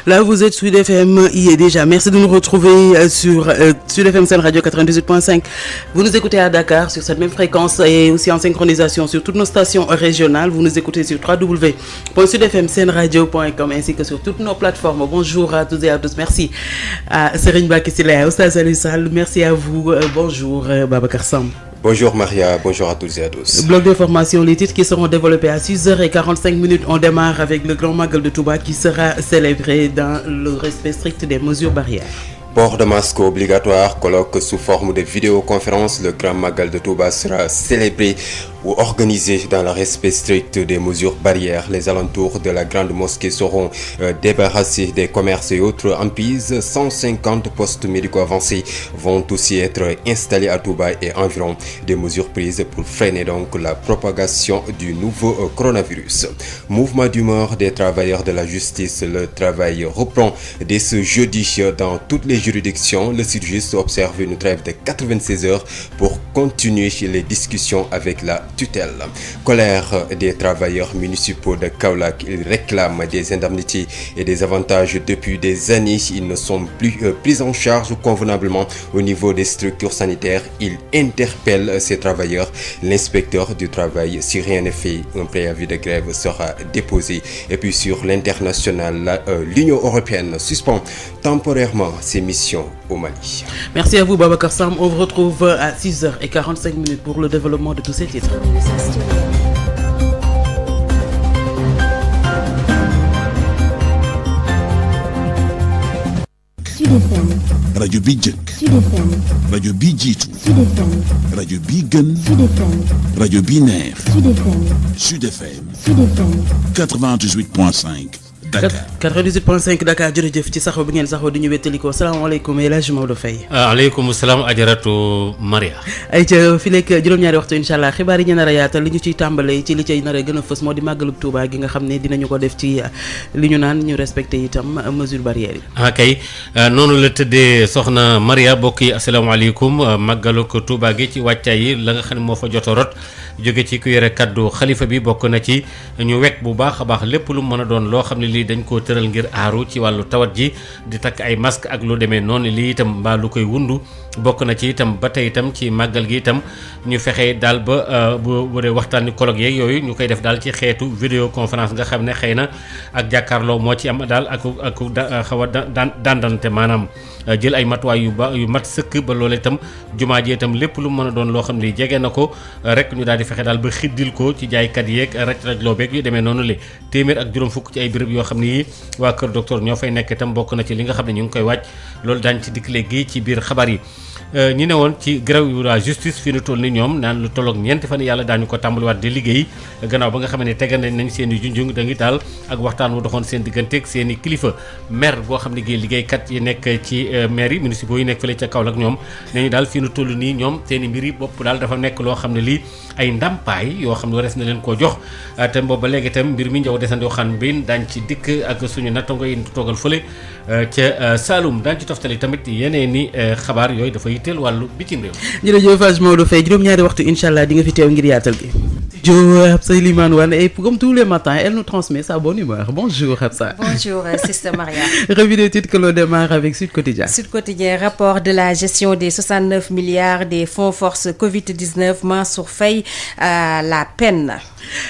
Là, vous êtes Sud FM, y est déjà. Merci de nous retrouver sur Sud FM Sen Radio 98.5. Vous nous écoutez à Dakar sur cette même fréquence et aussi en synchronisation sur toutes nos stations régionales. Vous nous écoutez sur www.sudfmsenradio.com ainsi que sur toutes nos plateformes. Bonjour à toutes et à tous. Merci à Serigne Mbacké Sylla, Oustaz Aliou Sall. Merci à vous. Bonjour Babacar Samb. Bonjour Maria, bonjour à toutes et à tous. Bloc d'information, les titres qui seront développés à 6h45. On démarre avec le Grand Magal de Touba qui sera célébré dans le respect strict des mesures barrières. Port de masque obligatoire, colloque sous forme de vidéoconférence. Le Grand Magal de Touba sera célébré ou organisé dans le respect strict des mesures barrières. Les alentours de la grande mosquée seront débarrassés des commerces et autres emprises. 150 postes médicaux avancés vont aussi être installés à Touba et environ. Des mesures prises pour freiner donc la propagation du nouveau coronavirus. Mouvement d'humeur des travailleurs de la justice. Le travail reprend dès ce jeudi dans toutes les juridictions. Le SYTJUST observe une trêve de 96 heures pour continuer les discussions avec la tutelle. Colère des travailleurs municipaux de Kaolack. Ils réclament des indemnités et des avantages depuis des années. Ils ne sont plus pris en charge convenablement au niveau des structures sanitaires. Ils interpellent ces travailleurs. L'inspecteur du travail, si rien n'est fait, un préavis de grève sera déposé. Et puis sur l'international, l'Union européenne suspend temporairement ses missions au Mali. Merci à vous Babacar Samb. On vous retrouve à 6h45 pour le développement de tous ces titres. Sud FM. rajo bi jëkk. Sud FM. rajo bi jiitu. Sud FM. rajo bi gën. Sud FM. rajo bi neex. Sud FM. Sud FM. Sud FM. 88.5 Dakar. 98.5 Dakar jërëjëf ci saxo bi ngeen saxo di ñu wéttalikoo salaamaaleykum El Hadj Maodo Faye. aleykum salaam ajaratu Maria. ay ca fi lekk juróom-ñaari waxtu incha allah xibaar yi ñu nar a yaatal li ñu ciy tàmbalee ci li cay nar a gën a fës moo di màggalub Touba gi nga xam ne dinañu ko def ci li ñu naan ñu respecté itam mesure barrière yi. kay noonu la tëddee soxna Maria bokk yi asalaamaaleykum màggaluk Touba gi ci wàccaay yi la nga xam ne moo fa jot a rot jóge ci ku yore kaddu xalifa bi bokk na ci ñu wekk bu baax a baax lépp lu mën a doon loo xam ne lii dañ koo tëral ngir aaru ci wàllu tawat ji di takk ay masque ak lu demee noonu lii itam mbaa lu koy wundu bokk na ci itam ba tey itam ci màggal gi itam ñu fexe daal ba bu dee waxtaani colloque yeeg yooyu ñu koy def daal ci xeetu vidéo conférence nga xam ne xëy na ak jàkkaarloo moo ci am daal ak xaw a dandante maanaam jël ay matuwaay yu mat sëkk ba loolu itam jumaa ji itam lépp lu mën a doon loo xam ne jege na ko rek ñu daal di fexe daal ba xiddil ko ci jaaykat yeeg raj-rajloo beeg yu demee noonu le téeméer ak juróom fukk ci ay béréb yoo xam ne yi waa kër docteur ñoo fay nekk itam bokk na ci li nga xam ne ñu ngi koy wàcc loolu daañu ci dikk léegi ci biir xabaar yi. ñi ne woon ci grève yu la justice fi nu toll ni ñoom naan lu tolloog ñeenti fan yàlla daañu ko tàmbaliwaat di liggéey gannaaw ba nga xam ne tegande nañ seen i junjung da ngi daal ak waxtaan wu doxoon seen digganteeg seen i kilifa maire boo xam ne gi liggéeykat yi nekk ci maire yi municipaux yi nekk fële ca Kaolack ñoom nañu daal fi nu toll nii ñoom seen i mbir yi bopp daal dafa nekk loo xam ne lii ay ndàmpaay yoo xam ne warees na leen koo jox te boobu ba léegi itam mbir mi njaw desandi waxaan bi daañ ci dikk ak suñu nattango yi toogal fële ca Saloum daañ ci toftali tamit yeneen i xabaar yooyu dafa yitteel wàllu bitim réew. jërëjëf Hadj Maodo Faye juróom-ñaari waxtu incha allah di nga fi teew ngir yaatal gi. Habsa Elimane Wane et comme tous les matins elle nous transmet sa bonne humeur. Bonjour Habsa. Bonjour Sister Maria. Revue des titres que l'on démarre avec Sud Quotidien. Sud Quotidien, rapport de la gestion des 69 milliards des fonds force Covid-19, Mansour Faye la peine.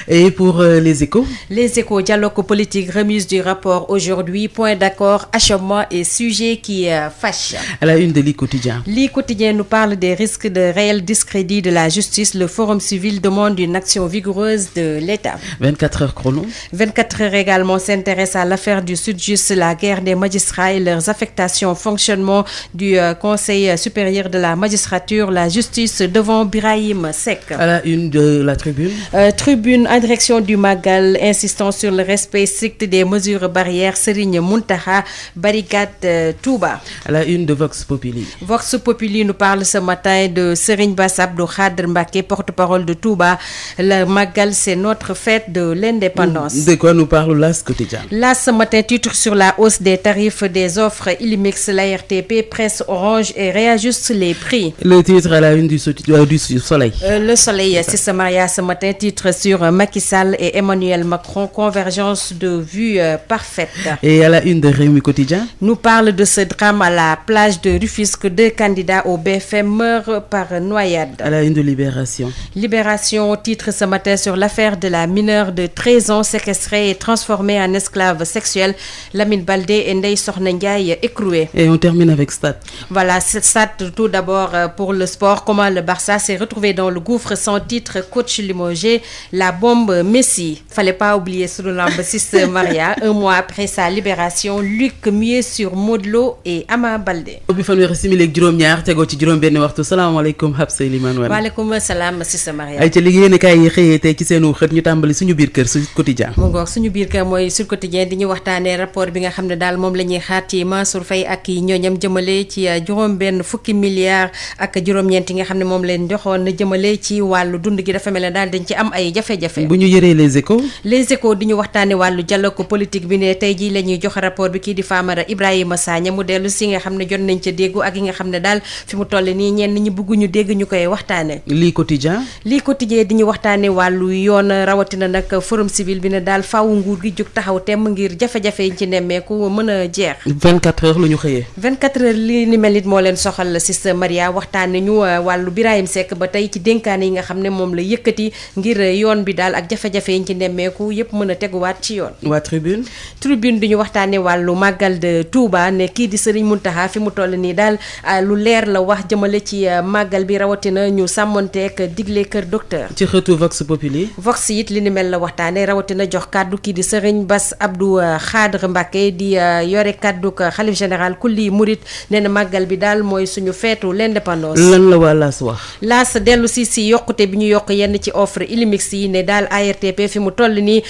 Et pour les échos. Les échos, dialogue politique, remise du rapport aujourd'hui, point d'accord, achèvement et sujet qui fâche. À la une de l'I Quotidien. L'I Quotidien nous parle des risques de réel discrédit de la justice. Le Forum civil demande une action vigoureuse de l'État. 24 heures chrono. 24 heures également s'intéresse à l'affaire du SYTJUST, la guerre des magistrats et leurs affectations, fonctionnement du Conseil supérieur de la magistrature, la justice devant Birahim Seck. À la une de la Tribune. Tribune en direction du Magal, insistant sur le respect strict des mesures barrières. Serigne Mountakha barricade Touba. À la une de Vox Populi. Vox Populi nous parle ce matin de Serigne Bass Abdou Khadr Mbacké, porte-parole de Touba. Le Magal, c'est notre fête de l'indépendance. De quoi nous parle l'As Quotidien. Là, ce matin, titre sur la hausse des tarifs des offres Illimix, la RTP presse Orange et réajuste les prix. Le titre à la une du Soleil. Le Soleil, c'est Maria ce matin, titre sur sur Macky Sall et Emmanuel Macron, convergence de vues parfaite. Et à la une de Rewmi Quotidien, nous parle de ce drame à la plage de Rufisque. 2 candidats au BFM meurent par noyade. À la une de Libération. Libération titre ce matin sur l'affaire de la mineure de 13 ans séquestrée et transformée en esclave sexuelle. Lamine Baldé et Ndeye Sokhna Ndiaye écroués. Et on termine avec Stades. Voilà, Stades tout d'abord pour le sport. Comment le Barça s'est retrouvé dans le gouffre sans titre, coach limogé, la bombe Messi. Fallait pas oublier sur le lamb 6 Maria. Un mois après sa libération, Luc Mouye sur Modou Lo et Ama Baldé. bi fanweeri simili ak juróom-ñaar tegoo ci juróom-benn waxtu salaamaaleykum Habsa Elimane Wane. waaleykum salaam Cissé Maria. ay ca liggéey kaay yi xëyee tey ci seenu xët ñu tàmbali suñu biir kër Sud Quotidien. mu ngoog suñu biir kër mooy Sud Quotidien di ñu waxtaanee rapport bi nga xam ne daal moom la ñuy xaar ci Mansour Faye ak ñooñam jëmale ci juróom-benn fukki milliards ak juróom-ñeent yi nga xam ne moom leen joxoon jëmale ci wàllu dund gi dafa mel ne daal dañ ci am ay jafe-jafe. bu ñu yëree les échos. les échos di ñu waxtaanee wàllu dialogue politique bi ne tey jii la ñuy jox rapport bi kii di Famara Ibrahima Sagna mu dellu si nga xam ne jot nañ ca déggu ak yi nga xam ne daal fi mu toll nii ñenn ñi bëgguñu dégg ñu koy waxtaanee. lii quotidien di ñu waxtaanee wàllu yoon rawatina nag forum civil bi ne daal faaw nguur gi jóg taxaw temm ngir jafe-jafe yi ci nemmeeku mën a jeex. 24 heures la ñu xëyee. 24 heures li ni mel it moo leen soxal Cissé Maria waxtaanee ñu wàllu Birahim Seck ba tey ci dénkaane yi nga xam ne moom la yëkkati ngir yoon bi daal ak jafe-jafe yi ci nemmeeku yépp mën a teguwaat ci yoon. waa tribune di ñu waxtaanee wàllu màggal de Touba ne kii di Serigne Mountakha fi mu toll nii daal lu leer la wax jëmale ci màggal bi rawatina ñu sàmmonteek digle kër docteur. ci xëtu Vox Populi. Vox it li ni mel la waxtaanee rawatina jox kàddu kii di Serigne Bass Abdou Khadre Mbacké di yore kàddu xalif général kulli murit nee na màggal bi daal mooy suñu feetu l'indépendance. lan la waa Laas wax. Laas dellu si yokkute bi ñu yokk yenn ci offre Illimix yi ne daal ARTP fi mu toll nii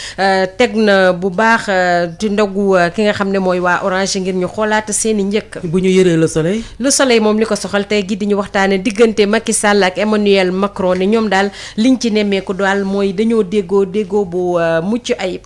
teg na bu baax ci ndogu ki nga xam ne mooy waa Orange ngir ñu xoolaat seeni njëkk. bu ñu yëree Le Soleil moom li ko soxal tey gi di ñu waxtaane diggante Macky Sall ak Emmanuel Macron ne ñoom daal liñ ci nemmeeku daal mooy dañoo déggoo bu mucc ayib.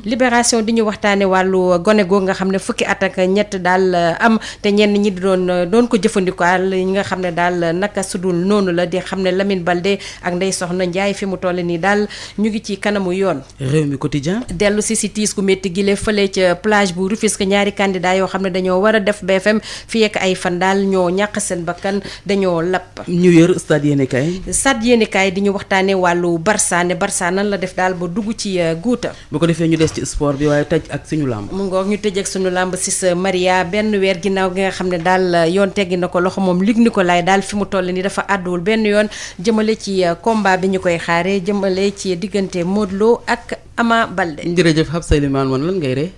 Libération di ñu waxtaane wàllu gone goo nga xam ne fukki at ak ñett daal am te ñenn ñi di doon ko jëfandikoo ñi nga xam ne daal naka sudul noonu la di xam ne Lamine Baldé ak Ndeye Sokhna Ndiaye fi mu toll nii daal ñu ngi ci kanamu yoon. Rewmi Quotidien dellu si tiis gu métti gile fële ca plage bu Rufisque ñaari candidat yoo xam ne dañoo war a def BFM fii ak ay fan daal ñoo ñàkk seen bakkan dañoo lapp. ñu yor Stade yéenekaay. Stade yéenekaay di ñu waxtaanee wàllu Barça ne Barça nan la def daal ba dugg ci guuta. bu ko defee ñu des ci sport bi waaye tëj ak suñu làmb. mu ngoog ñu tëj ak suñu làmb Cissé Maria benn weer ginnaaw gi nga xam ne daal yoon teggi na ko loxo moom Luc Nicolaï daal fi mu toll ni dafa àdduwul benn yoon jëmale ci combat bi ñu koy xaaree jëmale ci diggante Modou Lo ak Ama Baldé. jërëjëf Habsa Elimane Wane lan ngay ree.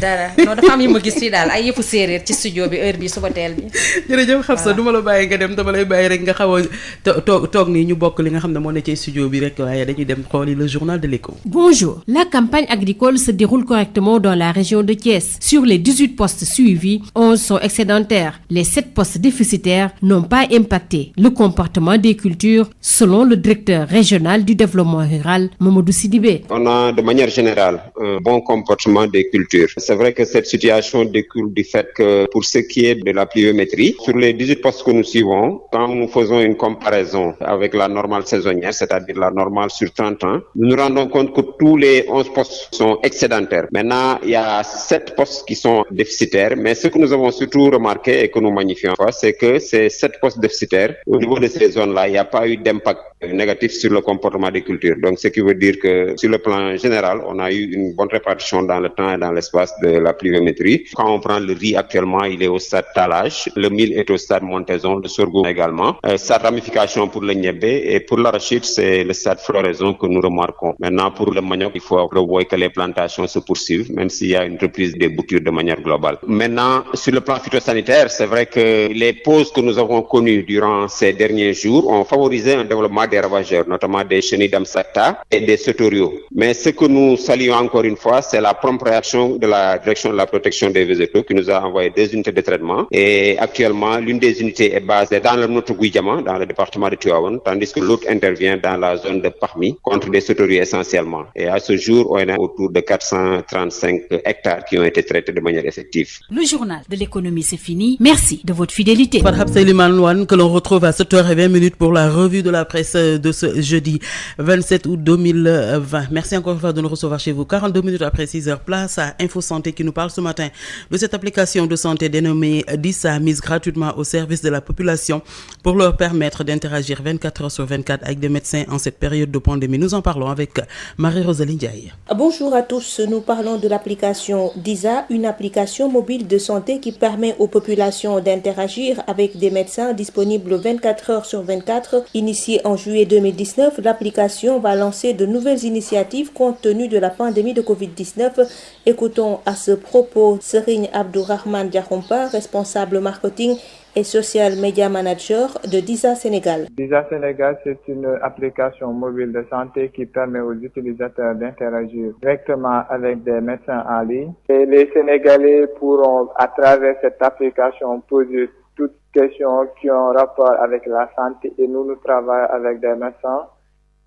dara non dafa am yu ma gis fii daal ay yëfu séeréer ci studio bi heure bi suba teel bi. jërëjëf Habsa du ma la bàyyi nga dem dama lay bàyyi rek nga xaw a toog nii ñu bokk li nga xam ne moo ne ci studio bi rek waaye dañuy dem xooli le journal de l'écho. Bonjour. La campagne agricole se déroule correctement dans la région de Thiès. Sur les 18 postes suivis, 11 sont excédentaires. Les 7 postes déficitaires n'ont pas impacté le comportement des cultures, selon le directeur régional du développement rural, Mamadou Sidibé. On a de manière générale un bon comportement des cultures. C'est vrai que cette situation découle du fait que pour ce qui est de la pluviométrie, sur les 18 postes que nous suivons, quand nous faisons une comparaison avec la normale saisonnière, c'est-à-dire la normale sur 30 ans, nous nous rendons compte que tous les 11 postes sont excédentaires. Maintenant, il y a 7 postes qui sont déficitaires, mais ce que nous avons surtout remarqué et que nous magnifions, c'est que ces 7 postes déficitaires, au niveau de ces zones-là, il n'y a pas eu d'impact négatif sur le comportement des cultures. Donc, ce qui veut dire que sur le plan général, on a eu une bonne répartition dans le temps et dans l'espace de la pluviométrie. Quand on prend le riz actuellement, il est au stade talage, le mil est au stade montaison, le sorgho également. Sa ramification pour le niébé et pour l'arachide, c'est le stade floraison que nous remarquons. Maintenant, pour le manioc, il faut revoir que les plantations se poursuivent, même s'il y a une reprise des boutures de manière globale. Maintenant, sur le plan phytosanitaire, c'est vrai que les pauses que nous avons connues durant ces derniers jours ont favorisé un développement des ravageurs, notamment des chenilles d'Amsacta et des sauteriaux. Mais ce que nous saluons encore une fois, c'est la prompte réaction instruction de la direction de la protection des végétaux qui nous a envoyé 2 unités de traitement. Et actuellement, l'une des unités est basée dans le notre Guidjama, dans le département de Tivaouane, tandis que l'autre intervient dans la zone de Parmi, contre des sauterelles essentiellement. Et à ce jour, on a autour de 435 hectares qui ont été traités de manière effective. Le journal de l'économie, c'est fini. Merci de votre fidélité. Farhab Seliman Louane, que l'on retrouve à 7h20 pour la revue de la presse de ce jeudi 27 août 2020. Merci encore une fois de nous recevoir chez vous. 42 minutes après 6h, place à Info Santé qui nous parle ce matin de cette application de santé dénommée DISA, mise gratuitement au service de la population pour leur permettre d'interagir 24 heures sur 24 avec des médecins en cette période de pandémie. Nous en parlons avec Marie-Rosalie Ndiaye. Bonjour à tous, nous parlons de l'application DISA, une application mobile de santé qui permet aux populations d'interagir avec des médecins disponibles 24 heures sur 24. Initiée en juillet 2019, l'application va lancer de nouvelles initiatives compte tenu de la pandémie de Covid-19. Écoutons à ce propos Serigne Abdourahmane Diakhoumpa, responsable marketing et social media manager de DISA Sénégal. DISA Sénégal, c'est une application mobile de santé qui permet aux utilisateurs d'interagir directement avec des médecins en ligne. Et les Sénégalais pourront, à travers cette application, poser toutes questions qui ont rapport avec la santé. Et nous travaillons avec des médecins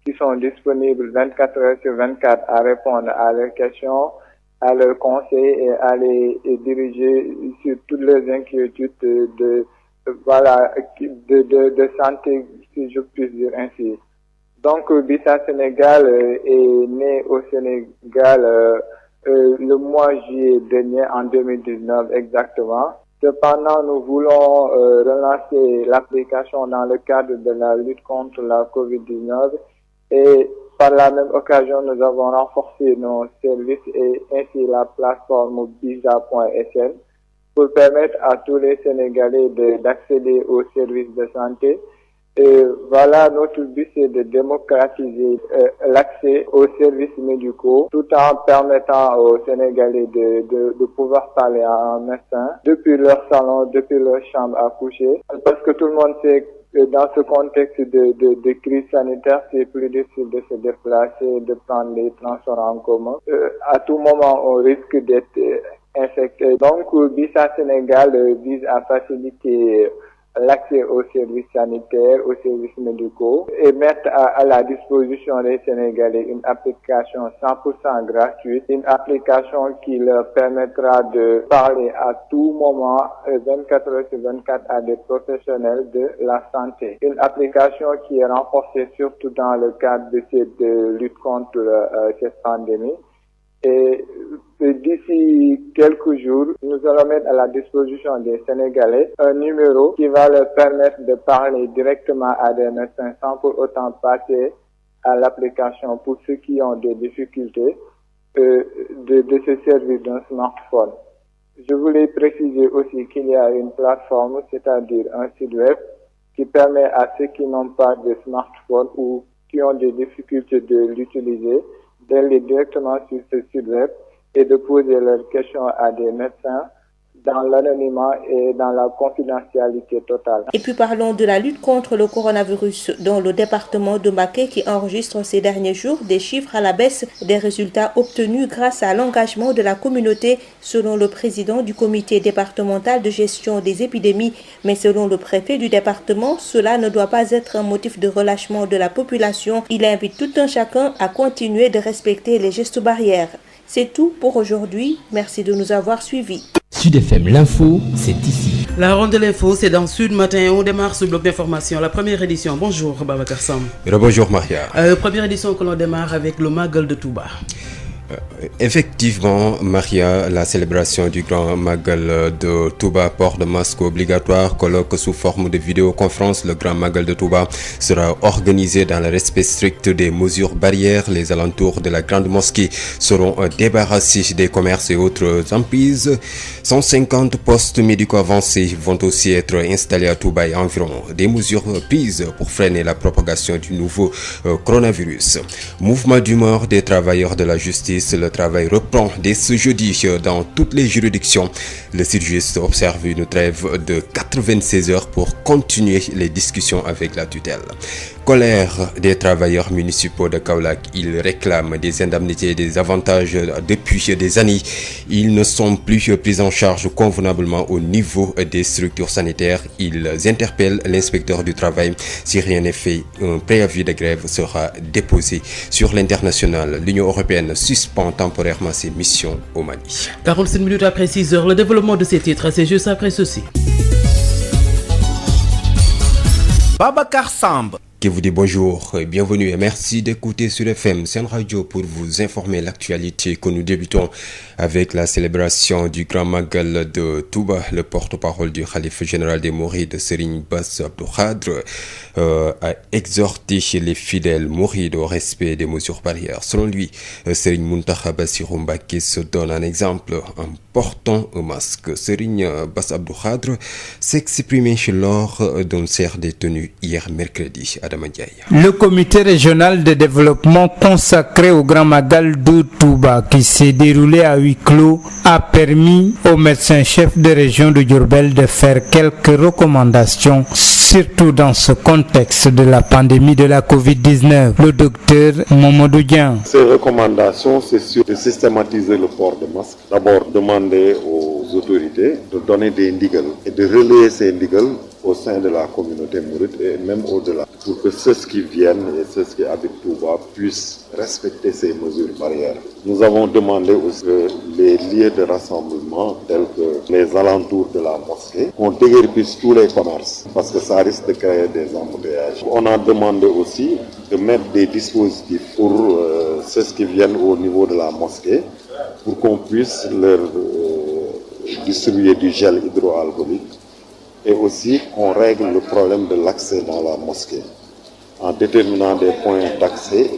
qui sont disponibles 24 heures sur 24 à répondre à leurs questions, à leurs conseils et à les diriger sur toutes les inquiétudes de santé, si je puis dire ainsi. Donc, DISA Sénégal est né au Sénégal le mois juillet dernier, en 2019 exactement. Cependant, nous voulons relancer l'application dans le cadre de la lutte contre la COVID-19 et par la même occasion, nous avons renforcé nos services et ainsi la plateforme disa.sn pour permettre à tous les Sénégalais d'accéder aux services de santé. Et voilà, notre but, c'est de démocratiser l'accès aux services médicaux tout en permettant aux Sénégalais de pouvoir parler à un médecin depuis leur salon, depuis leur chambre à coucher. Parce que tout le monde sait que dans ce contexte de crise sanitaire, c'est plus difficile de se déplacer, de prendre les transports en commun. À tout moment, on risque d'être infecté. Donc, DISA Sénégal vise à faciliter l'accès aux services sanitaires, aux services médicaux et mettre à la disposition des Sénégalais une application 100% gratuite, une application qui leur permettra de parler à tout moment, 24 heures sur 24 à des professionnels de la santé. Une application qui est renforcée surtout dans le cadre de cette lutte contre cette pandémie. Et d'ici quelques jours, nous allons mettre à la disposition des Sénégalais un numéro qui va leur permettre de parler directement à des médecins sans pour autant passer à l'application pour ceux qui ont des difficultés de se servir d'un smartphone. Je voulais préciser aussi qu'il y a une plateforme, c'est-à-dire un site web qui permet à ceux qui n'ont pas de smartphone ou qui ont des difficultés de l'utiliser d'aller directement sur ce site web et de poser leurs questions à des médecins dans l'anonymat et dans la confidentialité totale. Et puis parlons de la lutte contre le coronavirus dans le département de Mbacké qui enregistre ces derniers jours des chiffres à la baisse des résultats obtenus grâce à l'engagement de la communauté selon le président du comité départemental de gestion des épidémies. Mais selon le préfet du département, cela ne doit pas être un motif de relâchement de la population. Il invite tout un chacun à continuer de respecter les gestes barrières. C'est tout pour aujourd'hui. Merci de nous avoir suivis. Sud FM, l'info, c'est ici. La ronde de l'info, c'est dans Sud Matin. On démarre ce bloc d'information, la première édition. Bonjour Babacar Sam. Bonjour Maria. Première édition que l'on démarre avec le Magal de Touba. Effectivement, Maria, la célébration du Grand Magal de Touba, port de masque obligatoire, colloque sous forme de vidéoconférence. Le Grand Magal de Touba sera organisé dans le respect strict des mesures barrières. Les alentours de la grande mosquée seront débarrassés des commerces et autres emprises. 150 postes médicaux avancés vont aussi être installés à Touba et environ. Des mesures prises pour freiner la propagation du nouveau coronavirus. Mouvement d'humeur des travailleurs de la justice. Le travail reprend dès ce jeudi dans toutes les juridictions. Le SYTJUST observe une trêve de 96 heures pour continuer les discussions avec la tutelle. colère des travailleurs municipaux de Kaolack. Ils réclament des indemnités et des avantages depuis des années. Ils ne sont plus pris en charge convenablement au niveau des structures sanitaires. Ils interpellent l'inspecteur du travail. Si rien n'est fait, un préavis de grève sera déposé. Sur l'international, l'Union européenne suspend temporairement ses missions au Mali. 47 minutes après 6 heures, le développement de ces titres, c'est juste après ceci. Babacar Samb qui vous dit bonjour et bienvenue et merci d'écouter sur FM Sen Radio pour vous informer l'actualité que nous débutons avec la célébration du Grand Magal de Touba. Le porte-parole du Khalife général des Mourides, Serigne Bass Abdou Khadre, a exhorté les fidèles mourides au respect des mesures barrières. Selon lui, Serigne Mountakha Bassirou Mbacké se donne un exemple en portant un masque. Serigne Bass Abdou Khadre s'exprimait lors d'un CRD tenu hier mercredi. Le comité régional de développement consacré au Grand Magal de Touba qui s'est déroulé à huis clos a permis au médecin-chef de région de Diourbel de faire quelques recommandations, surtout dans ce contexte de la pandémie de la Covid-19. Le docteur Mamadou Dieng. Ces recommandations, c'est sûr de systématiser le port de masque. D'abord, demander aux autorités de donner des ndigals et de relayer ces ndigals au sein de la communauté mouride et même au-delà, pour que ceux qui viennent et ceux qui habitent Touba puissent respecter ces mesures barrières. Nous avons demandé aussi que les lieux de rassemblement tels que les alentours de la mosquée, qu'on déguerpisse tous les commerces parce que ça risque de créer des embouteillages. On a demandé aussi de mettre des dispositifs pour ceux qui viennent au niveau de la mosquée pour qu'on puisse leur distribuer du gel hydroalcoolique et aussi qu'on règle le problème de l'accès dans la mosquée en déterminant des points d'accès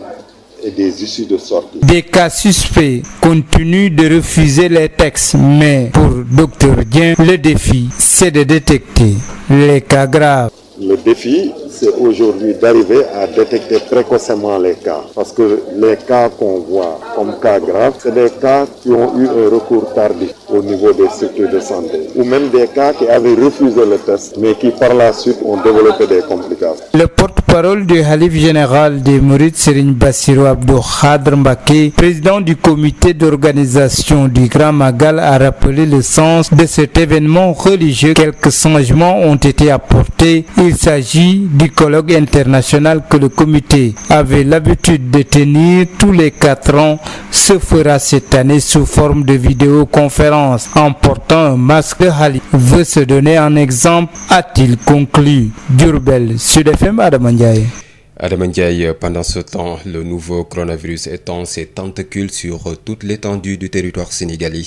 et des issues de sortie. Des cas suspects continuent de refuser les textes, mais pour Dr Dieng, le défi, c'est de détecter les cas graves. Le défi, c'est aujourd'hui d'arriver à détecter précocement les cas. Parce que les cas qu'on voit comme cas graves, c'est des cas qui ont eu un recours tardif au niveau des structures de santé. Ou même des cas qui avaient refusé le test, mais qui par la suite ont développé des complications. Le porte-parole du Khalife général des Mourides, Serigne Bassirou Abdou Khadre Mbacké, président du comité d'organisation du Grand Magal, a rappelé le sens de cet événement religieux. Quelques changements ont été apportés. Il s'agit du colloque international que le comité avait l'habitude de tenir tous les 4 ans. Se fera cette année sous forme de vidéoconférence en portant un masque. Khalife veut se donner un exemple, a-t-il conclu. Diourbel, Sud FM, Adama Ndiaye. Adama Ndiaye, pendant ce temps, le nouveau coronavirus étend ses tentacules sur toute l'étendue du territoire sénégalais.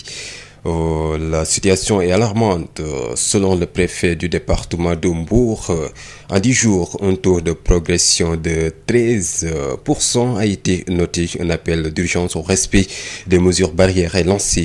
La situation est alarmante. Selon le préfet du département de Mbour, en 10 jours, un taux de progression de 13% a été noté. Un appel d'urgence au respect des mesures barrières est lancé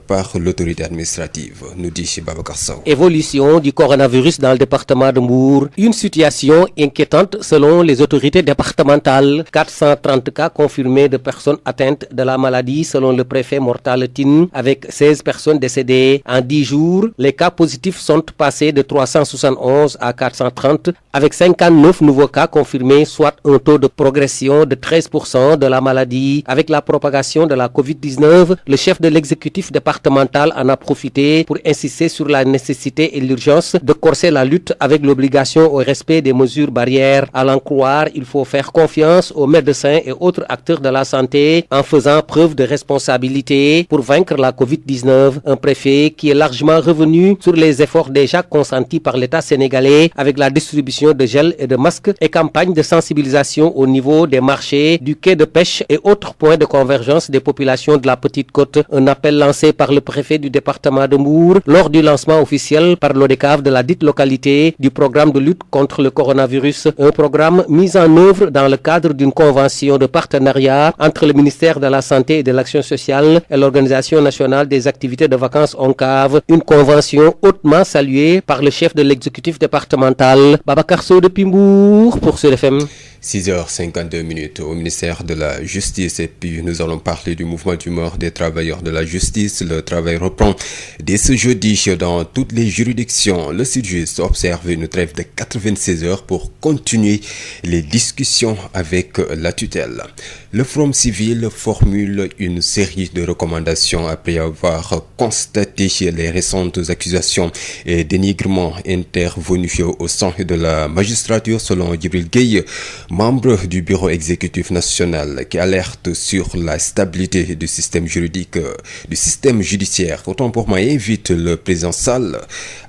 par l'autorité administrative, nous dit Babacar Sow. Évolution du coronavirus dans le département de Mbour. Une situation inquiétante selon les autorités départementales. 430 cas confirmés de personnes atteintes de la maladie selon le préfet Mortal Tine, avec 16 personnes décédées. En 10 jours, les cas positifs sont passés de 371 à 430, avec 59 nouveaux cas confirmés, soit un taux de progression de 13% de la maladie. Avec la propagation de la Covid-19, le chef de l'exécutif départemental en a profité pour insister sur la nécessité et l'urgence de corser la lutte avec l'obligation au respect des mesures barrières. À l'en croire, il faut faire confiance aux médecins et autres acteurs de la santé en faisant preuve de responsabilité pour vaincre la Covid-19. Un préfet qui est largement revenu sur les efforts déjà consentis par l'État sénégalais avec la distribution de gel et de masques et campagne de sensibilisation au niveau des marchés, du quai de pêche et autres points de convergence des populations de la Petite Côte. Un appel lancé par le préfet du département de Mbour lors du lancement officiel par l'ODCAV de la dite localité du programme de lutte contre le coronavirus. Un programme mis en œuvre dans le cadre d'une convention de partenariat entre le ministère de la Santé et de l'Action sociale et l'Organisation nationale des activités de vacances ONCAV, une convention hautement saluée par le chef de l'exécutif départemental, Babacar Sow depuis Mbour pour Sud FM. 6h52 au ministère de la Justice. Et puis nous allons parler du mouvement d'humeur des travailleurs de la justice. Le travail reprend dès ce jeudi dans toutes les juridictions. Le SYTJUST observe une trêve de 96 heures pour continuer les discussions avec la tutelle. Le Forum civil formule une série de recommandations après avoir constaté les récentes accusations et dénigrements intervenus au sein de la magistrature, selon Djibril Gueye, membre du bureau exécutif national, qui alerte sur la stabilité du système juridique, du système judiciaire. Autant pour moi, invite le président Sall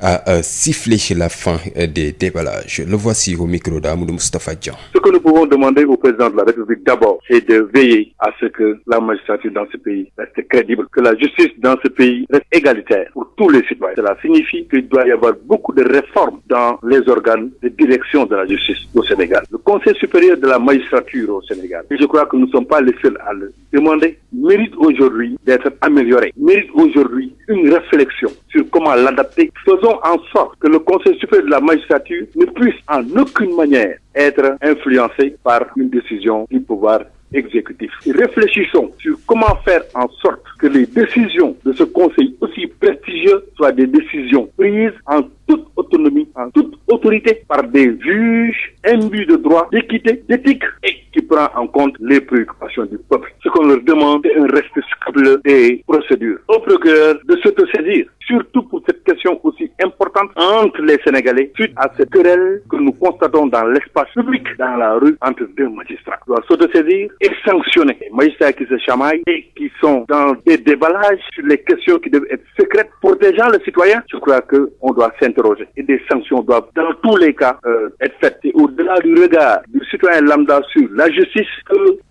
à siffler la fin des déballages. Le voici au micro d'Amadou Moustapha Dian. Ce que nous pouvons demander au président de la République d'abord, c'est de veiller à ce que la magistrature dans ce pays reste crédible, que la justice dans ce pays reste égalitaire pour tous les citoyens. Cela signifie qu'il doit y avoir beaucoup de réformes dans les organes de direction de la justice au Sénégal. Le Conseil supérieur de la magistrature au Sénégal, et je crois que nous ne sommes pas les seuls à le demander, mérite aujourd'hui d'être amélioré, mérite aujourd'hui une réflexion sur comment l'adapter. Faisons en sorte que le Conseil supérieur de la magistrature ne puisse en aucune manière être influencé par une décision du pouvoir exécutif. Et réfléchissons sur comment faire en sorte que les décisions de ce conseil aussi prestigieux soient des décisions prises en toute autonomie, en toute autorité, par des juges imbus de droit, d'équité, d'éthique et qui prend en compte les préoccupations du peuple. Ce qu'on leur demande, c'est un respect scrupuleux des procédures. Au procureur de s'autosaisir, surtout pour cette question aussi importante entre les Sénégalais, suite à cette querelle que nous constatons dans l'espace public, dans la rue, entre deux magistrats. Il doit s'autosaisir et sanctionner les magistrats qui se chamaillent et qui sont dans des déballages sur les questions qui doivent être secrètes, protégeant le citoyen. Je crois qu'on doit s'interroger et des sanctions doivent dans tous les cas être faites. Et au-delà du regard du citoyen lambda sur la justice,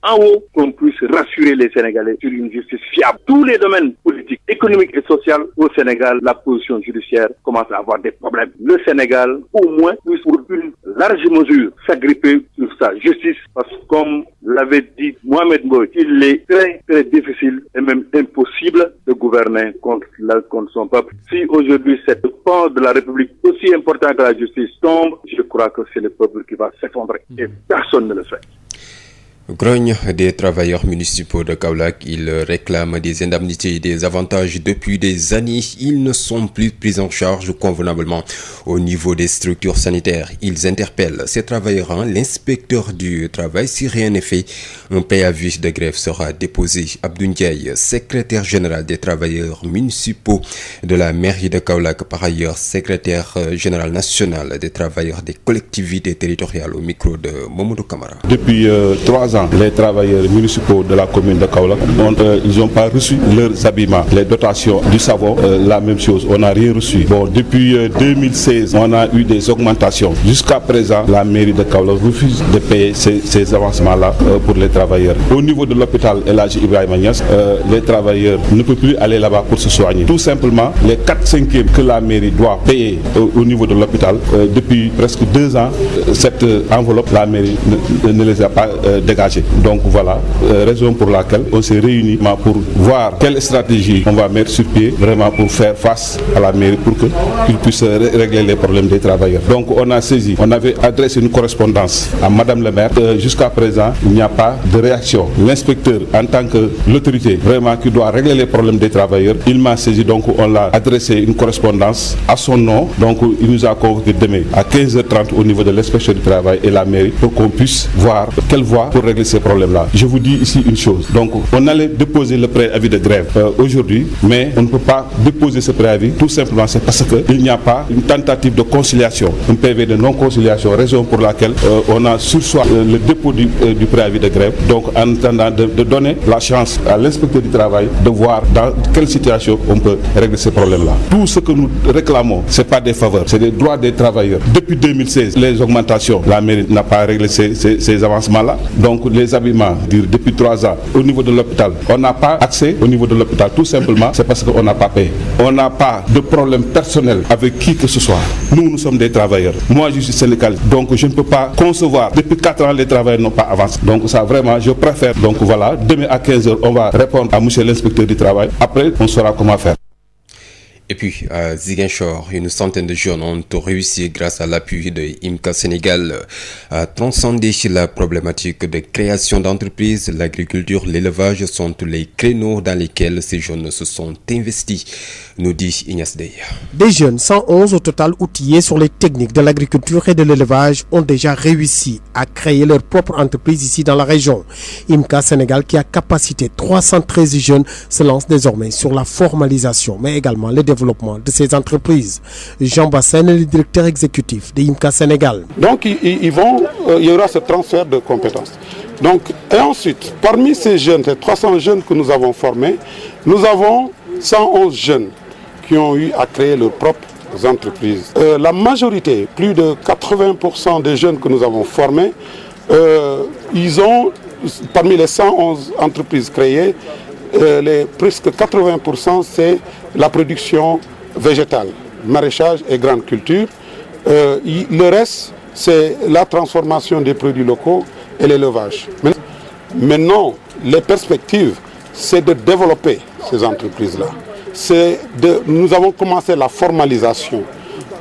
en haut, qu'on puisse rassurer les Sénégalais sur une justice fiable. Tous les domaines politiques, économiques et sociaux au Sénégal, la position judiciaire commence à avoir des problèmes. Le Sénégal, au moins, puisse pour une large mesure s'agripper sur sa justice, parce que comme l'avait dit Mohamed Mboy, il est très très difficile et même impossible de gouverner contre son peuple. Si aujourd'hui cette pan de la République aussi important que la justice tombe, je crois que c'est le peuple qui va s'effondrer et personne ne le fait. Grogne des travailleurs municipaux de Kaolack, ils réclament des indemnités et des avantages depuis des années. Ils ne sont plus pris en charge convenablement au niveau des structures sanitaires. Ils interpellent ces travailleurs, l'inspecteur du travail. Si rien n'est fait, un préavis de grève sera déposé. Abdou Ndiaye, secrétaire général des travailleurs municipaux de la mairie de Kaolack, par ailleurs secrétaire général national des travailleurs des collectivités territoriales, au micro de Mamadou Camara. Depuis 3 ans, les travailleurs municipaux de la commune de Kaolack, ils n'ont pas reçu leurs habillements, les dotations du savon, la même chose, on n'a rien reçu. Bon, depuis 2016, on a eu des augmentations. Jusqu'à présent, la mairie de Kaolack refuse de payer ces avancements-là pour les travailleurs. Au niveau de l'hôpital El Hadji Ibrahima Niass, les travailleurs ne peuvent plus aller là-bas pour se soigner. Tout simplement, les 4/5 que la mairie doit payer au niveau de l'hôpital, depuis presque 2 ans, cette enveloppe, la mairie ne les a pas dégagées. Donc voilà, raison pour laquelle on s'est réunis pour voir quelle stratégie on va mettre sur pied vraiment pour faire face à la mairie pour qu'ils puissent régler les problèmes des travailleurs. Donc on a saisi, on avait adressé une correspondance à Madame le maire. Jusqu'à présent, il n'y a pas de réaction. L'inspecteur, en tant que l'autorité vraiment qui doit régler les problèmes des travailleurs, il m'a saisi, donc on l'a adressé une correspondance à son nom. Donc il nous a convoqué demain à 15h30 au niveau de l'inspection du travail et la mairie pour qu'on puisse voir quelle voie pour régler ces problèmes-là. Je vous dis ici une chose. Donc, on allait déposer le préavis de grève aujourd'hui, mais on ne peut pas déposer ce préavis. Tout simplement, c'est parce qu'il n'y a pas une tentative de conciliation, un PV de non-conciliation, raison pour laquelle on a sursoir le dépôt du préavis de grève. Donc, en attendant de donner la chance à l'inspecteur du travail de voir dans quelle situation on peut régler ces problèmes-là. Tout ce que nous réclamons, ce n'est pas des faveurs, c'est des droits des travailleurs. Depuis 2016, les augmentations, la mairie n'a pas réglé ces avancements-là. Donc, les habillements, depuis 3 ans, au niveau de l'hôpital, on n'a pas accès au niveau de l'hôpital. Tout simplement, c'est parce qu'on n'a pas payé. On n'a pas de problème personnel avec qui que ce soit. Nous sommes des travailleurs. Moi, je suis syndicaliste. Donc, je ne peux pas concevoir. Depuis 4 ans, les travailleurs n'ont pas avancé. Donc, ça, vraiment, je préfère. Donc, voilà, demain à 15h, on va répondre à monsieur l'inspecteur du travail. Après, on saura comment faire. Et puis à Ziguinchor, une centaine de jeunes ont réussi grâce à l'appui de IMCA Sénégal à transcender la problématique de création d'entreprises. L'agriculture, l'élevage sont les créneaux dans lesquels ces jeunes se sont investis, nous dit Ignace Dey. Des jeunes, 111 au total outillés sur les techniques de l'agriculture et de l'élevage, ont déjà réussi à créer leur propre entreprise ici dans la région. IMCA Sénégal, qui a capacité 313 jeunes, se lance désormais sur la formalisation, mais également le développement de ces entreprises. Jean Bassène est le directeur exécutif de IMCA Sénégal. Donc il y aura ce transfert de compétences. Donc, et ensuite, parmi ces jeunes, ces 300 jeunes que nous avons formés, nous avons 111 jeunes qui ont eu à créer leurs propres entreprises. La majorité, plus de 80% des jeunes que nous avons formés, ils ont, parmi les 111 entreprises créées, presque 80% c'est la production végétale, maraîchage et grande culture. Le reste, c'est la transformation des produits locaux et l'élevage. Maintenant, les perspectives, c'est de développer ces entreprises-là. Nous avons commencé la formalisation.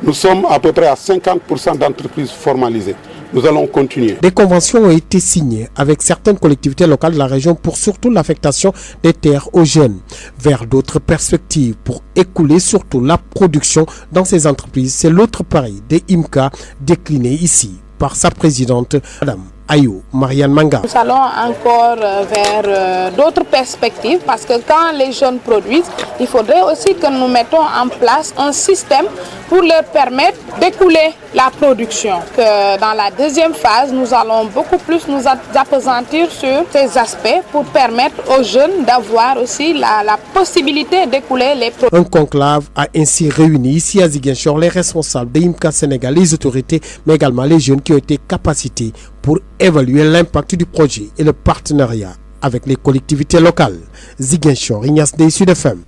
Nous sommes à peu près à 50% d'entreprises formalisées. Nous allons continuer. Des conventions ont été signées avec certaines collectivités locales de la région pour surtout l'affectation des terres aux jeunes vers d'autres perspectives pour écouler surtout la production dans ces entreprises. C'est l'autre pari de IMCA décliné ici par sa présidente, Madame Ayou Marianne Manga. Nous allons encore vers d'autres perspectives parce que quand les jeunes produisent, il faudrait aussi que nous mettons en place un système pour leur permettre d'écouler la production. Que dans la deuxième phase, nous allons beaucoup plus nous appesantir sur ces aspects pour permettre aux jeunes d'avoir aussi la possibilité d'écouler les produits. Un conclave a ainsi réuni ici à Ziguinchor les responsables de IMCA Sénégal, les autorités, mais également les jeunes qui ont été capacités pour évaluer l'impact du projet et le partenariat avec les collectivités locales. Ziguinchor, Ignace Dey, Sud FM.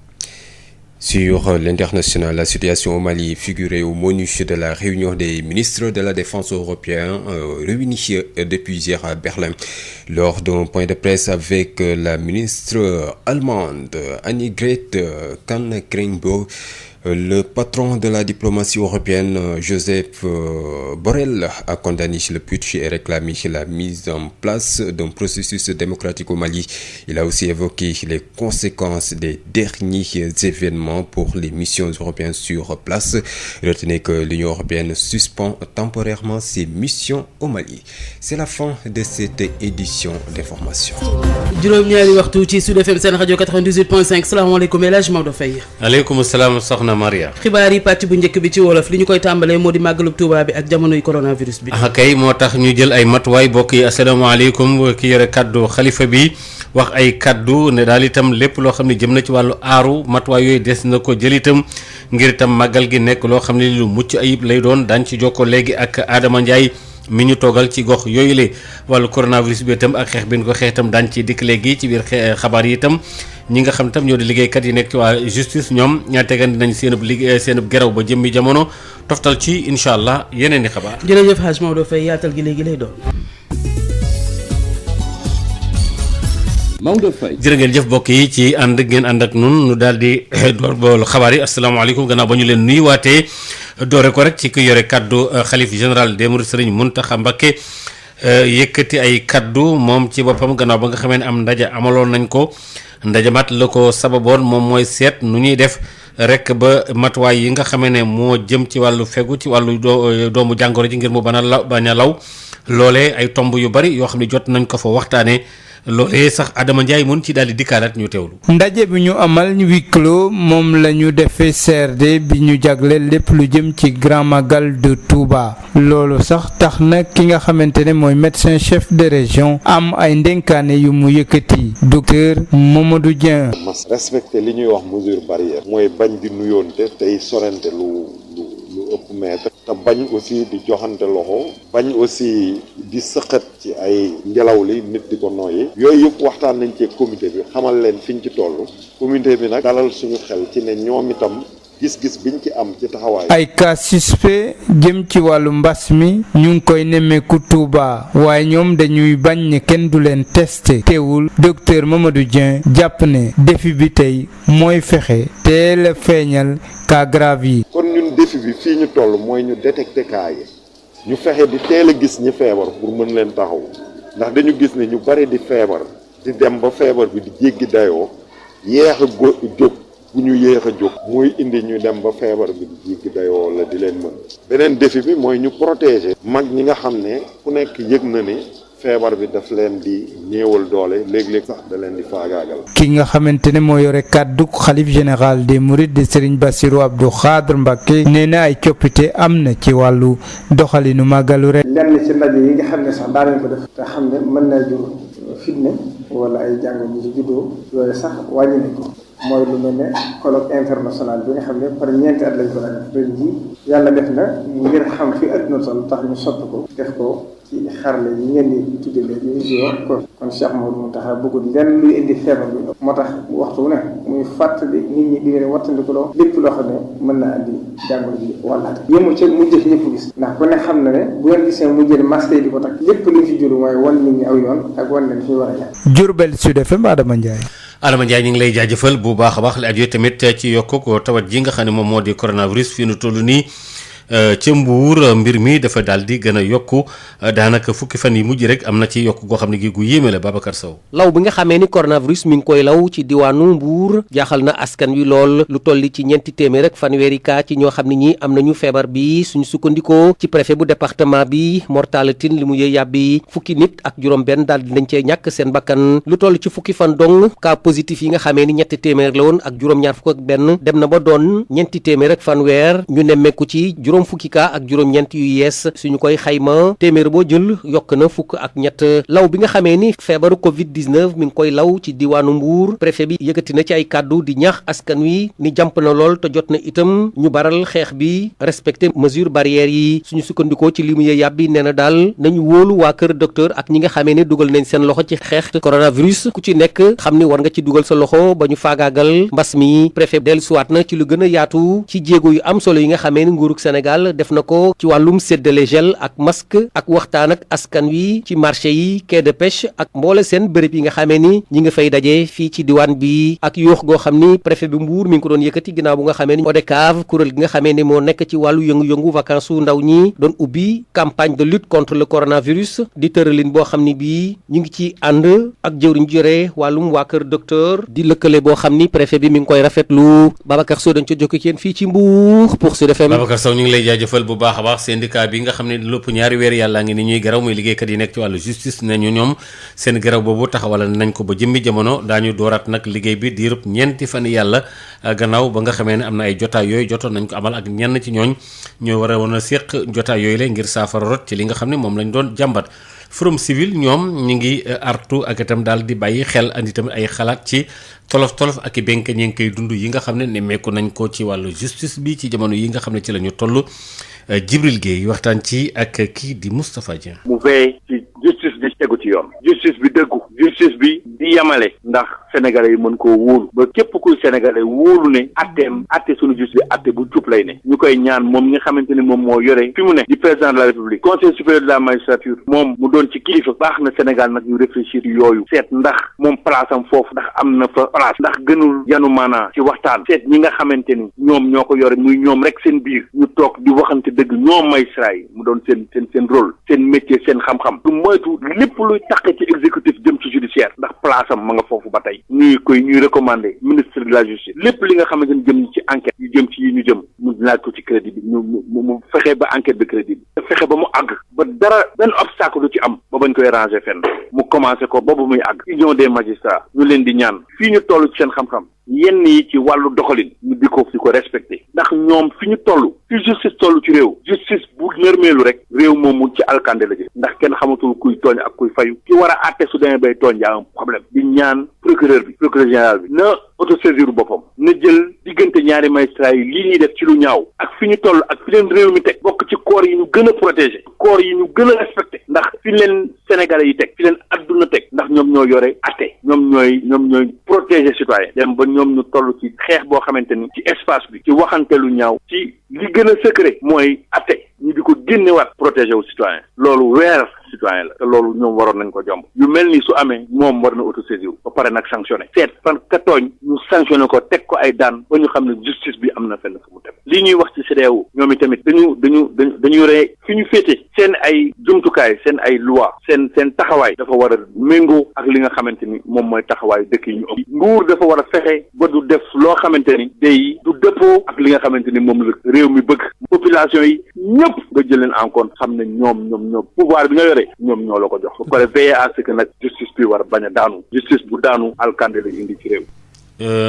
Sur l'international, la situation au Mali figurait au menu de la réunion des ministres de la Défense européens réunis depuis hier à Berlin. Lors d'un point de presse avec la ministre allemande Annegret Kramp-Karrenbauer, le patron de la diplomatie européenne, Joseph Borrell, a condamné le putsch et réclamé la mise en place d'un processus démocratique au Mali. Il a aussi évoqué les conséquences des derniers événements pour les missions européennes sur place. Retenez que l'Union européenne suspend temporairement ses missions au Mali. C'est la fin de cette édition d'information. juróom-ñaari waxtu ci Sud FM seen rajo 98.5 salaamaaleykum El Hadj Maodo Faye. aleykum salaam soxna Maria. xibaar yi pàcc bu njëkk bi ci wolof li ñu koy tàmbalee moo di màggalub Tuuba bi ak jamonoy coronavirus bi. kay moo tax ñu jël ay matuwaay bokk yi asalaamaaleykum ki yore kaddu xalifa bi wax ay kaddu ne daal itam lépp loo xam ne jëm na ci wàllu aaru matuwaay yooyu des na ko jël itam ngir itam màggal gi nekk loo xam ne lu mucc ayib lay doon daañu ci jokkoo léegi ak Adama Ndiaye mi ñu toogal ci gox yooyu la wàllu coronavirus bi itam ak xeex bi ñu ko xeex itam daañu ci dikk léegi ci biir xabaar yi itam ñi nga xam tam ñoo di liggéeykat yi nekk ci waa justice ñoom ñaa tegandi nañ seenub liggéey seenub geraw ba jëmmi jamono toftal ci incha allah yeneen i xabaar. jërëjëf Hadj Maodo Faye yaatal gi léegi lay doon. Maodo Faye jërë ngeen jëf mbokk yi ci ànd ngeen ànd ak nun nu daal di door boolu xabaar yi asalaamaaleykum gannaaw ba ñu leen nuyuwaatee doore ko rek ci ki yore kaddu xalif général des mourides Serigne Mountakha Mbacké yëkkati ay kaddu moom ci boppam gannaaw ba nga xamee ne am ndaje amaloon nañ ko ndajamat la ko sababoon moom mooy seet nu ñuy def rek ba matuwaay yi nga xamee ne moo jëm ci wàllu fegu ci wàllu doomu jàngoro ji ngir mu bañ a law loolee ay tomb yu bari yoo xam ne jot nañ ko fa waxtaanee loolee sax Adama Ndiaye mun ci daal di dikkaalaat ñu teewlu. ndaje bi ñu amal huis clos moom la ñu defee CRD bi ñu jagleel lépp lu jëm ci grand magal de Touba loolu sax tax na ki nga xamante ne mooy médecin chef de région am ay ndenkaane yu mu yëkkati docteur Mamadou Dieng. mas respecté li ñuy wax mesure barrière mooy bañ di nuyoonte tey sorente lu ëpp mètre te bañ aussi di joxante loxo bañ aussi di sëqat ci ay ngelaw li nit di ko nooyi yooyu yëpp waxtaan nañ ci comité bi xamal leen fiñ ci toll comité bi nag dalal suñu xel ci ne ñoom itam gis-gis biñ ci am ci taxawaay. ay cas suspect jëm ci wàllu mbas mi ñu ngi koy nemmeeku Touba waaye ñoom dañuy bañ ne kenn du leen testé teewul docteur Mamadou Dieng jàpp ne défi bi tey mooy fexe teel a feeñal cas grave yi. kon ñun défi bi fii ñu toll mooy ñu détecté cas yi ñu fexe di teel a gis ñi feebar pour mën leen taxaw ndax dañu gis ne ñu bari di feebar di dem ba feebar bi di jéggi dayoo yéex a jóg bu ñu yéex a jóg muy indi ñu dem ba feebar bi di jéggi dayoo la di leen mën. beneen défi bi mooy ñu protéger mag ñi nga xam ne ku nekk yëg na ne feebar bi daf leen di néewal doole léeg-léeg sax da leen di faagaagal. ki nga xamante ne moo yore kàddu xalif général des Mourides de Serigne Bassirou Abdou Khadre Mbacké nee na ay coppite am na ci wàllu doxalinu màggalu ren. lenn ci ndaje yi nga xam ne sax daanañ ko def te xam ne mën naa jur fitne wala ay jàng ñu ci juddoo yooyu sax wàññi nañ ko. mooy lu mel ne colloque international bi nga xam ne par ñeenti at lañ ko daan def ren jii yàlla def na ngir xam fi adduna toll tax ñu sotti ko def ko ci xarale yi ngeen di tuddee léegi visio kon Cheikh Mawud Mountakha bëggul lenn luy indi feebar bi moo tax waxtu ne muy fàttali nit ñi di leen wattandikuloo lépp loo xam ne mën naa andi jàngoro ji wàllaate yému ci mu jëf ñëpp gis ndax ku ne xam na ne bu ngeen gisee mu jël masque yi di ko takk lépp lu fi juru mooy wan nit ñi aw yoon ak wan leen fi war a jaar. Diourbel Sud FM Adama Ndiaye. Adama Ndiaye ñu ngi lay jaajëfal bu baax a baax li aju tamit ci yokku ko tawat ji nga xam ne moom moo di coronavirus fii nu toll nii ca Mbuur mbir mi dafa daal di gën a yokku daanaka fukki fan yi mujj rek am na ci yokku goo xam ne gi gu yéeme la Babacar Sow. law bi nga xamee ni coronavirus mi ngi koy law ci diwaanu Mbuur jaaxal na askan wi lool lu tolli ci ñeenti téeméer rek fanweeri kaa ci ñoo xam ne ñi am nañu feebar bi suñu sukkandikoo ci préfet bu département bi mortalité li mu yëy yàbbi fukki nit ak juróom benn daal di nañ cee ñàkk seen bakkan lu toll ci fukki fan dong cas positif yi nga xamee ni ñetti téeméer la woon ak juróom-ñaar fukk ak benn dem na ba doon ñeenti téeméer ak fanweer ñu nemmeeku ci juróom fukki kaa ak juróom-ñeent yu yees suñu koy xayma téeméer boo jël yokk na fukk ak ñett law bi nga xamee ni feebaru covid-19 mi ngi koy law ci diwaanu Mbuur préfet bi yëkkati na ci ay kàddu di ñaax askan wi ni jàmp na lool te jot na itam ñu baral xeex bi respecté mesure barrières yi suñu sukkandikoo ci li mu yee yàbbi nee na daal nañu wóolu waa kër docteur ak ñi nga xamee ni dugal nañ seen loxo ci xeex coronavirus ku ci nekk xam ni war nga ci dugal sa loxo ba ñu faagaagal mbas mi préfet dellusiwaat na ci lu gën a yaatu ci jéego yu am solo yi nga xamee ni nguurug Sénégal def na ko ci wàllum séddale gel ak masque ak waxtaan ak askan wi ci marché yi quai de pêche ak mboole seen bërëb yi nga xamee ni ñi nga fay daje fii ci diwaan bi ak yuux goo xam ni préfet bi Mbuur mi ngi ko doon yëkkati ginnaaw bu nga xamee ni ODCAV kuréel gi nga xamee ni moo nekk ci wàllu yëngu-yëngu vacances su ndaw ñi doon ubbi campagne de lutte contre le coronavirus di tëralin boo xam ni bii ñu ngi ci ànd ak jëwriñ jore wàllum waa kër docteur di lëkkale boo xam ni préfet bi mi ngi koy rafetlu Babacar Sow dañ ca jokki yéen fii ci Mbuur pour Sud FM. Babacar Sow ñu ngi lay jaajëfal bu baax a baax syndicat bi nga xam ne lépp ñaari weer yàllaa ngi ni ñuy garaw muy liggéeykat yi nekk ci wàllu justice ne ñu ñoom seen garaw boobu taxawal nañ ko ba jëmmi jamono daañu dooraat nag liggéey bi diirub ñeenti fan yàlla gannaaw ba nga xamee ne am na ay jotaay yooyu jotoon nañ ko amal ak ñenn ci ñooñ ñoo war a woon a séq jotaay yooyu la ngir saafara rot ci li nga xam ne moom lañ doon jàmbat Forum Civil ñoom ñu ngi artu ak itam daal di bàyyi xel andi tamit ay xalaat ci tolof ak i benk ñi ngi koy dund yi nga xam ne nemmeeku nañ ko ci wàllu justice bi ci jamono yi nga xam ne ci la ñu toll Djibril Gueye waxtaan ci ak kii di Moustapha Dieng. mu veille ci justice bi tegu ci yoon justice bi dëggu justice bi di yamale ndax sénégalais yi mën koo wóolu ba képp kuy sénégalais wóolu ne atte sunu justice bi atte bu jub lay ne ñu koy ñaan moom ñi nga xamante ni moom moo yore fi mu ne di président de la république conseil supérieur de la magistrature moom mu doon ci kilifa baax na Sénégal nag ñu réfléchir yooyu seet ndax moom place am foofu ndax am na fa place ndax gënul yanu maanaa ci waxtaan seet ñi nga xamante ni ñoom ñoo ko yore muy ñoom rek seen biir ñu toog di waxante dëgg ñoom magistrat yi mu doon seen rôle seen métier seen xam-xam du moytu lépp luy taqe ci exécutif jëm ci judiciaire ndax place am ma nga foofu ba tey ñuy recommander ministre de la justice lépp li nga xamante ni jëm ci enquête yu jëm ci yi ñu jëm mu laaj ko ci crédit bi mu fexe ba enquête bi crédit bi fexe ba mu àgg ba dara benn obstacle du ci am ba bañ koy ranger fenn mu commencé ko boobu muy àgg union des magistrats ñu leen di ñaan fii ñu toll ci seen xam-xam yenn yi ci wàllu doxalin ñu di ko respecté ndax ñoom fi ñu toll fi justice toll ci réew justice bu nërmeelu rek réew moomu ci alkande la jëm ndax kenn xamatul kuy tooñ ak kuy fayu ki war a àtte su demee bay tooñ yaa am problème di ñaan procureur général bi na autosaisir boppam na jël diggante ñaari magistrat yi lii ñuy def ci lu ñaaw ak fi ñu toll ak fi leen réew mi teg bokk ci corps yi ñu gën a protégé corps yi ñu gën a respecté ndax fi leen Sénégalais yi teg fi leen adduna teg ndax ñoom ñoo yore atte ñoom ñooy protéger citoyen dem ba ñoom ñu toll ci xeex boo xamante ni ci espace bi ci waxante lu ñaaw ci li gën a secret mooy atte ñu di ko génnewaat protéger wu citoyen loolu weer citoyen la te loolu ñoom waroon nañ ko jomb yu mel ni su amee moom war na autosaisir ba pare nag sanctionné seet fan ka tooñ ñu sanctionné ko teg ko ay daan ba ñu xam ne justice bi am na fenn fu mu teg lii ñuy wax ci CEDEAO ñoom itamit dañu ree fi ñu féete seen ay jumtukaay seen ay loi seen taxawaay dafa war a méngoo ak li nga xamante ni moom mooy taxawaayu dëkk yi ñu ëpp nguur dafa war a fexe ba du def loo xamante ni day du dëppoo ak li nga xamante ni moom la réew mi bëgg population yi ñëpp nga jël leen en compte xam ne ñoom pouvoir bi nga yore ñoom ñoo la ko jox ba pare veiller à ce que nag justice bi war a bañ a daanu justice bu daanu alkande la indi ci réew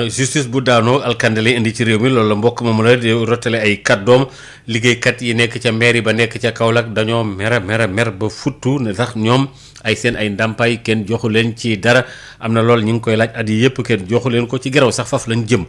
justice bu daanoo alkande lay indi ci réew mi loolu la mbokk moom la di rotale ay kàddoom liggéeykat yi nekk ca mairie ba nekk ca Kaolack dañoo mer ba futtu ne sax ñoom ay seen ay ndàmpaay kenn joxu leen ci dara am na loolu ñu ngi koy laaj at yi yëpp kenn joxu leen ko ci geraw sax faf lañ jëm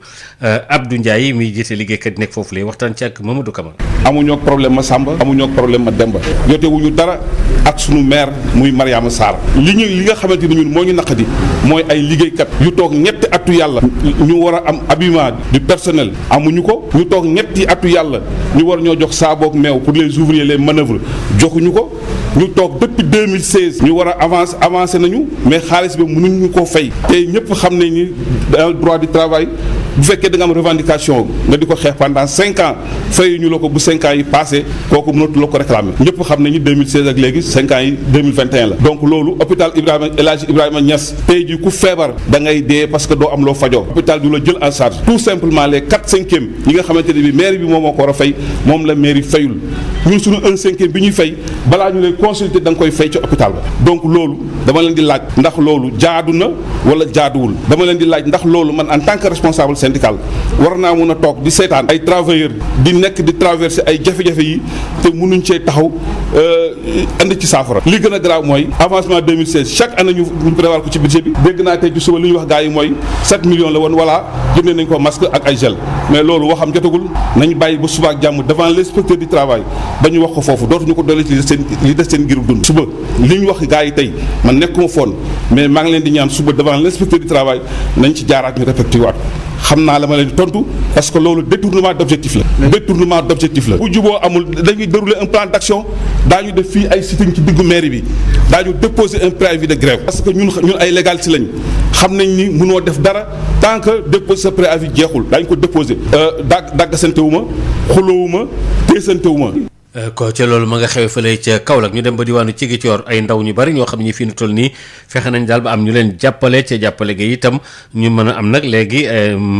Abdou Ndiaye miy jiite liggéeykat yi nekk foofu lay waxtaan ci ak Mamadou Camara. amuñoo problème ma Samba amuñoo problème ma Demba jotewuñu dara ak sunu maire muy Mariama Sarr li nga xamante ni ñun moo ñu naqadi mooy ay liggéeykat yu toog ñetti atu yàlla ñu war a am habillement du personnel amuñu ko ñu toog ñetti atu yàlla ñu war ñoo jox saaboog meew pour les ouvriers les manœuvres joxuñu ko ñu toog depuis 2016 ñu war a avancé nañu mais xaalis bi mënuñu koo fay te ñëpp xam nañ ni dans le droit du travail bu fekkee da nga am revendication nga di ko xeex pendant 5 ans fay ñu la ko bu 5 ans yi passé kooku mënatu la ko réclamer ñëpp xam nañu 2016 ak léegi 5 ans yi 2021 la donc loolu hôpital El Hadji Ibrahima Niass tey jii ku feebar da ngay dee parce que doo am loo fajoo hôpital du la jël en charge tout simplement les 4/5 yi nga xamante ne bi mairie bi moom moo ko war a fay moom la mairie fayul ñun suñu 1/5 bi ñuy fay balaa ñu lay consulter da nga koy fay ci hôpital ba donc loolu dama leen di laaj ndax loolu jaadu na wala jaaduwul dama leen di laaj ndax loolu man en tant que responsable syndical war naa mun a toog di seetaan ay travailleurs di nekk di traverser ay jafe-jafe yi te mënuñ cee taxaw andi ci saafara li gën a grave mooy avancement 2016 chaque année ñu prévoir ko ci budget bi dégg naa tey ci suba li ñu wax gars yi mooy 7 millions la woon voilà jëndee nañ ko masque ak ay gel mais loolu waxam jotagul nañ bàyyi ba suba ak jàmm devant l'inspecteur du travail ba ñu wax ko foofu dootuñu ko dolli ci li des seen ngirub dund suba li ñu wax gars yi tey man nekkuma foon mais maa ngi leen di ñaan suba devant l'inspecteur du travail nañ ci jaaraat ñu répété waat xam naa la ma leen di tontu parce que loolu détournement d'objectif la bu juboo amul dañuy dérouler un plan d'action daañu def fii ay sitting ci diggu mairie bi daañu déposer un préavis de grève parce que ñun ay légaliste lañ xam nañ ni mënoo def dara tant que déposer sa préavis jeexul daañu ko déposer daggasantewuma xulowuma téesantewuma ko ca loolu ma nga xewe fële ca Kaolack ñu dem ba diwaanu Ziguinchor ay ndaw ñu bari ñoo xam ne fii nu toll nii fexe nañ daal ba am ñu leen jàppale ca jàppale gi itam ñu mën a am nag léegi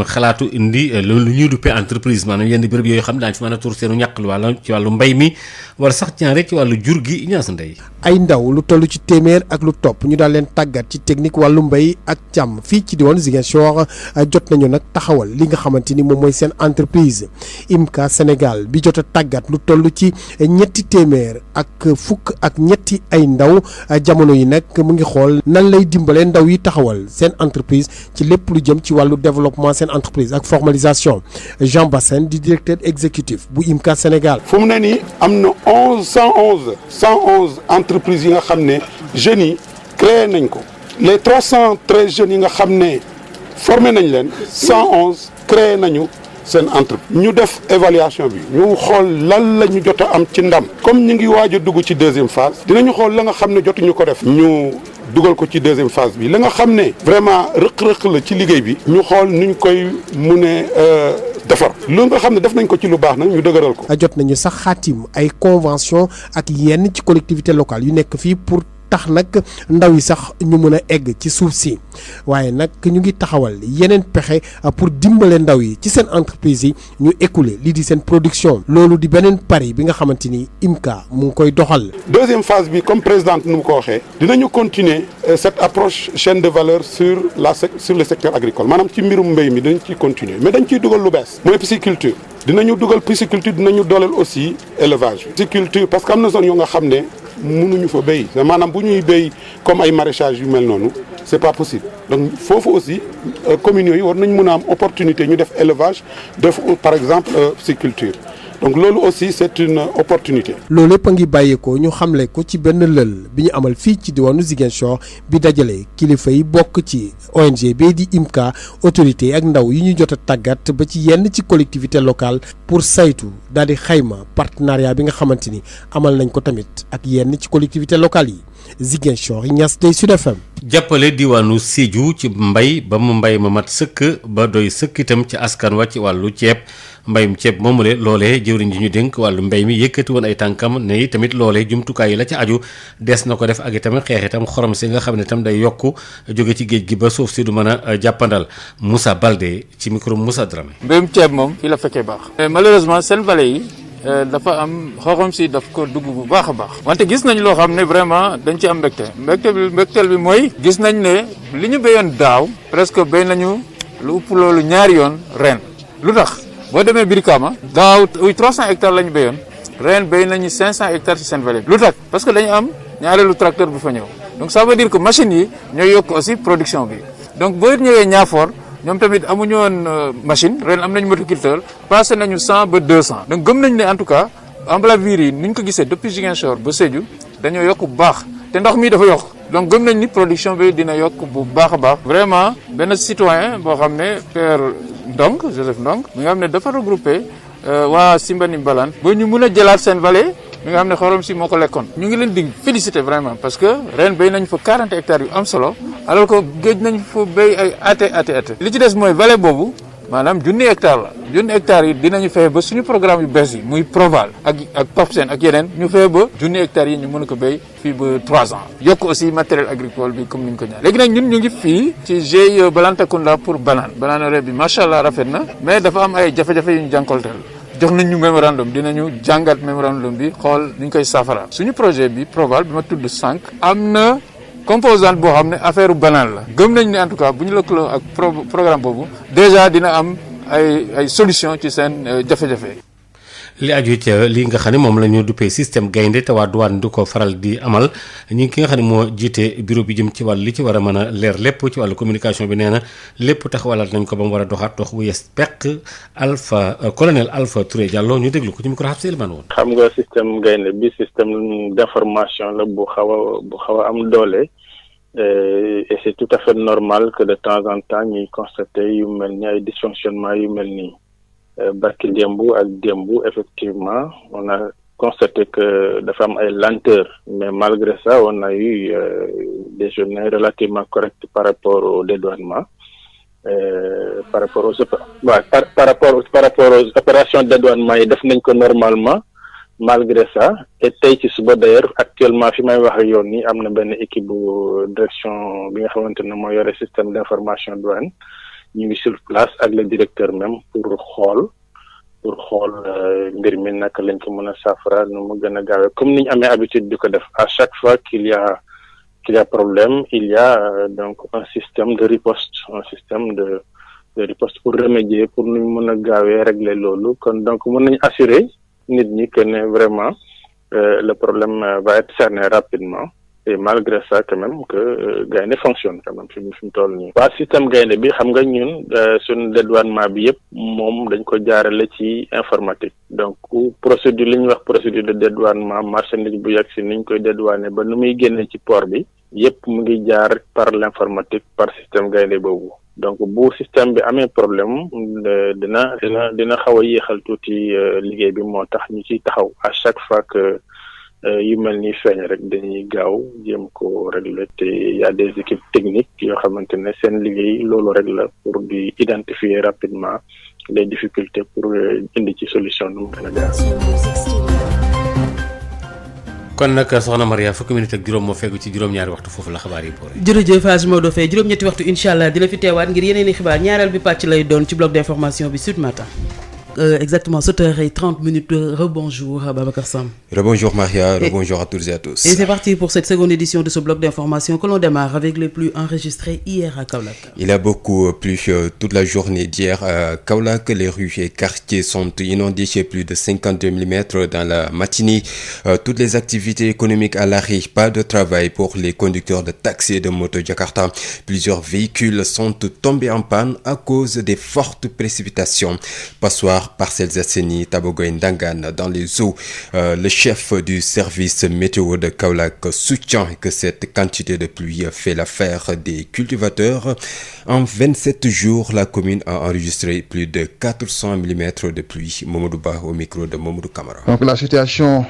xalaatu indi lu ñuy duppee entreprise maanaam yenn béréb yooyu xam daañu fi mën a tuur seenu ñàq ci wàllu mbay mi wala sax ñaare ci wàllu jur gi ñaasa ndey ay ndaw lu toll ci téeméer ak lu topp ñu daal leen tàggat ci technique wàllu mbay ak càmm fii ci diwaanu Ziguinchor jot nañu nag taxawal li nga xamante ni moom mooy seen entreprise IMCA Sénégal bi jot a tàggat lu toll ci ñetti téeméer ak fukk ak ñetti ay ndaw jamono yi nag mu ngi xool nan lay dimbalee ndaw yi taxawal seen entreprise ci lépp lu jëm ci wàllu développement seen entreprise ak formalisation Jean Bassène di directeur exécutif bu IMCA Sénégal. fu mu ne nii am na 111 entreprises yi nga xam ne jeunes yi créé nañ ko les 313 jeunes yi nga xam ne formé nañ leen 111 créé nañu seen entreprise ñu def évaluation bi ñu xool lan la ñu jot a am ci ndam comme ñu ngi waaj a dugg ci deuxième phase dinañu xool la nga xam ne jotuñu ko def ñu dugal ko ci deuxième phase bi la nga xam ne vraiment rëq-rëq la ci liggéey bi ñu xool nuñ koy munee defar lu nga xam ne def nañ ko ci lu baax nag ñu dëgëral ko. jot nañu sax xaatim ay convention ak yenn ci collectivité locale yu nekk fii pour tax nag ndaw yi sax ñu mën a egg ci suuf si waaye nag ñu ngi taxawal yeneen pexe pour dimbale ndaw yi ci seen entreprise yi ñu écouler lii di seen production loolu di beneen pari bi nga xamante ni IMCA mu ngi koy doxal. deuxième phase bi comme présidente nu mu ko waxee dinañu continuer cette approche chaîne de valeur sur le secteur agricole maanaam ci mbirum mbéy mi dañ ciy continuer mais dañ ciy dugal lu bees mooy pisciculture dinañu dugal pisciculture dinañu dooleel aussi élevage pisciculture parce que am na zone yoo nga xam ne mënuñu fa béy maanaam bu ñuy béy comme ay maraîchage yu mel noonu c'est pas possible donc foofu aussi communes yooyu war nañ mën a am opportunité ñu def élevage def par exemple pisciculture donc loolu aussi c'est une opportunité. loolu lépp a ngi bàyyeekoo ñu xamle ko ci benn lël bi ñu amal fii ci diwaanu Ziguinchor bi dajale kilifa yi bokk ci ONG bi di IMCA autorité ak ndaw yi ñu jot a tàggat ba ci yenn ci collectivité locale pour saytu daal di xayma partenariat bi nga xamante ni amal nañ ko tamit ak yenn ci collectivité locale yi Ziguinchor Niass day Sud FM. jàppale diwaanu Sédhiou ci mbay ba mu mbay ma mat sëkk ba doy sëkk itam ci askan wa ci wàllu ceeb mbayum ceeb moomule loolee jëwriñ ji ñu dénk wàllu mbay mi yëkkati woon ay tànkam ne tamit loolee jumtukaay yi la ca aju des na ko def ak itamit xeex itam xorom si nga xam ne itam day yokku jóge ci géej gi ba suuf si du mën a jàppandal Moussa Baldé ci micro Moussa Dramé. mbayum ceeb moom fii la fekkee baax. malheureusement seen vallée yi. dafa am xoxom si daf ko dugg bu baax a baax wante gis nañ loo xam ne vraiment dañ ci am mbégteel bi mooy gis nañ ne li ñu béyoon daaw presque béy nañu lu ëpp loolu ñaari yoon ren lu tax boo demee Birikama daaw 300 hectares la ñu béyoon ren béy nañu 500 hectares ci seen vallée bi lu tax parce que dañu am ñaareelu tracteur bu fa ñëw donc ça veut dire que machines yi ñooy yokk aussi production bi donc boo ñëwee Niafor ñoom tamit amuñu woon machine ren am nañu motoculteur passé nañu 100 ba 200 donc gëm nañ ne en tout cas emblavir yi ni ñu ko gisee depuis Ziguinchor ba Sédhiou dañoo yokk bu baax te ndox mi dafa yokk donc gëm nañ ni production bi dina yokk bu baax a baax vraiment benn citoyen boo xam ne Père Ndong Joseph Ndong mi nga xam ne dafa regroupé waa Simbani Mbalaan ba ñu mun a jëlaat seen vallée mi nga xam ne xorom si moo ko lekkoon ñu ngi leen di féliciter vraiment parce que ren béy nañ fa 40 hectares yu am solo alors que géej nañ fa béy ay ate li ci des mooy vallée boobu maanaam junni hectares la junni hectares yi dinañu fexe ba suñu programme yu bees yi muy Proval ak PAPSEN ak yeneen ñu fexe ba junni hectares yi ñu mën ko béy fii ba 3 ans yokk aussi matériel agricole bi comme ni ñu ko ñaan léegi nag ñun ñu ngi fii ci GIE Balantacounda pour banane bi macha allah rafet na mais dafa am ay jafe-jafe yu ñu jànkonteel jox nañ ñu mémorandum dinañu jàngat mémorandum bi xool ni ñu koy saafara suñu projet bi Proval bi ma tudd sànq am na composante boo xam ne affaire banane la gëm nañ ne en tout cas bu ñu lëkkaloo ak programme boobu déjà dina am ay solution ci seen jafe-jafe. li aju ca li nga xam ne moom la ñu duppee système gaynde te waa douane du ko faral di amal ñi ki nga xam ne moo jiite bureau bi jëm ci wàll li ci war a mën a leer lépp ci wàllu communication bi nee na lépp taxawalaat nañ ko ba mu war a doxaat dox bu yes peq colonel Alpha Touré Diallo ñu déglu ko ci micro Habs Elimane woon. xam nga système gaynde bi système d'information la bu xaw a am doole et c'est tout à fait normal que de temps en temps ñuy constater yu mel ni ay dysfonctionnement yu mel nii. barki démb ak démb effectivement on a constaté que dafa am ay lenteur mais malgré ça on a eu des journées relativement correctes par rapport au dédouanement par rapport aux opérations de dédouanement yi def nañ ko normalement malgré ça et tey ci suba d'ailleurs actuellement fi may wax ak yoon ni am na benn équipe bu direction bi nga xamante ne moo yore système d'information douane ñu ngi sur place ak le directeur même pour xool mbir mi naka lañ ko mën a saafara nu mu gën a gaawee comme ni ñu amee habitude di ko def à chaque fois qu'il y a problème il y a donc un système de riposte de riposte pour remédier pour nu mën a gaawee régler loolu kon donc mën nañu assurer nit ñi que ne vraiment le problème va être cerné rapidement. Et malgré ça quand même que gaynde fonctionne quand même fi mu toll nii. waa système gaynde bi xam nga ñun suñu dédouanement bi yëpp moom dañ ko jaarale ci informatique donc procédure li ñuy wax procédure de dédouanement marchandise bu yegg si ni ñu koy dédouaner ba nu muy génnee ci port bi yëpp mu ngi jaar par l'informatique par système gaynde boobu donc bu système bi amee problème dina xaw a yéexal tuuti liggéey bi moo tax ñu ciy taxaw à chaque fois que yu mel ni feeñ rek dañuy gaaw jéem ko régler te y a des équipes techniques yoo xamante ne seen liggéey loolu rek la pour di identifier rapidement les difficultés pour indi ci solution nu mu gën a gaaw. kon nag soxna Maria fukki minute ak juróom moo feggu ci juróom-ñaari waxtu foofu la xibaar yi boore. jërëjëf Hadj Maodo Faye juróom-ñetti waxtu incha allah dina fi teewaat ngir yeneen i xibaar ñaareel bi pàcc lay doon ci bloc d'information bi Sud Matin. Exactement 7h30 rebonjour Babacar Sam. Rebonjour Maria, rebonjour à toutes et à tous. Et c'est parti pour cette seconde édition de ce bloc d'information que l'on démarre avec les pluies enregistrées hier à Kaolack. Il a beaucoup plu toute la journée d'hier à Kaolack. Les rues et quartiers sont inondés chez plus de 52 mm dans la matinée. Toutes les activités économiques à l'arrêt, pas de travail pour les conducteurs de taxis et de moto Jakarta. Plusieurs véhicules sont tombés en panne à cause des fortes précipitations. Passoire Mar, Parcelles Assainies, Tabogoy, Ndangan dans les eaux. Le chef du service météo de Kaolack soutient que cette quantité de pluie fait l'affaire des cultivateurs. En 27 jours, la commune a enregistré plus de 400 mm de pluie. Mamadou Ba au micro de Mamadou Camara. Donc la situation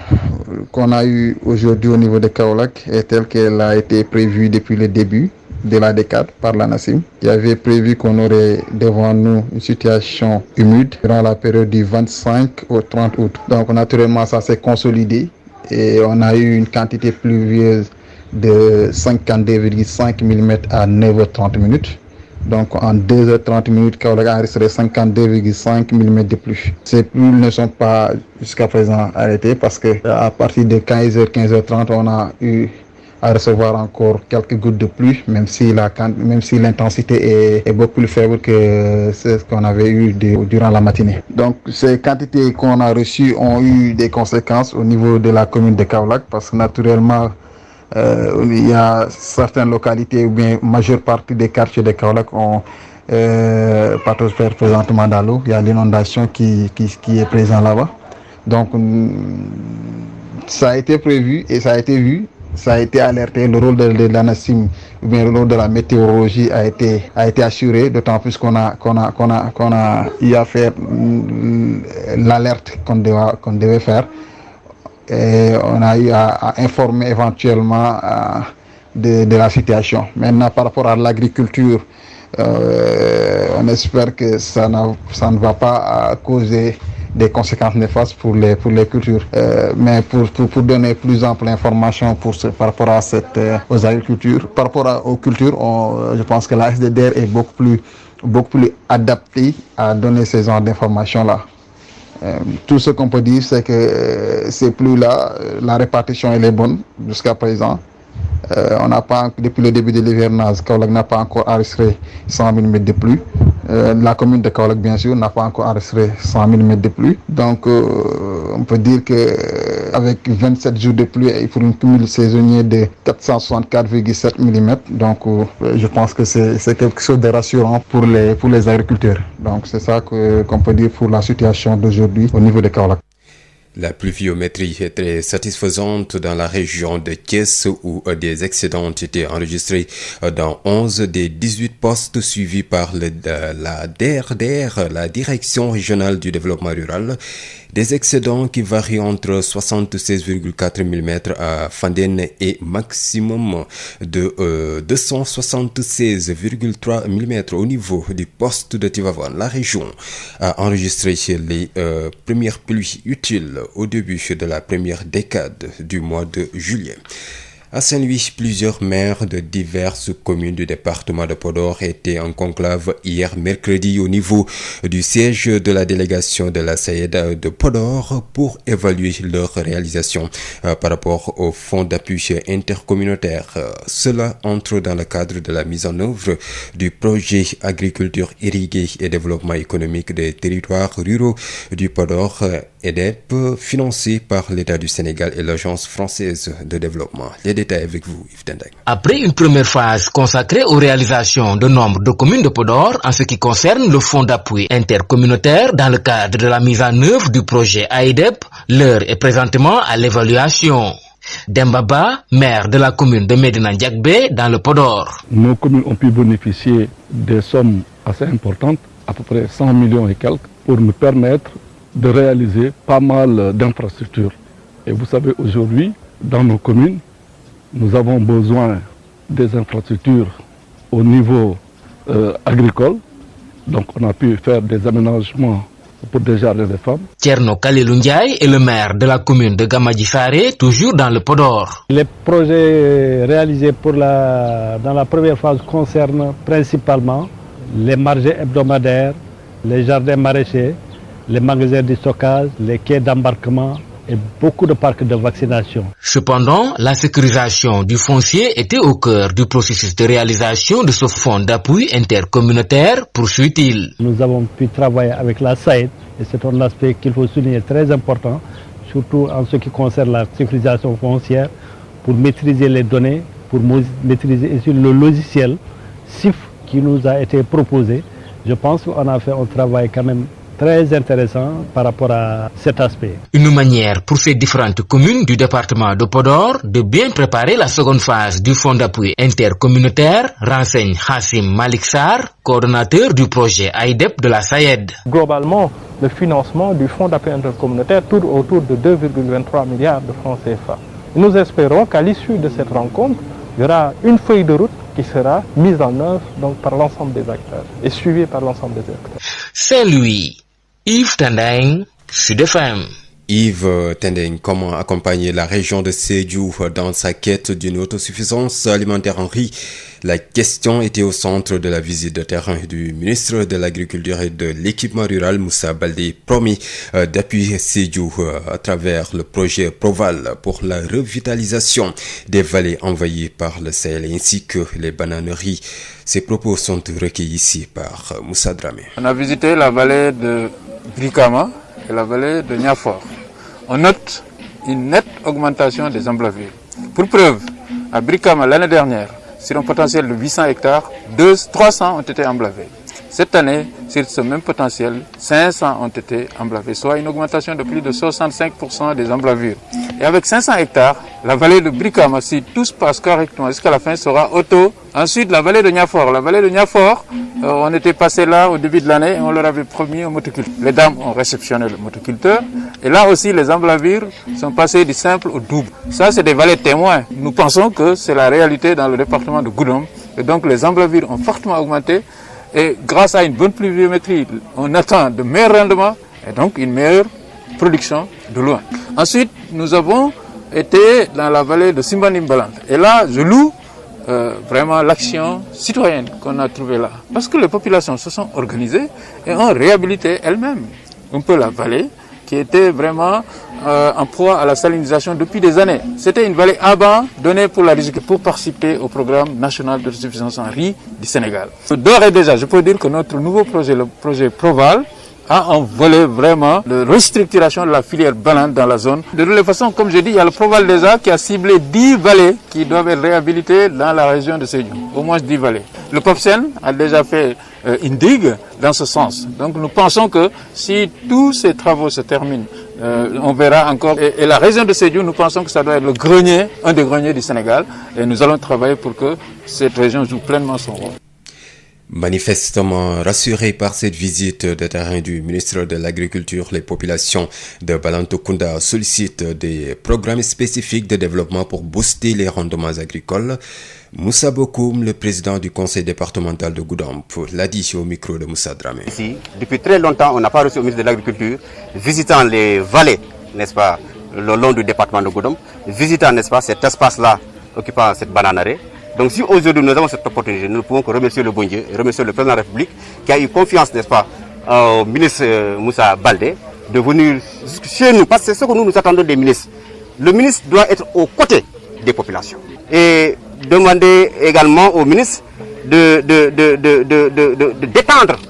qu'on a eue aujourd'hui au niveau de Kaolack est telle qu'elle a été prévue depuis le début de la décade par l'ANACIM, qui avait prévu qu'on aurait devant nous une situation humide durant la période du 25 au 30 août. Donc naturellement ça s'est consolidé et on a eu une quantité pluvieuse de 52,5 mm à 9h30. Donc en 2h30, Kaolack a enregistré 52,5 mm de pluie. Ces pluies ne sont pas jusqu'à présent arrêtées parce que à partir de 15h30, on a eu à recevoir encore quelques gouttes de pluie, même si l'intensité est beaucoup plus faible que ce qu'on avait eu durant la matinée. Donc ces quantités qu'on a reçues ont eu des conséquences au niveau de la commune de Kaolack parce que naturellement il y a certaines localités ou bien majeure partie des quartiers de Kaolack ont présentement dans l'eau. Il y a l'inondation qui est présent là-bas. Donc ça a été prévu et ça a été vu. Ça a été alerté, le rôle de l'ANACIM ou bien le rôle de la météorologie a été assuré, d'autant plus qu'on a eu à faire l'alerte qu'on devait faire. Et on a eu à informer éventuellement de la situation. Maintenant, par rapport à l'agriculture, on espère que ça ne va pas causer des conséquences néfastes pour les cultures. Mais pour donner plus ample information par rapport à aux agricultures, par rapport aux cultures, je pense que la SDDR est beaucoup plus adaptée à donner ce genre d'informations-là. Tout ce qu'on peut dire, c'est que ces pluies-là, la répartition elle est bonne jusqu'à présent. On n'a pas, depuis le début de l'hivernage, Kaolack n'a pas encore enregistré 100 mm de pluie. La commune de Kaolack, bien sûr, n'a pas encore enregistré 100 mm de pluie. Donc, on peut dire qu'avec 27 jours de pluie et pour une cumul saisonnier de 464,7 mm, donc je pense que c'est quelque chose de rassurant pour les agriculteurs. Donc, c'est ça qu'on peut dire pour la situation d'aujourd'hui au niveau de Kaolack. La pluviométrie est très satisfaisante dans la région de Thiès où des excédents ont été enregistrés dans 11 des 18 postes suivis par la DRDR, la Direction régionale du développement rural. Des excédents qui varient entre 76,4 mm à Fandène et maximum de 276,3 mm au niveau du poste de Tivaouane. La région a enregistré les premières pluies utiles au début de la première décade du mois de juillet. À Saint-Louis, plusieurs maires de diverses communes du département de Podor étaient en conclave hier mercredi au niveau du siège de la délégation de la SAED de Podor pour évaluer leurs réalisations par rapport au fonds d'appui intercommunautaire. Cela entre dans le cadre de la mise en œuvre du projet agriculture irriguée et développement économique des territoires ruraux du Podor, EDEP, financé par l'État du Sénégal et l'Agence française de développement. Les détails avec vous, Yves Tendeng. Après une première phase consacrée aux réalisations de nombre de communes de Podor en ce qui concerne le fonds d'appui intercommunautaire dans le cadre de la mise en œuvre du projet AIDEP, l'heure est présentement à l'évaluation. Dembaba, maire de la commune de Médina Ndiakbé dans le Podor. Nos communes ont pu bénéficier des sommes assez importantes, à peu près 100 millions et quelques, pour nous permettre de réaliser pas mal d'infrastructures. Et vous savez, aujourd'hui, dans nos communes, nous avons besoin des infrastructures au niveau agricole. Donc on a pu faire des aménagements pour des jardins de femmes. Tierno Kalilou Ndiaye est le maire de la commune de Gamadji-Saré, toujours dans le Podor. Les projets réalisés dans la première phase concernent principalement les marchés hebdomadaires, les jardins maraîchers, les magasins de stockage, les quais d'embarquement et beaucoup de parcs de vaccination. Cependant, la sécurisation du foncier était au cœur du processus de réalisation de ce fonds d'appui intercommunautaire, poursuit-il. Nous avons pu travailler avec la SAED et c'est un aspect qu'il faut souligner très important, surtout en ce qui concerne la sécurisation foncière, pour maîtriser les données, pour maîtriser aussi le logiciel SIF qui nous a été proposé. Je pense qu'on a fait un travail quand même très intéressant par rapport à cet aspect. Une manière pour ces différentes communes du département de Podor de bien préparer la seconde phase du fonds d'appui intercommunautaire, renseigne Hassim Malik Sarr, coordonnateur du projet AIDEP de la SAED. Globalement, le financement du fonds d'appui intercommunautaire tourne autour de 2,23 milliards de francs CFA. Nous espérons qu'à l'issue de cette rencontre, il y aura une feuille de route qui sera mise en œuvre donc, par l'ensemble des acteurs et suivie par l'ensemble des acteurs. Saint-Louis, Yves Tendeng, Sud FM. Yves Tendeng, comment accompagner la région de Sédhiou dans sa quête d'une autosuffisance alimentaire en riz? La question était au centre de la visite de terrain du ministre de l'Agriculture et de l'Équipement rural, Moussa Baldé, promis d'appuyer Sédhiou à travers le projet Proval pour la revitalisation des vallées envahies par le Sahel ainsi que les bananeries. Ces propos sont recueillis ici par Moussa Dramé. On a visité la vallée de Brikama et la vallée de Niafor. On note une nette augmentation des emblavures. Pour preuve, à Brikama l'année dernière, sur un potentiel de 800 hectares, 300 ont été emblavés. Cette année, sur ce même potentiel, 500 ont été emblavés, soit une augmentation de plus de 65% des emblavures. Et avec 500 hectares, la vallée de Brikama, si tout se passe correctement jusqu'à la fin, sera auto. Ensuite, la vallée de Niafor. La vallée de Niafor, on était passé là au début de l'année et on leur avait promis un motoculteur. Les dames ont réceptionné le motoculteur. Et là aussi, les emblavures sont passées du simple au double. Ça, c'est des vallées témoins. Nous pensons que c'est la réalité dans le département de Goudomp. Et donc, les emblavures ont fortement augmenté. Et grâce à une bonne pluviométrie, on attend de meilleurs rendements et donc une meilleure production de loin. Ensuite, nous avons été dans la vallée de Simbani-Mbalante. Et là, je loue vraiment l'action citoyenne qu'on a trouvée là. Parce que les populations se sont organisées et ont réhabilité elles-mêmes un peu la vallée qui était vraiment en proie à la salinisation depuis des années. C'était une vallée abandonnée pour la riziculture pour participer au programme national de suffisance en riz du Sénégal. D'ores et déjà, je peux dire que notre nouveau projet, le projet Proval, a un volet vraiment de restructuration de la filière banane dans la zone. De toute façon, comme je dis, il y a le Proval déjà qui a ciblé 10 vallées qui doivent être réhabilitées dans la région de Sédhiou. Au moins 10 vallées. Le POPSEN a déjà fait une digue dans ce sens. Donc nous pensons que si tous ces travaux se terminent, on verra encore. Et la région de Sédhiou, nous pensons que ça doit être le grenier, un des greniers du Sénégal. Et nous allons travailler pour que cette région joue pleinement son rôle. Manifestement rassurés par cette visite de terrain du ministre de l'Agriculture, les populations de Balantokunda sollicitent des programmes spécifiques de développement pour booster les rendements agricoles. Moussa Bokoum, le président du conseil départemental de Goudomp, l'a dit au micro de Moussa Dramé. Ici, depuis très longtemps, on n'a pas reçu au ministre de l'Agriculture, visitant les vallées, n'est-ce pas, le long du département de Goudomp, visitant, n'est-ce pas, cet espace-là occupant cette bananerie. Donc si aujourd'hui nous avons cette opportunité, nous ne pouvons que remercier le bon Dieu, remercier le président de la République qui a eu confiance, n'est-ce pas, au ministre Moussa Baldé de venir chez nous, parce que c'est ce que nous attendons des ministres. Le ministre doit être aux côtés des populations. Et demander également au ministre d'étendre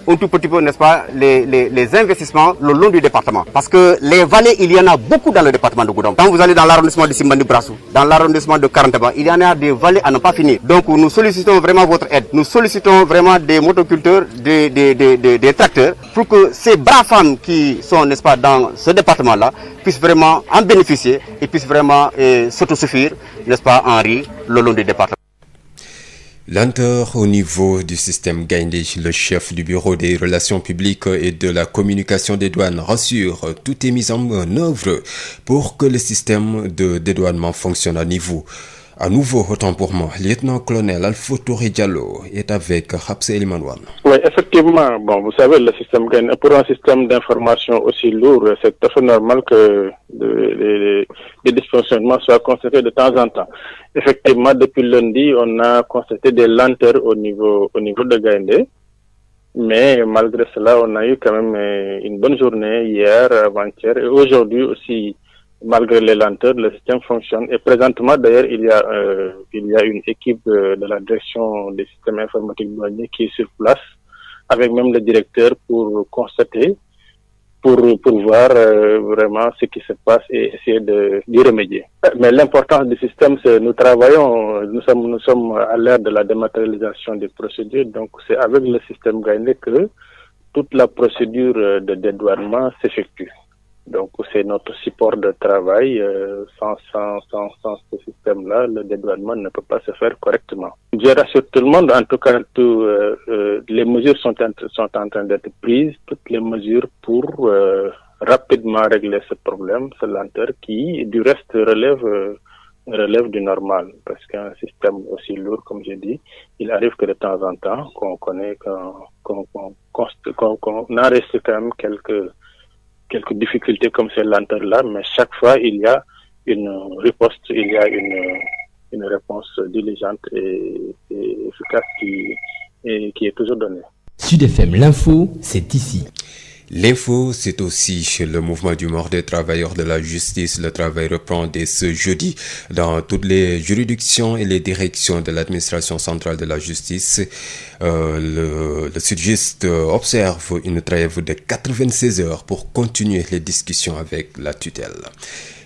un tout petit peu, n'est-ce pas, les investissements le long du département. Parce que les vallées, il y en a beaucoup dans le département de Goudomp. Quand vous allez dans l'arrondissement de Simbandi-Brassou, dans l'arrondissement de Karantaba, il y en a des vallées à ne pas finir. Donc nous sollicitons vraiment votre aide. Nous sollicitons vraiment des motoculteurs, des tracteurs, pour que ces braves femmes qui sont, n'est-ce pas, dans ce département-là, puissent vraiment en bénéficier et puissent vraiment s'autosuffire, n'est-ce pas, en riz le long du département. Lenteur au niveau du système Gaindé, le chef du bureau des relations publiques et de la communication des douanes rassure, tout est mis en œuvre pour que le système de dédouanement fonctionne à niveau. À nouveau, autant pour moi, lieutenant-colonel Alpha Touré Diallo est avec Habse Elimanouane. Oui, effectivement, bon, vous savez, le système Gaindé, pour un système d'information aussi lourd, c'est tout à fait normal que les dysfonctionnements soient constatés de temps en temps. Effectivement, depuis lundi, on a constaté des lenteurs au niveau de Gaindé. Mais malgré cela, on a eu quand même une bonne journée hier, avant-hier, et aujourd'hui aussi. Malgré les lenteurs, le système fonctionne. Et présentement, d'ailleurs, il y a une équipe de la direction des systèmes informatiques douaniers qui est sur place, avec même le directeur pour constater, pour voir vraiment ce qui se passe et essayer d'y remédier. Mais l'importance du système, c'est nous travaillons, nous sommes à l'ère de la dématérialisation des procédures, donc c'est avec le système Gaindé que toute la procédure de dédouanement s'effectue. Donc c'est notre support de travail. Sans ce système-là, le dédouanement ne peut pas se faire correctement. Je rassure tout le monde, en tout cas, les mesures sont en train d'être prises, toutes les mesures pour rapidement régler ce problème, ce lenteur qui, du reste, relève du normal. Parce qu'un système aussi lourd, comme j'ai dit, il arrive que de temps en temps, qu'on enregistre quand même quelques difficultés comme ces lenteurs-là, mais chaque fois, il y a une riposte, il y a une réponse diligente et efficace qui est toujours donnée. Sud FM, l'info, c'est ici. L'info, c'est aussi le mouvement d'humeur des travailleurs de la justice. Le travail reprend dès ce jeudi dans toutes les juridictions et les directions de l'administration centrale de la justice. Le Sudjust observe une trêve de 96 heures pour continuer les discussions avec la tutelle.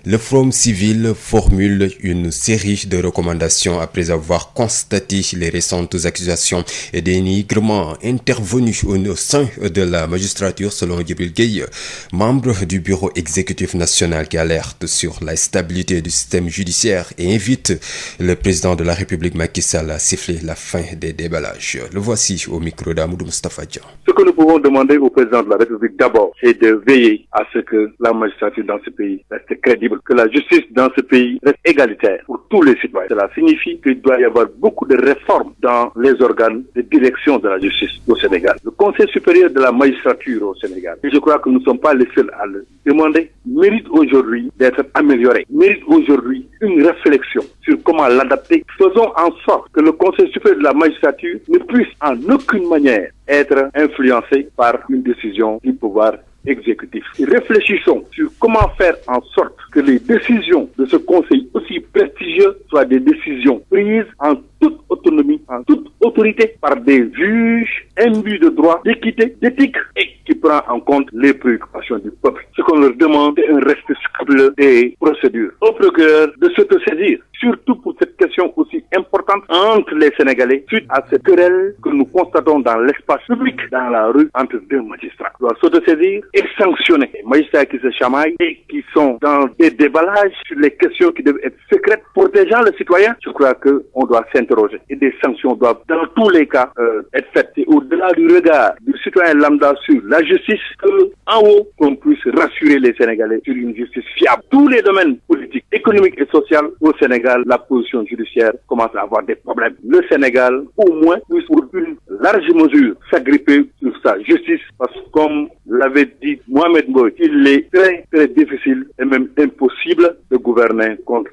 Le Forum civil formule une série de recommandations après avoir constaté les récentes accusations et dénigrements intervenus au sein de la magistrature, selon Djibril Gueye, membre du bureau exécutif national, qui alerte sur la stabilité du système judiciaire et invite le président de la République Macky Sall à siffler la fin des déballages. Le voici au micro d'Amadou Moustapha Dia. Ce que nous pouvons demander au président de la République d'abord, c'est de veiller à ce que la magistrature dans ce pays reste crédible, que la justice dans ce pays reste égalitaire pour tous les citoyens. Cela signifie qu'il doit y avoir beaucoup de réformes dans les organes de direction de la justice au Sénégal. Le Conseil supérieur de la magistrature au Sénégal, et je crois que nous ne sommes pas les seuls à le demander, mérite aujourd'hui d'être amélioré, mérite aujourd'hui une réflexion sur comment l'adapter. Faisons en sorte que le Conseil supérieur de la magistrature ne puisse en aucune manière être influencé par une décision du pouvoir exécutif. Et réfléchissons sur comment faire en sorte que les décisions de ce conseil aussi prestigieux soient des décisions prises en toute autonomie, en toute autorité par des juges imbus de droit, d'équité, d'éthique et qui prend en compte les préoccupations du peuple. Ce qu'on leur demande, c'est un respect scrupuleux des procédures. Au procureur de s'autosaisir, surtout pour cette question aussi importante entre les Sénégalais, suite à cette querelle que nous constatons dans l'espace public, dans la rue, entre deux magistrats. Il doit s'autosaisir et sanctionner les magistrats qui se chamaillent et qui sont dans des déballages sur les questions qui doivent être secrètes, protégeant le citoyen. Je crois qu'on doit s'interroger et des sanctions doivent dans tous les cas être faites. Et au-delà du regard du citoyen lambda sur la justice, en haut, qu'on puisse rassurer les Sénégalais sur une justice fiable. Tous les domaines politiques, économiques et sociaux au Sénégal, la position judiciaire commence à avoir des problèmes. Le Sénégal, au moins, puisse pour une large mesure s'agripper sur sa justice, parce que comme l'avait dit Mohamed Mboye, il est très très difficile et même impossible de gouverner contre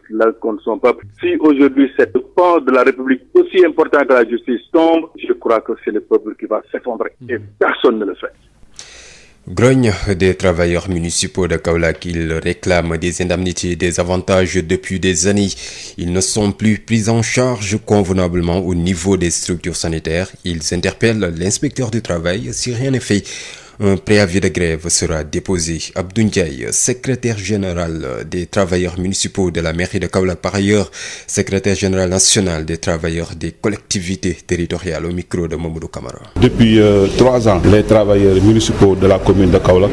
son peuple. Si aujourd'hui cette pan de la République aussi important que la justice tombe, je crois que c'est le peuple qui va s'effondrer et personne ne le fait. Grogne des travailleurs municipaux de Kaolack, ils réclament des indemnités et des avantages depuis des années. Ils ne sont plus pris en charge convenablement au niveau des structures sanitaires. Ils interpellent l'inspecteur du travail. Si rien n'est fait, un préavis de grève sera déposé. Abdou Ndiaye, secrétaire général des travailleurs municipaux de la mairie de Kaolack, par ailleurs secrétaire général national des travailleurs des collectivités territoriales, au micro de Mamadou Camara. Depuis 3 ans, les travailleurs municipaux de la commune de Kaolack,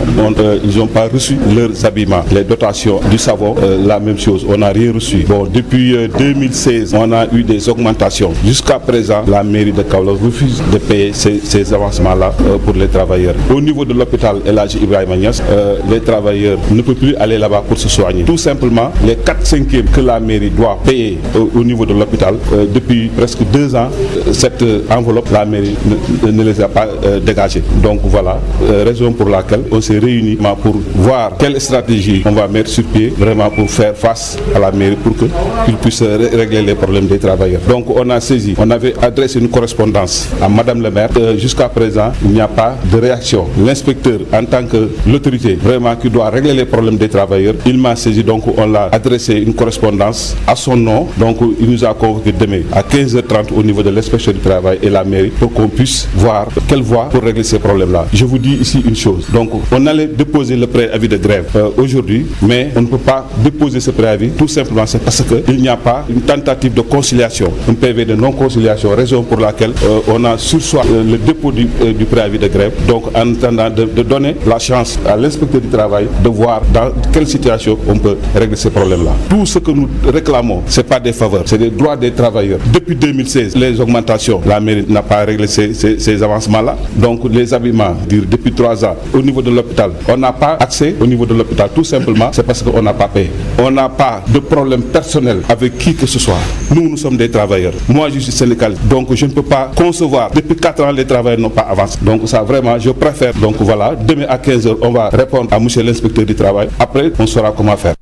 ils n'ont pas reçu leurs habillements, les dotations du savon, la même chose, on n'a rien reçu. Bon, depuis 2016, on a eu des augmentations. Jusqu'à présent, la mairie de Kaolack refuse de payer ces avancements-là pour les travailleurs. Au niveau de l'hôpital El Hadji Ibrahima Niass, les travailleurs ne peuvent plus aller là-bas pour se soigner. Tout simplement, les 4/5 que la mairie doit payer au niveau de l'hôpital, depuis presque 2 ans, cette enveloppe, la mairie ne les a pas dégagées. Donc voilà, raison pour laquelle on s'est réunis pour voir quelle stratégie on va mettre sur pied, vraiment pour faire face à la mairie, pour qu'ils puissent régler les problèmes des travailleurs. Donc on a saisi, on avait adressé une correspondance à Madame le maire. Jusqu'à présent, il n'y a pas de réaction. L'inspecteur, en tant que l'autorité vraiment qui doit régler les problèmes des travailleurs, il m'a saisi, donc on l'a adressé une correspondance à son nom. Donc il nous a convoqué demain à 15h30 au niveau de l'inspection du travail et la mairie pour qu'on puisse voir quelle voie pour régler ces problèmes-là. Je vous dis ici une chose. Donc on allait déposer le préavis de grève aujourd'hui, mais on ne peut pas déposer ce préavis tout simplement c'est parce qu'il n'y a pas une tentative de conciliation, un PV de non-conciliation, raison pour laquelle on a sursoir le dépôt du préavis de grève. Donc en attendant de donner la chance à l'inspecteur du travail de voir dans quelle situation on peut régler ces problèmes-là. Tout ce que nous réclamons, c'est pas des faveurs, c'est des droits des travailleurs. Depuis 2016, les augmentations, la mairie n'a pas réglé ces avancements-là. Donc les habillements, depuis 3 ans, au niveau de l'hôpital, on n'a pas accès au niveau de l'hôpital. Tout simplement, c'est parce qu'on n'a pas payé. On n'a pas de problème personnel avec qui que ce soit. Nous sommes des travailleurs. Moi, je suis syndicaliste. Donc je ne peux pas concevoir. Depuis 4 ans, les travailleurs n'ont pas avancé. Donc ça, vraiment, je préfère. Donc voilà, demain à 15h, on va répondre à monsieur l'inspecteur du travail. Après, on saura comment faire.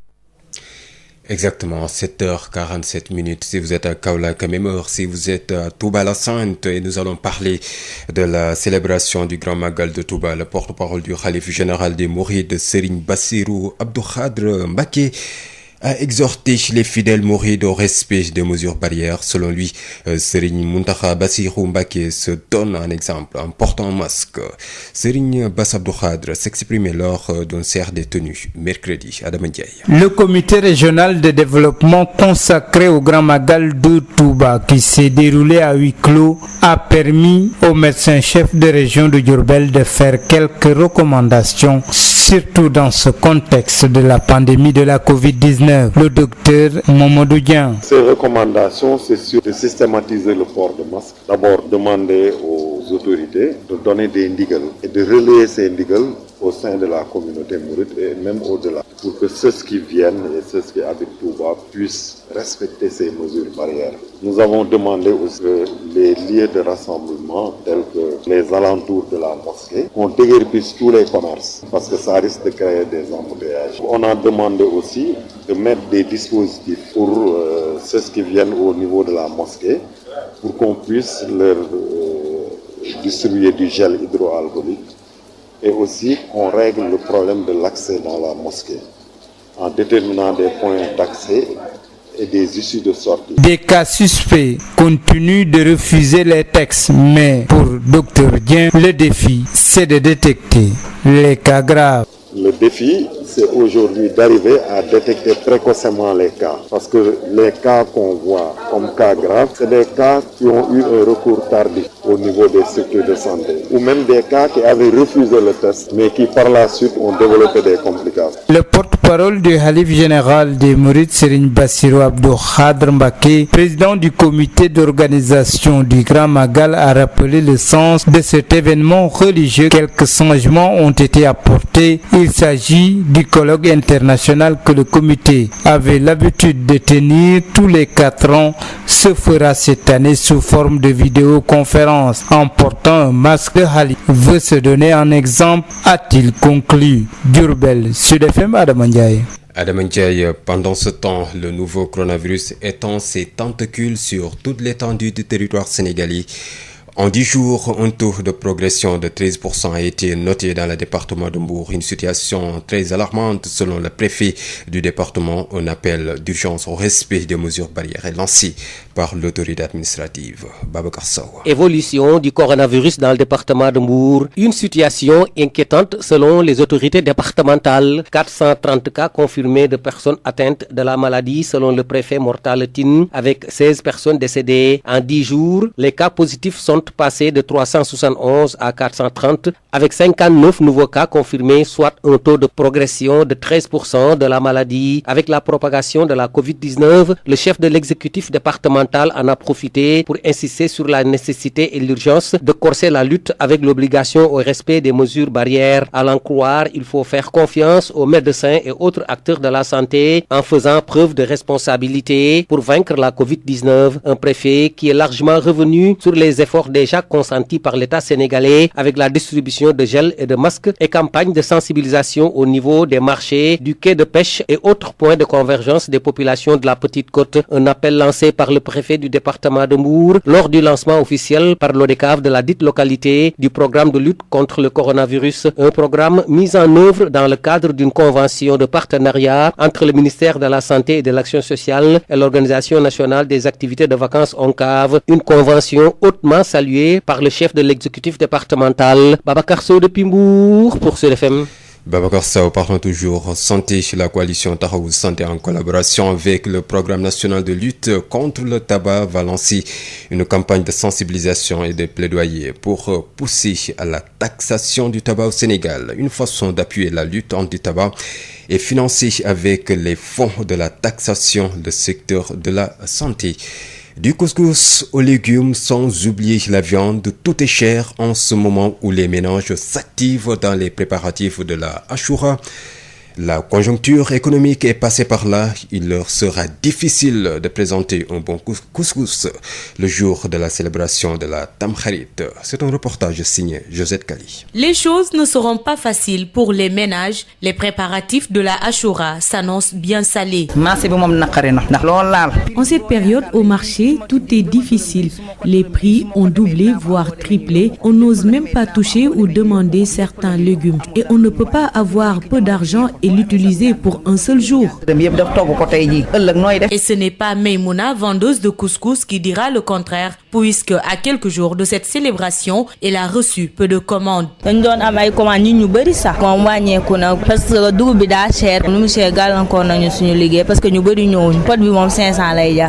Exactement, 7h47. Si vous êtes à Kaolack, même heure si vous êtes à Touba la Sainte, et nous allons parler de la célébration du Grand Magal de Touba. Le porte-parole du Khalife général des Mourides, Serigne Bassirou Abdou Khadre Mbacké, a exhorté les fidèles mourides au respect des mesures barrières. Selon lui, Serigne Mountakha Bassirou Mbacké se donne un exemple en portant un masque. Serigne Bass Abdou Khadre s'exprimait lors d'un CRD tenu mercredi à Damandiaye. Le comité régional de développement consacré au Grand Magal de Touba, qui s'est déroulé à huis clos, a permis au médecin-chef de région de Diourbel de faire quelques recommandations, surtout dans ce contexte de la pandémie de la Covid-19. Le docteur Mamadou Dian. Ces recommandations, c'est sûr de systématiser le port de masque. D'abord, demander aux autorités de donner des ndigals et de relayer ces ndigals au sein de la communauté mouride et même au-delà, pour que ceux qui viennent et ceux qui habitent Touba puissent respecter ces mesures barrières. Nous avons demandé aussi que les lieux de rassemblement tels que les alentours de la mosquée, qu'on déguerpisse tous les commerces parce que ça risque de créer des embouteillages. On a demandé aussi de mettre des dispositifs pour ceux qui viennent au niveau de la mosquée pour qu'on puisse leur distribuer du gel hydroalcoolique et aussi qu'on règle le problème de l'accès dans la mosquée en déterminant des points d'accès et des issues de sortie. Des cas suspects continuent de refuser les textes, mais pour Dr Dieng, le défi, c'est de détecter les cas graves. Le défi, c'est aujourd'hui d'arriver à détecter précocement les cas. Parce que les cas qu'on voit comme cas graves, c'est des cas qui ont eu un recours tardif au niveau des structures de santé. Ou même des cas qui avaient refusé le test, mais qui par la suite ont développé des complications. Le porte-parole du Khalife général des Mourides, Serigne Bassirou Abdou Khadre Mbacké, président du comité d'organisation du Grand Magal, a rappelé le sens de cet événement religieux. Quelques changements ont été apportés. Il s'agit du colloque international que le comité avait l'habitude de tenir tous les 4 ans. Se fera cette année sous forme de vidéoconférence en portant un masque. Khalife veut se donner un exemple, a-t-il conclu. Diourbel, Sud FM, Adama Ndiaye. Adama Ndiaye, pendant ce temps, le nouveau coronavirus étend ses tentacules sur toute l'étendue du territoire sénégalais. En 10 jours, un taux de progression de 13% a été noté dans le département de Mbour. Une situation très alarmante selon le préfet du département. Un appel d'urgence au respect des mesures barrières est lancé par l'autorité administrative. Babacar Sow. Évolution du coronavirus dans le département de Mbour. Une situation inquiétante selon les autorités départementales. 430 cas confirmés de personnes atteintes de la maladie selon le préfet Mortal Tine, avec 16 personnes décédées. En 10 jours, les cas positifs sont passés de 371 à 430, avec 59 nouveaux cas confirmés, soit un taux de progression de 13% de la maladie. Avec la propagation de la Covid-19, le chef de l'exécutif départemental en a profité pour insister sur la nécessité et l'urgence de corser la lutte avec l'obligation au respect des mesures barrières. À l'en croire, il faut faire confiance aux médecins et autres acteurs de la santé en faisant preuve de responsabilité pour vaincre la Covid-19. Un préfet qui est largement revenu sur les efforts déjà consentis par l'État sénégalais avec la distribution de gel et de masques et campagne de sensibilisation au niveau des marchés, du quai de pêche et autres points de convergence des populations de la Petite Côte. Un appel lancé par le préfet du département de Mbour lors du lancement officiel par l'ODCAV de la dite localité du programme de lutte contre le coronavirus. Un programme mis en œuvre dans le cadre d'une convention de partenariat entre le ministère de la Santé et de l'Action sociale et l'Organisation nationale des activités de vacances ONCAV. Une convention hautement salué par le chef de l'exécutif départemental, Babacar Sow depuis Mbour pour Sud FM. Babacar Sow, parlons toujours santé. La coalition Taxawu Santé en collaboration avec le programme national de lutte contre le tabac va lancer une campagne de sensibilisation et de plaidoyer pour pousser à la taxation du tabac au Sénégal. Une façon d'appuyer la lutte anti-tabac est financée avec les fonds de la taxation du secteur de la santé. Du couscous aux légumes, sans oublier la viande, tout est cher en ce moment où les ménages s'activent dans les préparatifs de la Achoura. La conjoncture économique est passée par là. Il leur sera difficile de présenter un bon couscous le jour de la célébration de la Tamkharit. C'est un reportage signé Josette Kali. Les choses ne seront pas faciles pour les ménages. Les préparatifs de la Achoura s'annoncent bien salés. En cette période au marché, tout est difficile. Les prix ont doublé, voire triplé. On n'ose même pas toucher ou demander certains légumes. Et on ne peut pas avoir peu d'argent et l'utiliser pour un seul jour. Et ce n'est pas Maimouna, vendeuse de couscous, qui dira le contraire, puisque à quelques jours de cette célébration, elle a reçu peu de commandes.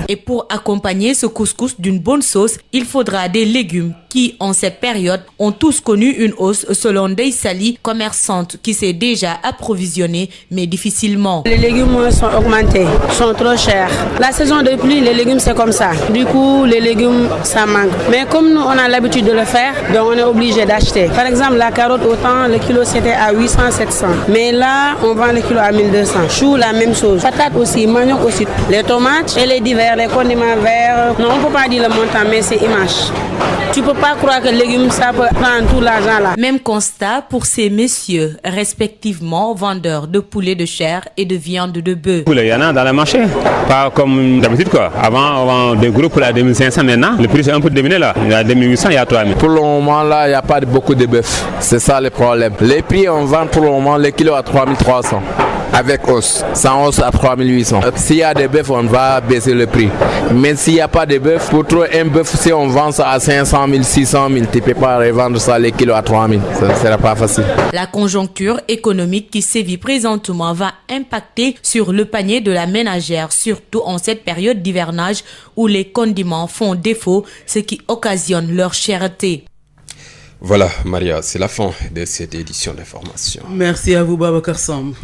Et pour accompagner ce couscous d'une bonne sauce, il faudra des légumes qui, en cette période, ont tous connu une hausse selon Ndeye Sali, commerçante qui s'est déjà approvisionnée, mais difficilement. Les légumes sont augmentés, sont trop chers. La saison de pluie, les légumes c'est comme ça. Du coup, les légumes, ça manque. Mais comme nous, on a l'habitude de le faire, donc on est obligé d'acheter. Par exemple, la carotte, autant, le kilo c'était à 800, 700. Mais là, on vend le kilo à 1200. Chou, la même chose. Patate aussi, manioc aussi. Les tomates et les divers, les condiments verts. Non, on ne peut pas dire le montant, mais c'est image. Tu peux pas croire que les légumes, ça peut prendre tout l'argent là. Même constat pour ces messieurs, respectivement vendeurs de poulet de chair et de viande de bœuf. Il y en a dans le marché, pas comme d'habitude quoi. Avant des gros poules à 2500, maintenant le prix c'est un peu diminué là. Il y a 2800, il y a 3000. Pour le moment là, il n'y a pas beaucoup de bœuf. C'est ça le problème. Les prix on vend pour le moment les kilos à 3300. Avec os, sans os à 3800. S'il y a des bœufs, on va baisser le prix. Mais s'il n'y a pas de bœuf, pour trouver un bœuf, si on vend ça à 500 000, 600 000, tu ne peux pas revendre ça les kilos à 3000. Ça ne sera pas facile. La conjoncture économique qui sévit présentement va impacter sur le panier de la ménagère, surtout en cette période d'hivernage où les condiments font défaut, ce qui occasionne leur cherté. Voilà, Maria, c'est la fin de cette édition d'information. Merci à vous, Babacar Samb.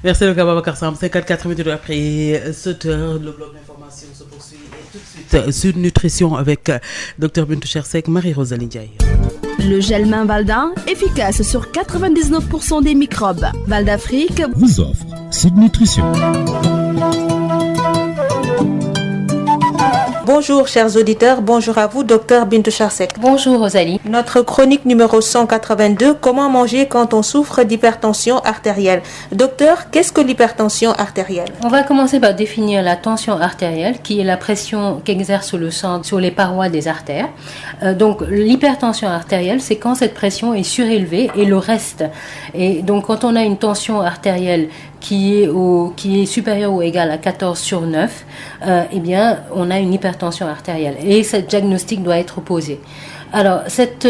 Merci le Babacar Samb. 54 minutes après 7 heures, le bloc d'information se poursuit et tout de suite sur nutrition avec Dr Bintou Chersek, Marie-Rosalie Ndiaye. Le gel main Valda, efficace sur 99% des microbes. Val d'Afrique vous offre Sud Nutrition. Bonjour chers auditeurs, bonjour à vous Dr Bintou Chersek. Bonjour Rosalie. Notre chronique numéro 182, comment manger quand on souffre d'hypertension artérielle. Docteur, qu'est-ce que l'hypertension artérielle? On va commencer par définir la tension artérielle qui est la pression qu'exerce le sang sur les parois des artères. Donc l'hypertension artérielle, c'est quand cette pression est surélevée et le reste. Et donc quand on a une tension artérielle qui est supérieur ou égal à 14/9, eh bien, on a une hypertension artérielle. Et ce diagnostic doit être posé. Alors, cette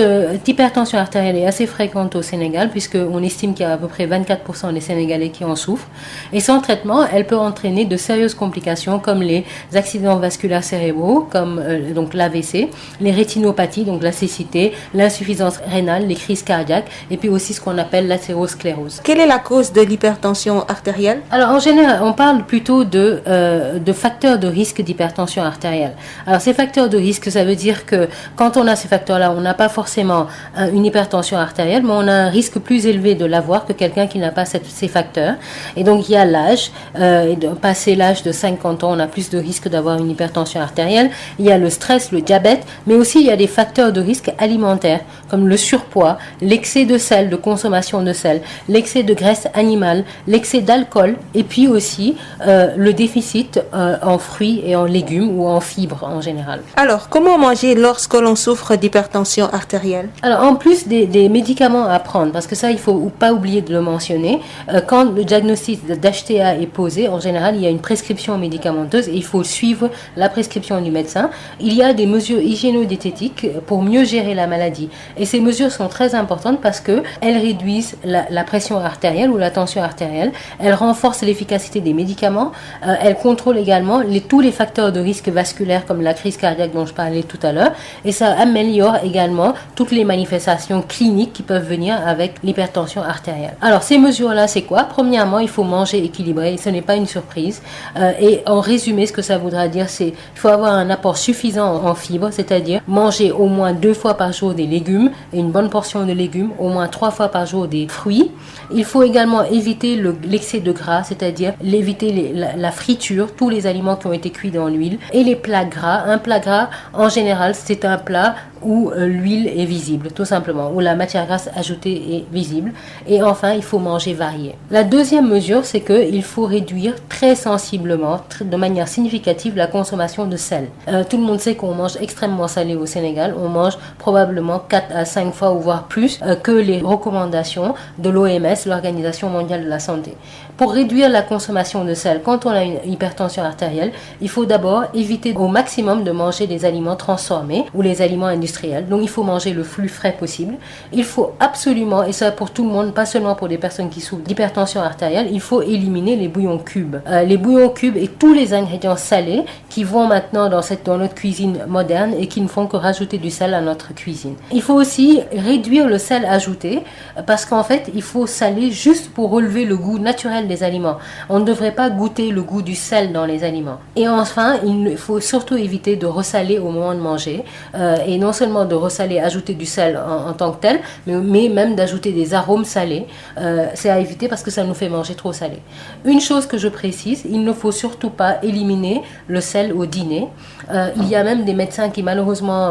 hypertension artérielle est assez fréquente au Sénégal, puisqu'on estime qu'il y a à peu près 24% des Sénégalais qui en souffrent. Et sans traitement, elle peut entraîner de sérieuses complications comme les accidents vasculaires cérébraux, comme donc l'AVC, les rétinopathies, donc la cécité, l'insuffisance rénale, les crises cardiaques, et puis aussi ce qu'on appelle l'athérosclérose. Quelle est la cause de l'hypertension artérielle? Alors, en général, on parle plutôt de facteurs de risque d'hypertension artérielle. Alors, ces facteurs de risque, ça veut dire que quand on a ces facteurs là, on n'a pas forcément une hypertension artérielle, mais on a un risque plus élevé de l'avoir que quelqu'un qui n'a pas ces facteurs. Et donc, il y a l'âge. Passé l'âge de 50 ans, on a plus de risque d'avoir une hypertension artérielle. Il y a le stress, le diabète, mais aussi il y a des facteurs de risque alimentaires, comme le surpoids, l'excès de sel, de consommation de sel, l'excès de graisse animale, l'excès d'alcool, et puis aussi le déficit en fruits et en légumes ou en fibres en général. Alors, comment manger lorsque l'on souffre d'hypertension l'hypertension artérielle? Alors en plus des médicaments à prendre, parce que ça il faut pas oublier de le mentionner, quand le diagnostic d'HTA est posé, en général il y a une prescription médicamenteuse et il faut suivre la prescription du médecin. Il y a des mesures hygiéno-diététiques pour mieux gérer la maladie et ces mesures sont très importantes parce que elles réduisent la pression artérielle ou la tension artérielle, elles renforcent l'efficacité des médicaments, elles contrôlent également tous les facteurs de risque vasculaire comme la crise cardiaque dont je parlais tout à l'heure et ça améliore également toutes les manifestations cliniques qui peuvent venir avec l'hypertension artérielle. Alors ces mesures-là, c'est quoi? Premièrement, il faut manger équilibré, ce n'est pas une surprise. Et en résumé, ce que ça voudra dire, c'est qu'il faut avoir un apport suffisant en fibres, c'est-à-dire manger au moins 2 fois par jour des légumes, une bonne portion de légumes, au moins 3 fois par jour des fruits. Il faut également éviter l'excès de gras, c'est-à-dire éviter la friture, tous les aliments qui ont été cuits dans l'huile, et les plats gras. Un plat gras, en général, c'est un plat où l'huile est visible, tout simplement, où la matière grasse ajoutée est visible. Et enfin, il faut manger varié. La deuxième mesure, c'est qu'il faut réduire très sensiblement, de manière significative, la consommation de sel. Tout le monde sait qu'on mange extrêmement salé au Sénégal. On mange probablement 4 à 5 fois ou voire plus que les recommandations de l'OMS, l'Organisation mondiale de la santé. Pour réduire la consommation de sel, quand on a une hypertension artérielle, il faut d'abord éviter au maximum de manger des aliments transformés ou les aliments industriels. Donc il faut manger le plus frais possible. Il faut absolument, et ça pour tout le monde, pas seulement pour des personnes qui souffrent d'hypertension artérielle, il faut éliminer les bouillons cubes. Les bouillons cubes et tous les ingrédients salés qui vont maintenant dans notre cuisine moderne et qui ne font que rajouter du sel à notre cuisine. Il faut aussi réduire le sel ajouté parce qu'en fait, il faut saler juste pour relever le goût naturel des aliments. On ne devrait pas goûter le goût du sel dans les aliments. Et enfin, il faut surtout éviter de ressaler au moment de manger et non seulement de ressaler, ajouter du sel en tant que tel, mais même d'ajouter des arômes salés. C'est à éviter parce que ça nous fait manger trop salé. Une chose que je précise, il ne faut surtout pas éliminer le sel au dîner. Il y a même des médecins qui malheureusement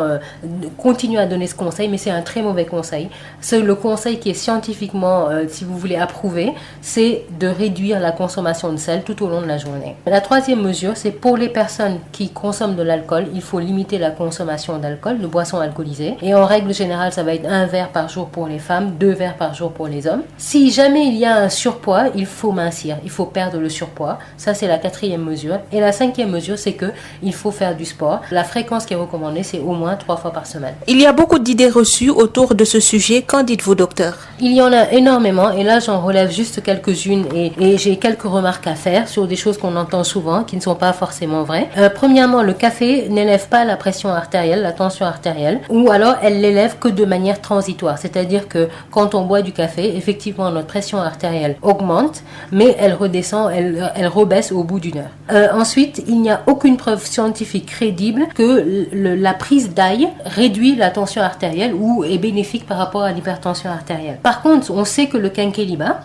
continuent à donner ce conseil, mais c'est un très mauvais conseil. Le conseil qui est scientifiquement, si vous voulez, approuvé, c'est de réduire la consommation de sel tout au long de la journée. La troisième mesure, c'est pour les personnes qui consomment de l'alcool, il faut limiter la consommation d'alcool, de boissons alcoolisées. Et en règle générale, ça va être 1 verre par jour pour les femmes, 2 verres par jour pour les hommes. Si jamais il y a un surpoids, il faut mincir, il faut perdre le surpoids. Ça, c'est la 4e mesure. Et la 5e mesure, c'est que il faut faire du sport. La fréquence qui est recommandée, c'est au moins 3 fois par semaine. Il y a beaucoup d'idées reçues autour de ce sujet. Qu'en dites-vous, docteur? Il y en a énormément et là, j'en relève juste quelques-unes et j'ai quelques remarques à faire sur des choses qu'on entend souvent qui ne sont pas forcément vraies. Premièrement, le café n'élève pas la pression artérielle, la tension artérielle, ou alors elle l'élève que de manière transitoire. C'est-à-dire que quand on boit du café, effectivement, notre pression artérielle augmente, mais elle redescend, elle rebaisse au bout d'une heure. Ensuite, il n'y a aucune preuve scientifique crédible que la prise d'ail réduit la tension artérielle ou est bénéfique par rapport à l'hypertension artérielle. Par contre, on sait que le quinqueliba,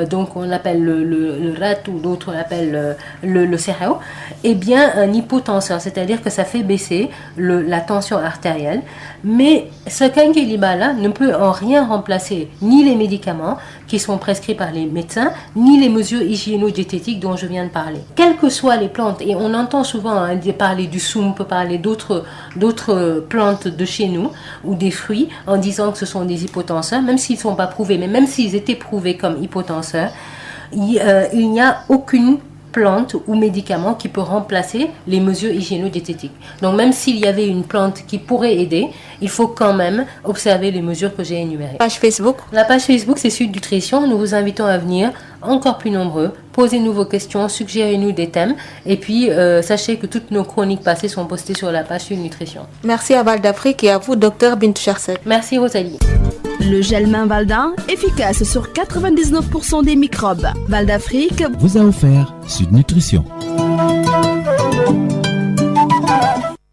donc on l'appelle le rat ou d'autres l'appellent le cerveau, est bien un hypotenseur, c'est-à-dire que ça fait baisser la tension artérielle. Mais ce quinqueliba-là ne peut en rien remplacer ni les médicaments qui sont prescrits par les médecins, ni les mesures hygiéno-diététiques dont je viens de parler. Quelles que soient les plantes, et on entend souvent parler du soumpe, parler d'autres plantes de chez nous, ou des fruits, en disant que ce sont des hypotenseurs, même s'ils ne sont pas prouvés, mais même s'ils étaient prouvés comme hypotenseurs, il n'y a aucune plante ou médicament qui peut remplacer les mesures hygiéno-diététiques. Donc même s'il y avait une plante qui pourrait aider, il faut quand même observer les mesures que j'ai énumérées. Page Facebook. La page Facebook, c'est Sud Nutrition. Nous vous invitons à venir encore plus nombreux. Posez-nous vos questions, suggérez-nous des thèmes. Et puis, sachez que toutes nos chroniques passées sont postées sur la page Sud Nutrition. Merci à Val d'Afrique et à vous, Dr Bintou Charsek. Merci Rosalie. Le gel main Valda, efficace sur 99% des microbes. Val d'Afrique vous a offert Sud Nutrition.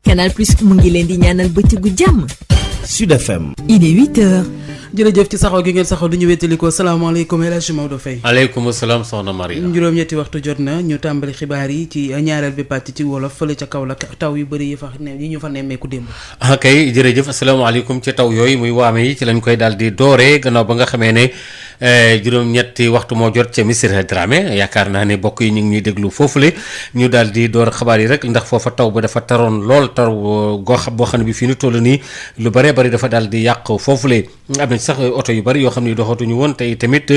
Canal Plus mu ngi leen di ñaanal bëccëgu jàmm. Sud FM. Il est 8h. jërëjëf ci saxoo gi ngeen saxoo du ñu wéttalikoo salaamaaleykum El Hadji Maodo Faye. aleykum salaam soxna Maria. juróom-ñetti waxtu jot na ñu tàmbali xibaar yi ci ñaareel bi pàcc ci wolof fële ca Kaolack taw yu bëri yi ñu fa nemmeeku démb. kay jërëjëf asalaamaaleykum ci taw yooyu muy waame yi ci lañ koy daal di dooree gannaaw ba nga xamee ne juróom-ñetti waxtu moo jot ca Missirah Dramé yaakaar naa ne bokk yi ñu ngi ñuy déglu foofule ñu daal di door xabaar yi rek ndax foofa taw ba dafa taroon lool taw boo xam ne bi fii nu toll nii lu bëree bëri dafa daal di yàq foofule am na sax oto yu bëri yoo xam ne doxatuñu woon tey tamit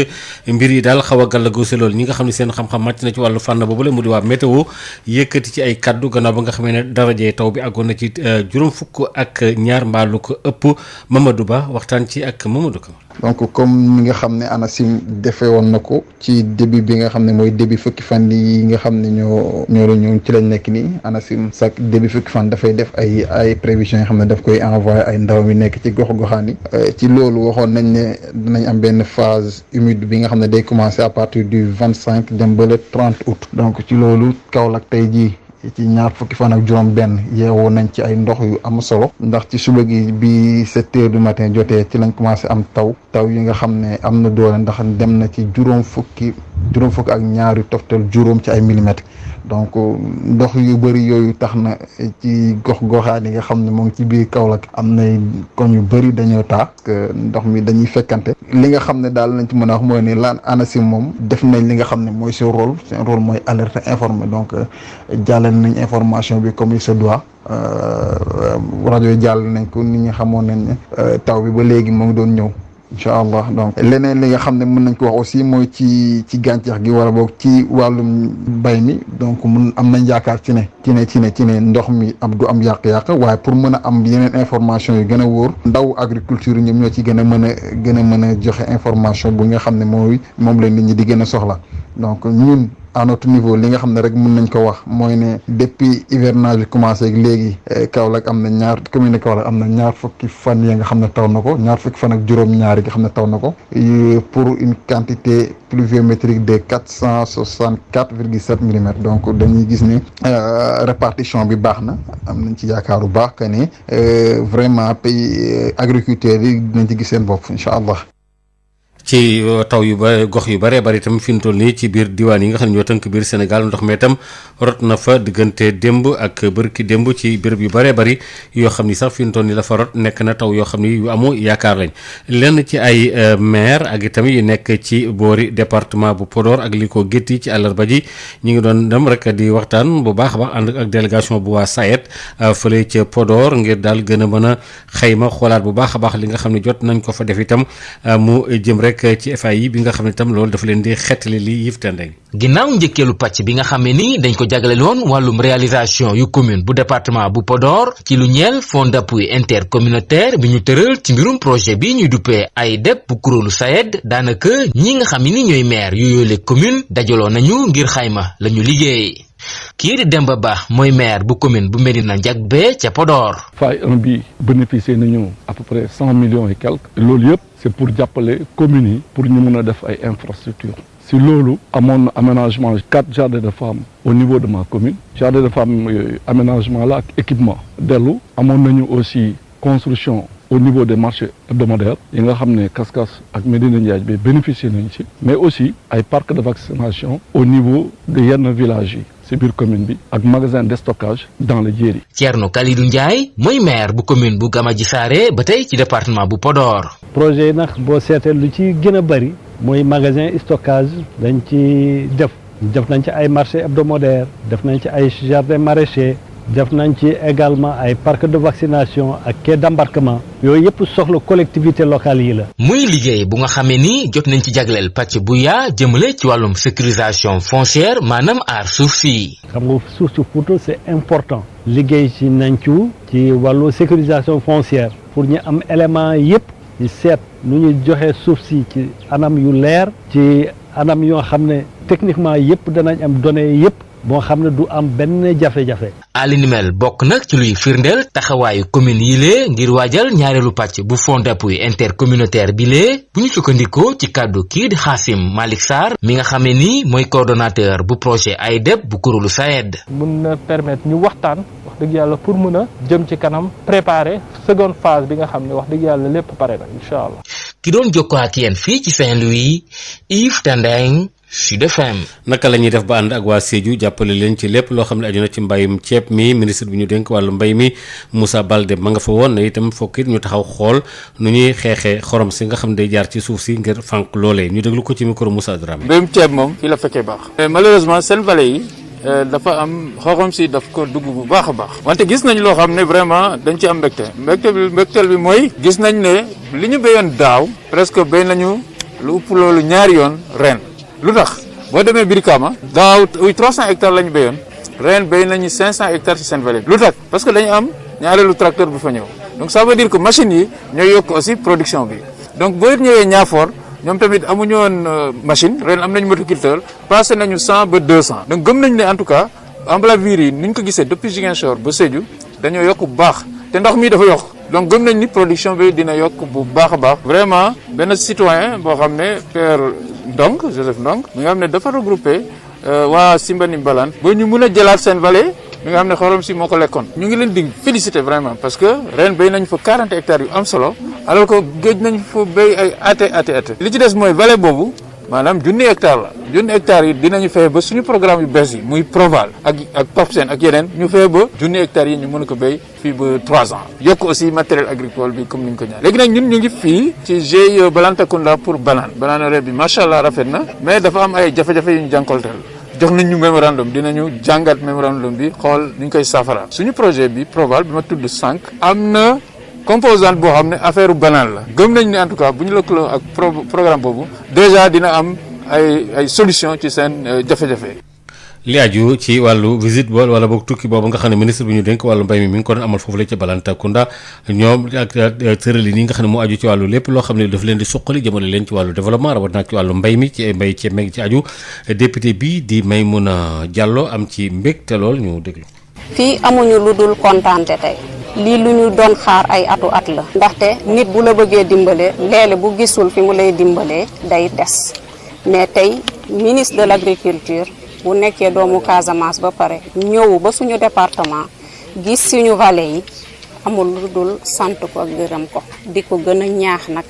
mbir yi daal xaw a gàllagoose lool ñi nga xam ne seen xam-xam màcc na ci wàllu fànn boobule mu di waa météo yëkkati ci ay kaddu gannaaw ba nga xamee ne darajee taw bi àggoon na ci juróom fukk ak ñaar mbaalu ko ëpp Mamadou Ba waxtaan ci ak Mamadou Ka. donc comme ni nga xam ne ANACIM defee woon na ko ci début bi nga xam ne mooy début fukki fan yi nga xam ne ñoo ci lañ nekk nii ANACIM chaque début fukki fan dafay def ay prévisions yoo xam ne daf koy envoyé ay ndaw mi nekk ci gox-goxaan yi ci loolu waxoon nañ ne dinañ am benn phase humide bi nga xam ne day commencer à partir du 25 dem ba le 30 août donc ci loolu Kaolack tey jii ci ñaar fukki fan ak juróom benn yeewoo nañ ci ay ndox yu am solo ndax ci suba gi bi 7 heures du matin jotee ci lañ commencé am taw yi nga xam ne am na doole ndax dem na ci juróom fukk ak ñaari toftal juróom ci ay millimètres donc ndox yu bëri yooyu tax na ci gox-goxaan yi nga xam ne moo ngi ci biir Kaolack am na koñ yu bëri dañoo taa ndox mi dañuy fekkante li nga xam ne daal lañ ci mën a wax mooy ni laan ANACIM moom def nañ li nga xam ne mooy seen rôle mooy alerte informer donc jàllale nañ information bi comme il se doit rajo yi jàll nañ ko nit ñi xamoon nañ ne taw bi ba léegi moo ngi doon ñëw incha allah donc leneen li nga xam ne mën nañ ko wax aussi mooy ci gàncax gi wala boog ci wàllum mbay mi donc mun am nañ yaakaar ci ne ndox mi du am yàq-yàq waaye pour mën a am yeneen information yu gën a wóor ndaw agriculture yi ñoom ñoo ci gën a mën a joxe information bu nga xam ne moom la nit ñi di gën a soxla donc ñun à notre niveau li nga xam ne rek mën nañ ko wax mooy ne depuis hivernage bi commencé ak léegi Kaolack am na commune de Kaolack am na ñaar fukki fan yi nga xam ne taw na ko ñaar fukki fan ak juróom-ñaar yi nga xam ne taw na ko pour une quantité pluviométrique de 464,7 millimètres donc dañuy gis ne répartition bi baax na am nañ ci yaakaar bu baax que ne vraiment pays agriculteurs yi dinañ ci gis seen bopp incha allah. ci taw yu ba gox yu bëree bëri itam fi mu toll nii ci biir diwaan yi nga xam ne ñoo tënk biir Sénégal ndox mi itam rot na fa diggante démb ak bërki démb ci béréb yu bëree bëri yoo xam ni sax fi mu toll nii la fa rot nekk na taw yoo xam ni yu amoo yaakaar lañ lenn ci ay maire ak itam yi nekk ci boori département bu Podor ak li ko gétti ci àllarba ji ñu ngi doon dem rek di waxtaan bu baax a baax ànd ak délégation bu waa SAED fële ca Podor ngir daal gën a mën a xayma xoolaat bu baax a baax li nga xam ne jot nañ ko fa def itam mu jëm rek ci FAI bi nga xam ne tam loolu dafa leen di xettali li yif tendeng ginnaaw njëkkeelu pàcc bi nga xamee ni dañ ko jagleel woon wàllum réalisation yu commune bu département bu Podor ci lu ñeel fonds d'appui intercommunautaire bi ñu tëral ci mbirum projet bi ñuy duppee AIDEP bu kuréelu SAED daanaka ñi nga xam ni ñooy maire yu yoolee commune dajaloo nañu ngir xayma la ñu liggéey kii di Demba Ba mooy maire bu commune bu Médina Ndiagbé ca Podor. FAI 1 bi bénéficié nañu à peu près 100 millions et quelques loolu yëpp c'est pour jàppale communes yi pour ñu mën a def ay infrastructures si loolu amoon na aménagement 4 jardins de femmes au niveau de ma commune jardin de femmes yooyu aménagement la ak équipement dellu amoon nañu aussi construction au niveau des marchés hebdomadaires yi nga xam ne Kaskas ak Médina Ndiaye bénéficié nañu ci mais aussi ay parcs de vaccination au niveau de yenn villages yi ci biir commune bi ak magasin de stockage dans le Djeri. Thierno Kalidou Ndiaye mooy maire bu commune bu Gamaji Saare ba tey ci département bu Podor. projet yi nag boo seetee lu ci gën a bëri mooy magasin stockage dañ ci def nañ ci ay marché hebdomadaire def nañ ci ay jardin maraîcher def nañ ci également ay parc de vaccination ak quai d'embarquement yooyu yëpp soxla collectivité locale yi la. muy liggéey bu nga xamee ni jot nañ ci jagleel pàcc bu yaa jëmale ci wàllum sécurisation foncière maanaam aar suuf si. xam nga suuf si Fouta c'est important. liggéey ci nañ ci wàllu sécurisation foncière pour ñu am élément yëpp ñu seet nu ñu joxe suuf si ci anam yu leer ci anam yoo xam ne techniquement yëpp danañ am données yëpp. boo xam ne du am benn jafe-jafe. li ni mel bokk nag ci luy firndeel taxawaayu commune yi lee ngir waajal ñaareelu pàcc bu fonds d'appui intercommunautaire bi lee bu ñu sukkandikoo ci kàddu kii di Xaasim Malick Sarr mi nga xamee ni mooy coordonnateur bu projet AIDEP bu kuréelu SAED. mun na permettre ñu waxtaan wax dëgg yàlla pour mun a jëm ci kanam préparer seconde phase bi nga xam ne wax dëgg yàlla lépp pare na incha allah. ki doon jokkoo ak yéen fii ci Saint-Louis Yves Tendeng Sud FM. naka la ñuy def ba ànd ak waa Sédhiou jàppale leen ci lépp loo xam ne aju na ci mbayum ceeb mi ministre bi ñu dénk wàllu mbay mi Moussa Baldé ma nga fa woon ne itam fokk it ñu taxaw xool nu ñuy xeexee xorom si nga xam ne day jaar ci suuf si ngir fànq loolee ñu déglu ko ci micro Moussa Dramé. mbéyum ceeb moom fii la fekkee baax. malheureusement seen vallée yi dafa am xorom si daf ko dugg bu baax a baax. wante gis nañ loo xam ne vraiment dañ ci am mbégteel bi mooy gis nañ ne li ñu béyoon daaw presque béy nañu lu ëpp loolu ñaari yoon ren. lu tax boo demee Birikama daaw 300 hectares la ñu béyoon ren béy nañu 500 hectares ci seen vallée lu tax parce que dañu am ñaareelu tracteur bu fa ñëw donc ça veut dire que machines yi ñooy yokk aussi production bi donc boo ñëwee Niafor ñoom tamit amuñu woon machine ren am nañu motoculteur passé nañu 100 ba 200 donc gëm nañu ne en tout cas emblavir yi ni ñu ko gisee depuis Ziguinchor ba Sédhiou dañoo yokk bu baax te ndox mi dafa yokk donc gëm nañ ni production bi dina yokk bu baax a baax vraiment benn citoyen boo xam ne Père Ndong Joseph Ndong mi nga xam ne dafa regroupé waa Simbani Mbalane ba ñu mun a jëlaat seen vallée mi nga xam ne xorom si moo ko lekkoon ñu ngi leen di féliciter vraiment parce que ren béy nañ fa 40 hectares yu am solo alors que géej nañ fa béy ay ate li ci des mooy vallée boobu maanaam junni hectare la junni hectares yi dinañu fexe ba suñu programme yu bees yi muy Proval ak PAPSEN ak yeneen ñu fexe ba junni hectares yi ñu mën ko béy fii ba 3 ans yokk aussi matériel agricole bi comme ni ñu ko ñaan léegi nag ñun ñu ngi fii ci GIE Balantacounda pour banane bi macha allah rafet na mais dafa am ay jafe-jafe yu ñu jànkonteel jox nañ ñu mémorandum dinañu jàngat mémorandum bi xool ni ñu koy saafara suñu projet bi Proval bi ma tudd sànq am na composante boo xam ne affaire banane la gëm nañ ne en tout cas bu ñu lëkkaloo ak programme boobu déjà dina am ay solution ci seen jafe-jafe. li aju ci wàllu visite bool wala boog tukki boobu nga xam ne ministre bi ñu dénk wàllu mbay mi ngi ko doon amal foofu la ca Balantacounda ñoom ak tërali yi nga xam ne moo aju ci wàllu lépp loo xam ne daf leen di suqali jëmale leen ci wàllu développement rawatina ci wàllu mbay mi ci mbay ceeb meeg ci aju député bi di Maymouna Diallo am ci mbégte lool ñu déglu. fii amuñu lu dul kontaante tey lii lu ñu doon xaar ay atu at la ndaxte nit bu la bëggee dimbale léeg-léeg bu gisul fi mu lay dimbalee day des mais tey ministre de l'agriculture bu nekkee doomu Casamance ba pare ñëw ba suñu département gis suñu vallée yi amul lu dul sant ko ak gërëm ko di ko gën a ñaax nag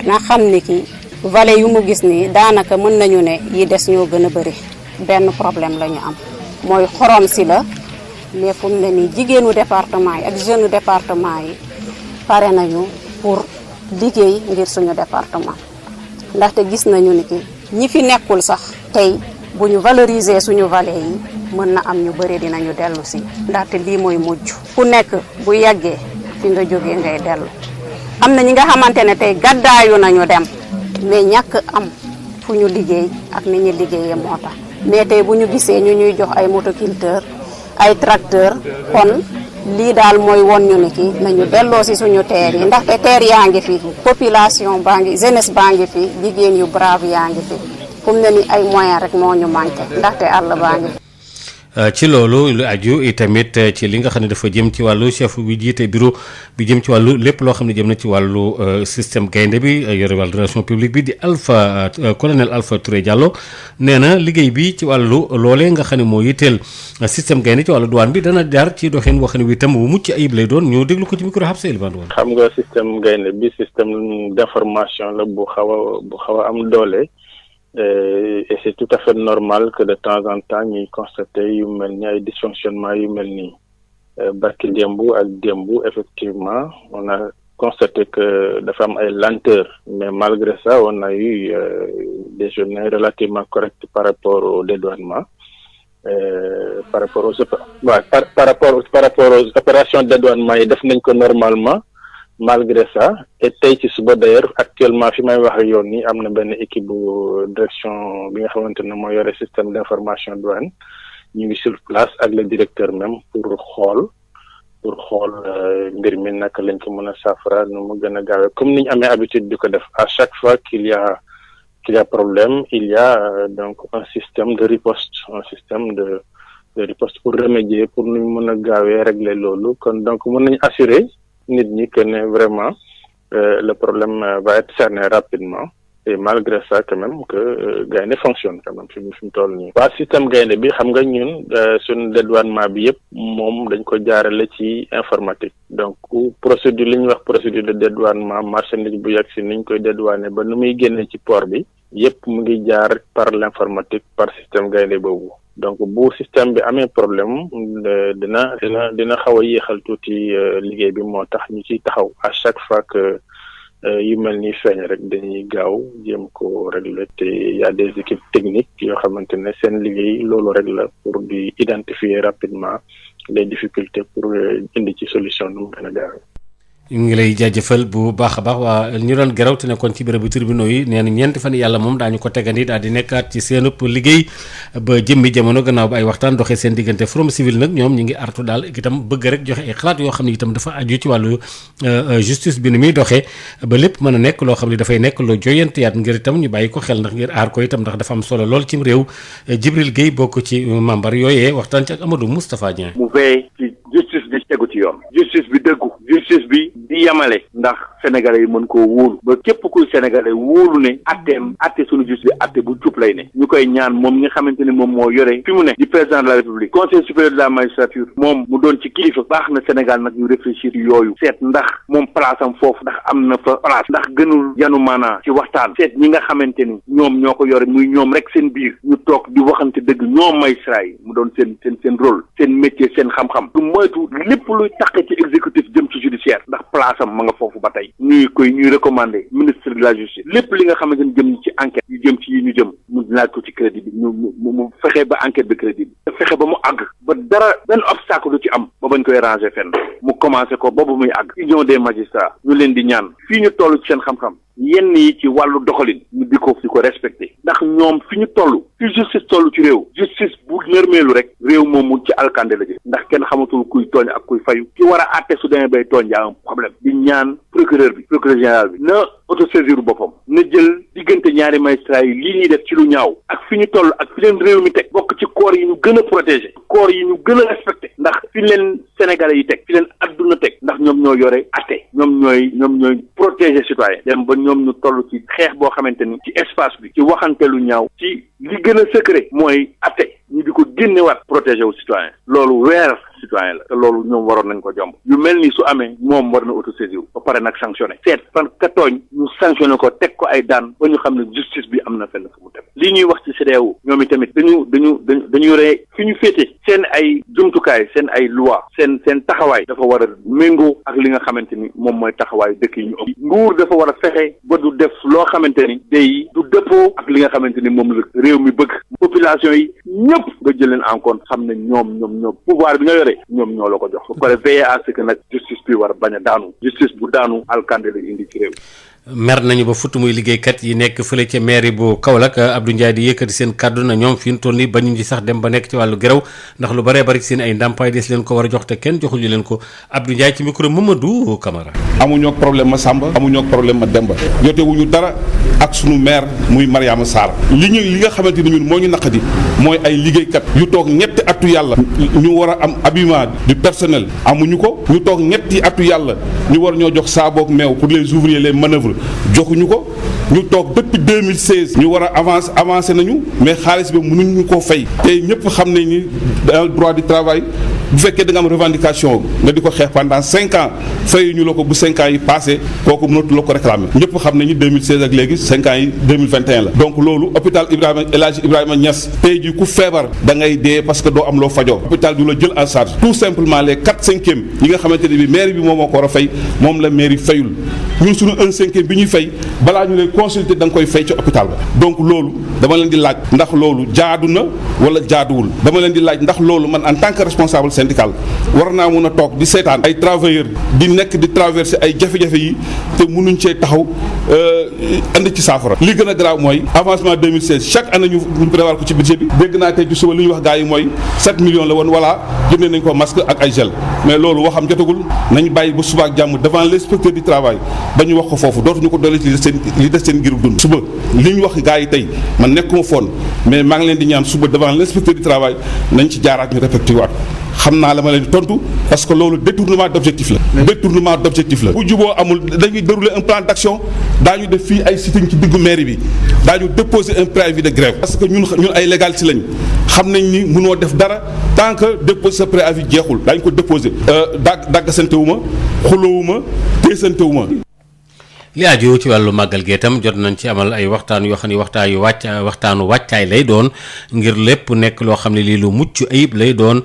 na xam ni ki vallée yu mu gis nii daanaka mën nañu ne yi des ñoo gën a bëri benn problème la ñu am mooy xorom si la mais fu mu ne nii jigéenu département yi ak jeune département yi pare nañu pour liggéey ngir suñu département ndaxte gis nañu ni ki ñi fi nekkul sax tey bu ñu valoriser suñu vallée yi mën na am ñu bëri dinañu dellu si ndaxte lii mooy mujj ku nekk bu yàggee fi nga jógee ngay dellu am na ñi nga xamante ne tey gàddaayu nañu dem mais ñàkk am fu ñu liggéey ak ni ñu liggéeyee moo tax mais tey bu ñu gisee ñu ñuy jox ay motoculteur ay tracteur kon lii daal mooy won ñu ni ki nañu delloo si suñu terre yi ndaxte terre yaa ngi fi population baa ngi jeunesse baa ngi fi jigéen yu brave yaa ngi fi fu mu ne ni ay moyen rek moo ñu manqué ndaxte àll baa ngi ci loolu lu aju itamit ci li nga xam ne dafa jëm ci wàllu chef bi jiite bureau bi jëm ci wàllu lépp loo xam ne jëm na ci wàllu système gaynde bi yore wàllu relation publique bi di colonel Alpha Touré Diallo nee na liggéey bi ci wàllu loolee nga xam ne moo yitteel système gaynde ci wàllu douane bi dana jaar ci doxin wax ne wi tam bu mucc ayib lay doon ñu déglu ko ci micro Habsa Elimane woon. xam nga système gaynde bi système d'information la bu xaw a am doole. Et c'est tout à fait normal que de temps en temps ñuy constater yu mel ni ay dysfonctionnement yu mel nii barki démbu ak démbu effectivement on a constaté que dafa am ay lenteur mais malgré ça on a eu des journées relativement correctes par rapport au dédouanement par rapport aux opérations de dédouanement yi def nañ ko normalement malgré ça et tey ci suba d'ailleurs actuellement fi may wax ak yoon nii am na benn équipe bu direction bi nga xamante ne moo yore système d'information douane ñu ngi sur place ak le directeur même pour xool mbir mi naka lañ ko mën a saafara nu mu gën a gaawee comme ni ñu amee habitude di ko def à chaque fois qu'il y a problème il y a donc un système de riposte de riposte pour remédier pour nu mën a gaawee régler loolu kon donc mën nañu assurer nit ñi que ne vraiment le problème va être cerné rapidement et malgré ça quand même que gaynde fonctionne quand même fi mu toll nii. waa système gaynde bi xam nga ñun suñu dédouanement bi yëpp moom dañ ko jaarale ci informatique donc procédure li ñuy wax procédure de dédouanement marchandise bu yegg si ni ñu koy dédouaner ba nu muy génnee ci port bi yépp mu ngi jaar par l'informatique par système gaynde boobu donc bu système bi amee problème dina xaw a yéexal tuuti liggéey bi moo tax ñu ciy taxaw à chaque fois que yu mel ni feeñ rek dañuy gaaw jéem ko régler te y a des équipes techniques yoo xamante ne seen liggéey loolu rek la pour di identifier rapidement les difficultés pour indi ci solution nu mu gën a gaaw. ñu ngi lay jaajëfal bu baax a baax waa ñu doon geraw te nekkoon ci bérébu tribunaux yi nee na ñeenti fan yàlla moom daañu ko tegandi daal di nekkaat ci seen liggéey ba jëmmi jamono gannaaw ba ay waxtaan doxee seen diggante Forum Civil nag ñoom ñi ngi artu daal itam bëgg rek joxe ay xalaat yoo xam ne itam dafa aju ci wàllu justice bi ni muy doxee ba lépp mën a nekk loo xam ne dafay nekk loo joyantiyaat ngir itam ñu bàyyi ko xel ndax ngir aar ko itam ndax dafa am solo lool ci réew. Djibril Gueye bokk ci membre yooyee waxtaan ci ak Amadou Moustapha Dieng. mu veille ci justice bi tegu ci yoon. justice bi dëggu. justice bi di yamale ndax sénégalais yi mën koo wóolu ba képp kuy sénégalais wóolu ne atte sunu justice bi atte bu jub lay ne ñu koy ñaan moom nga xamante ne moom moo yore fi mu ne di président de la république conseil supérieur de la magistrature moom mu doon ci kilifa baax na Sénégal nag ñu réfléchir yooyu seet ndax moom place am foofu ndax am na fa place ndax gënul yanu maanaa ci waxtaan seet ñi nga xamante ni ñoom ñoo ko yore muy ñoom rek seen biir ñu toog di waxante dëgg ñoom magistrat yi mu doon seen rôle seen métier seen xam-xam du moytu lépp luy taqe ci exécutif jëm ci judiciaire ndax place am ma nga foofu ba tey ñuy recommander ministre de la justice lépp li nga xamante ni jëm ci enquête yu jëm ci yi ñu jëm mu laaj ko ci crédit bi mu fexe ba enquête bi crédit bi fexe ba mu àgg ba dara benn obstacle du ci am ba bañ koy ranger fenn mu commencé ko boobu muy àgg union des magistrats ñu leen di ñaan fii ñu toll ci seen xam-xam yenn yi ci wàllu doxalin ñu di ko respecté ndax ñoom fi ñu toll fi justice toll ci réew justice bu nërmeelu rek réew moomu ci alkande la jëm ndax kenn xamatul kuy tooñ ak kuy fayu ki war a àtte su demee bay tooñ yaa am problème di ñaan procureur général bi na autosaisir boppam na jël diggante ñaari magistrat yi lii ñuy def ci lu ñaaw ak fi ñu toll ak fi leen réew mi teg bokk ci corps yi ñu gën a protégé corps yi ñu gën a respecté ndax fi leen sénégalais yi teg fi leen adduna teg ndax ñoom ñoo yore atte ñoom ñooy protéger citoyen dem ba ñoom ñu toll ci xeex boo xamante ni ci espace bi ci waxante lu ñaaw ci li gën a secret mooy atte ñu di ko génnewaat protéger wu citoyen loolu weer citoyen la te loolu ñoom waroon nañ ko jomb yu mel ni su amee moom war na autosaisir ba pare nag sanctionné seet fan ka tooñ ñu sanctionné ko teg ko ay daan ba ñu xam ne justice bi am na fenn fu mu teg lii ñuy wax ci CEDEAO ñoom itamit dañu ree fi ñu féete seen ay jumtukaay seen ay loi seen taxawaay dafa war a méngoo ak li nga xamante ni moom mooy taxawaayu dëkk yi ñu ëpp nguur dafa war a fexe ba du def loo xamante ni day du dëppoo ak li nga xamante ni moom la réew mi bëgg population yi ñëpp nga jël leen en compte xam ne ñoom pouvoir bi nga yore ñoom ñoo la ko jox ba pare veiller à ce que nag justice bi war a bañ a daanu justice bu daanu alkande la indi ci réew. mer nañu ba futt muy liggéeykat yi nekk fële ca mairie bu Kaolack Abdou Ndiaye di yëkkati seen kàddu na ñoom fi ñu toll nii bañu ci sax dem ba nekk ci wàllu geraw ndax lu bëree bëri seen ay ndàmpaay des leen ko war a jox te kenn joxuñu leen ko Abdou Ndiaye ci micro Mamadou Camara. amuñoo problème ma Samba amuñoo problème ma Demba jotewuñu dara ak sunu maire muy Mariama Sarr li nga xamante ni ñun moo ñu naqadi mooy ay liggéeykat yu toog ñetti atu yàlla ñu war a am habillement du personnel amuñu ko ñu toog ñetti atu yàlla ñu war ñoo jox saaboog meew pour les ouvriers les manœuvres joxuñu ko ñu toog depuis 2016 ñu war a avancé nañu mais xaalis bi mënuñu koo fay te ñëpp xam nañ ni dans le droit du travail bu fekkee da nga am revendication nga di ko xeex pendant 5 ans fay ñu la ko bu 5 ans yi passé kooku mënatu la ko réclamer ñëpp xam nañu 2016 ak léegi 5 ans yi 2021 la donc loolu hôpital El Hadji Ibrahima Niass tey jii ku feebar da ngay dee parce que doo am loo fajoo hôpital du la jël en charge tout simplement les 4/5 yi nga xamante ne bi mairie bi moom moo ko war a fay moom la mairie fayul ñun suñu 1/5 bi ñuy fay balaa ñu lay consulter da nga koy fay ci hôpital ba donc loolu dama leen di laaj ndax loolu jaadu na wala jaaduwul dama leen di laaj ndax loolu man en tant que responsable syndical war naa mun a toog di seetaan ay travailleurs di nekk di traverser ay jafe-jafe yi te mënuñ cee taxaw andi ci saafara li gën a grave mooy avancement 2016 chaque année ñu prévoir ko ci budget bi dégg naa tey ci suba li ñu wax gars yi mooy 7 millions la woon voilà jëndee nañ ko masque ak ay gel mais loolu waxam jotagul nañ bàyyi ba suba ak jàmm devant l'inspecteur du travail ba ñu wax ko foofu dootuñu ko dolli ci li des seen ngirub dund suba li ñu wax gars yi tey man nekkuma foon mais maa ngi leen di ñaan suba devant l'inspecteur du travail nañ ci jaaraat ñu répété waat xam naa la ma leen tontu parce que loolu détournement d'objectif la bu juboo amul dañuy dérouler un plan d'action daañu def fii ay sitting ci diggu mairie bi daañu déposer un préavis de grève parce que ñun ay légal si lañ xam nañ ni mënoo def dara tant que déposé sa préavis jeexul daañu ko déposé daggasante wu ma xulóowu ma téesante wu ma. li aju ci wàllu màggal gi itam jot nañ ci amal ay waxtaan yoo xam ne waxtaanu wàccaay lay doon ngir lépp nekk loo xam ne lii lu mucc ayib lay doon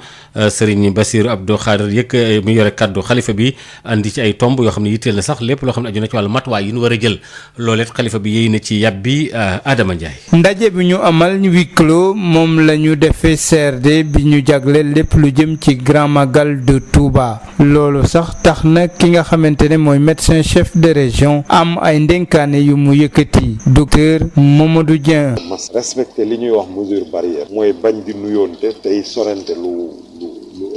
Serigne Bassirou Abdou Khadre yëkk mi yore kaddu xalifa bi andi ci ay tomb yoo xam ne yitteel na sax lépp loo xam ne aju na ci wàllu matuwaay yi ñu war a jël loolee xalifa bi yéy na ci yàb bi Adama Ndiaye. ndaje bi ñu amal huis clos moom la ñu defee CRD bi ñu jagleel lépp lu jëm ci grand magal de Touba loolu sax tax na ki nga xamante ne mooy médecin chef de région am ay ndénkaane yu mu yëkkati docteur Mamadou Dieng. mas respecté li ñuy wax mesure barrière mooy bañ di nuyoonte tey sorante lu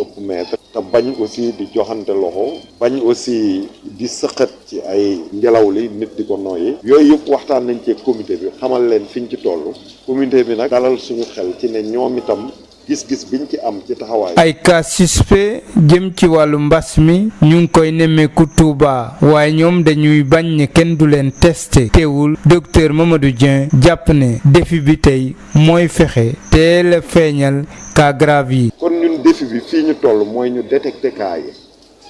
ëpp mètre te bañ aussi di joxante loxo bañ aussi di sëqat ci ay ngelaw li nit di ko nooyi yooyu yëpp waxtaan nañ ci comité bi xamal leen fiñ ci toll comité bi nag dalal suñu xel ci ne ñoom itam gis-gis biñ ci am ci taxawaay. ay cas suspect jëm ci wàllu mbas mi ñu ngi koy nemmeeku Touba waaye ñoom dañuy bañ ne kenn du leen testé teewul docteur Mamadou Dieng jàpp ne défi bi tey mooy fexe teel a feeñal cas grave yi. kon ñun défi bi fii ñu toll mooy ñu détecté cas yi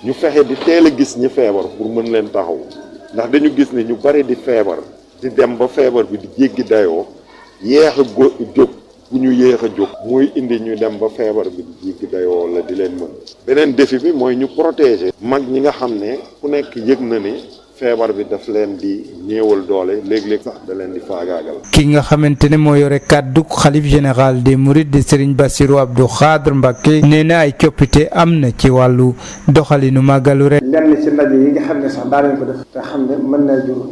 ñu fexe di teel a gis ñi feebar pour mën leen taxaw ndax dañu gis ne ñu bari di feebar di dem ba feebar bi di jéggi dayoo yéex a jóg. bu ñu yéex a jóg mooy indi ñu dem ba feebar bi di jéggi dayoo la di leen mën beneen défi bi mooy ñu protéger mag ñi nga xam ne ku nekk yëg na ne feebar bi daf leen di néewal doole léeg-léeg sax da leen di faagaagal. ki nga xamante ne moo yore kàddu xalif général des mourides de Serigne Bassirou Abdou Khadre Mbacké nee na ay coppite am na ci wàllu doxalinu màggalu rek. lenn ci ndaje yi nga xam ne sax daa leen ko def te xam ne mën naa jur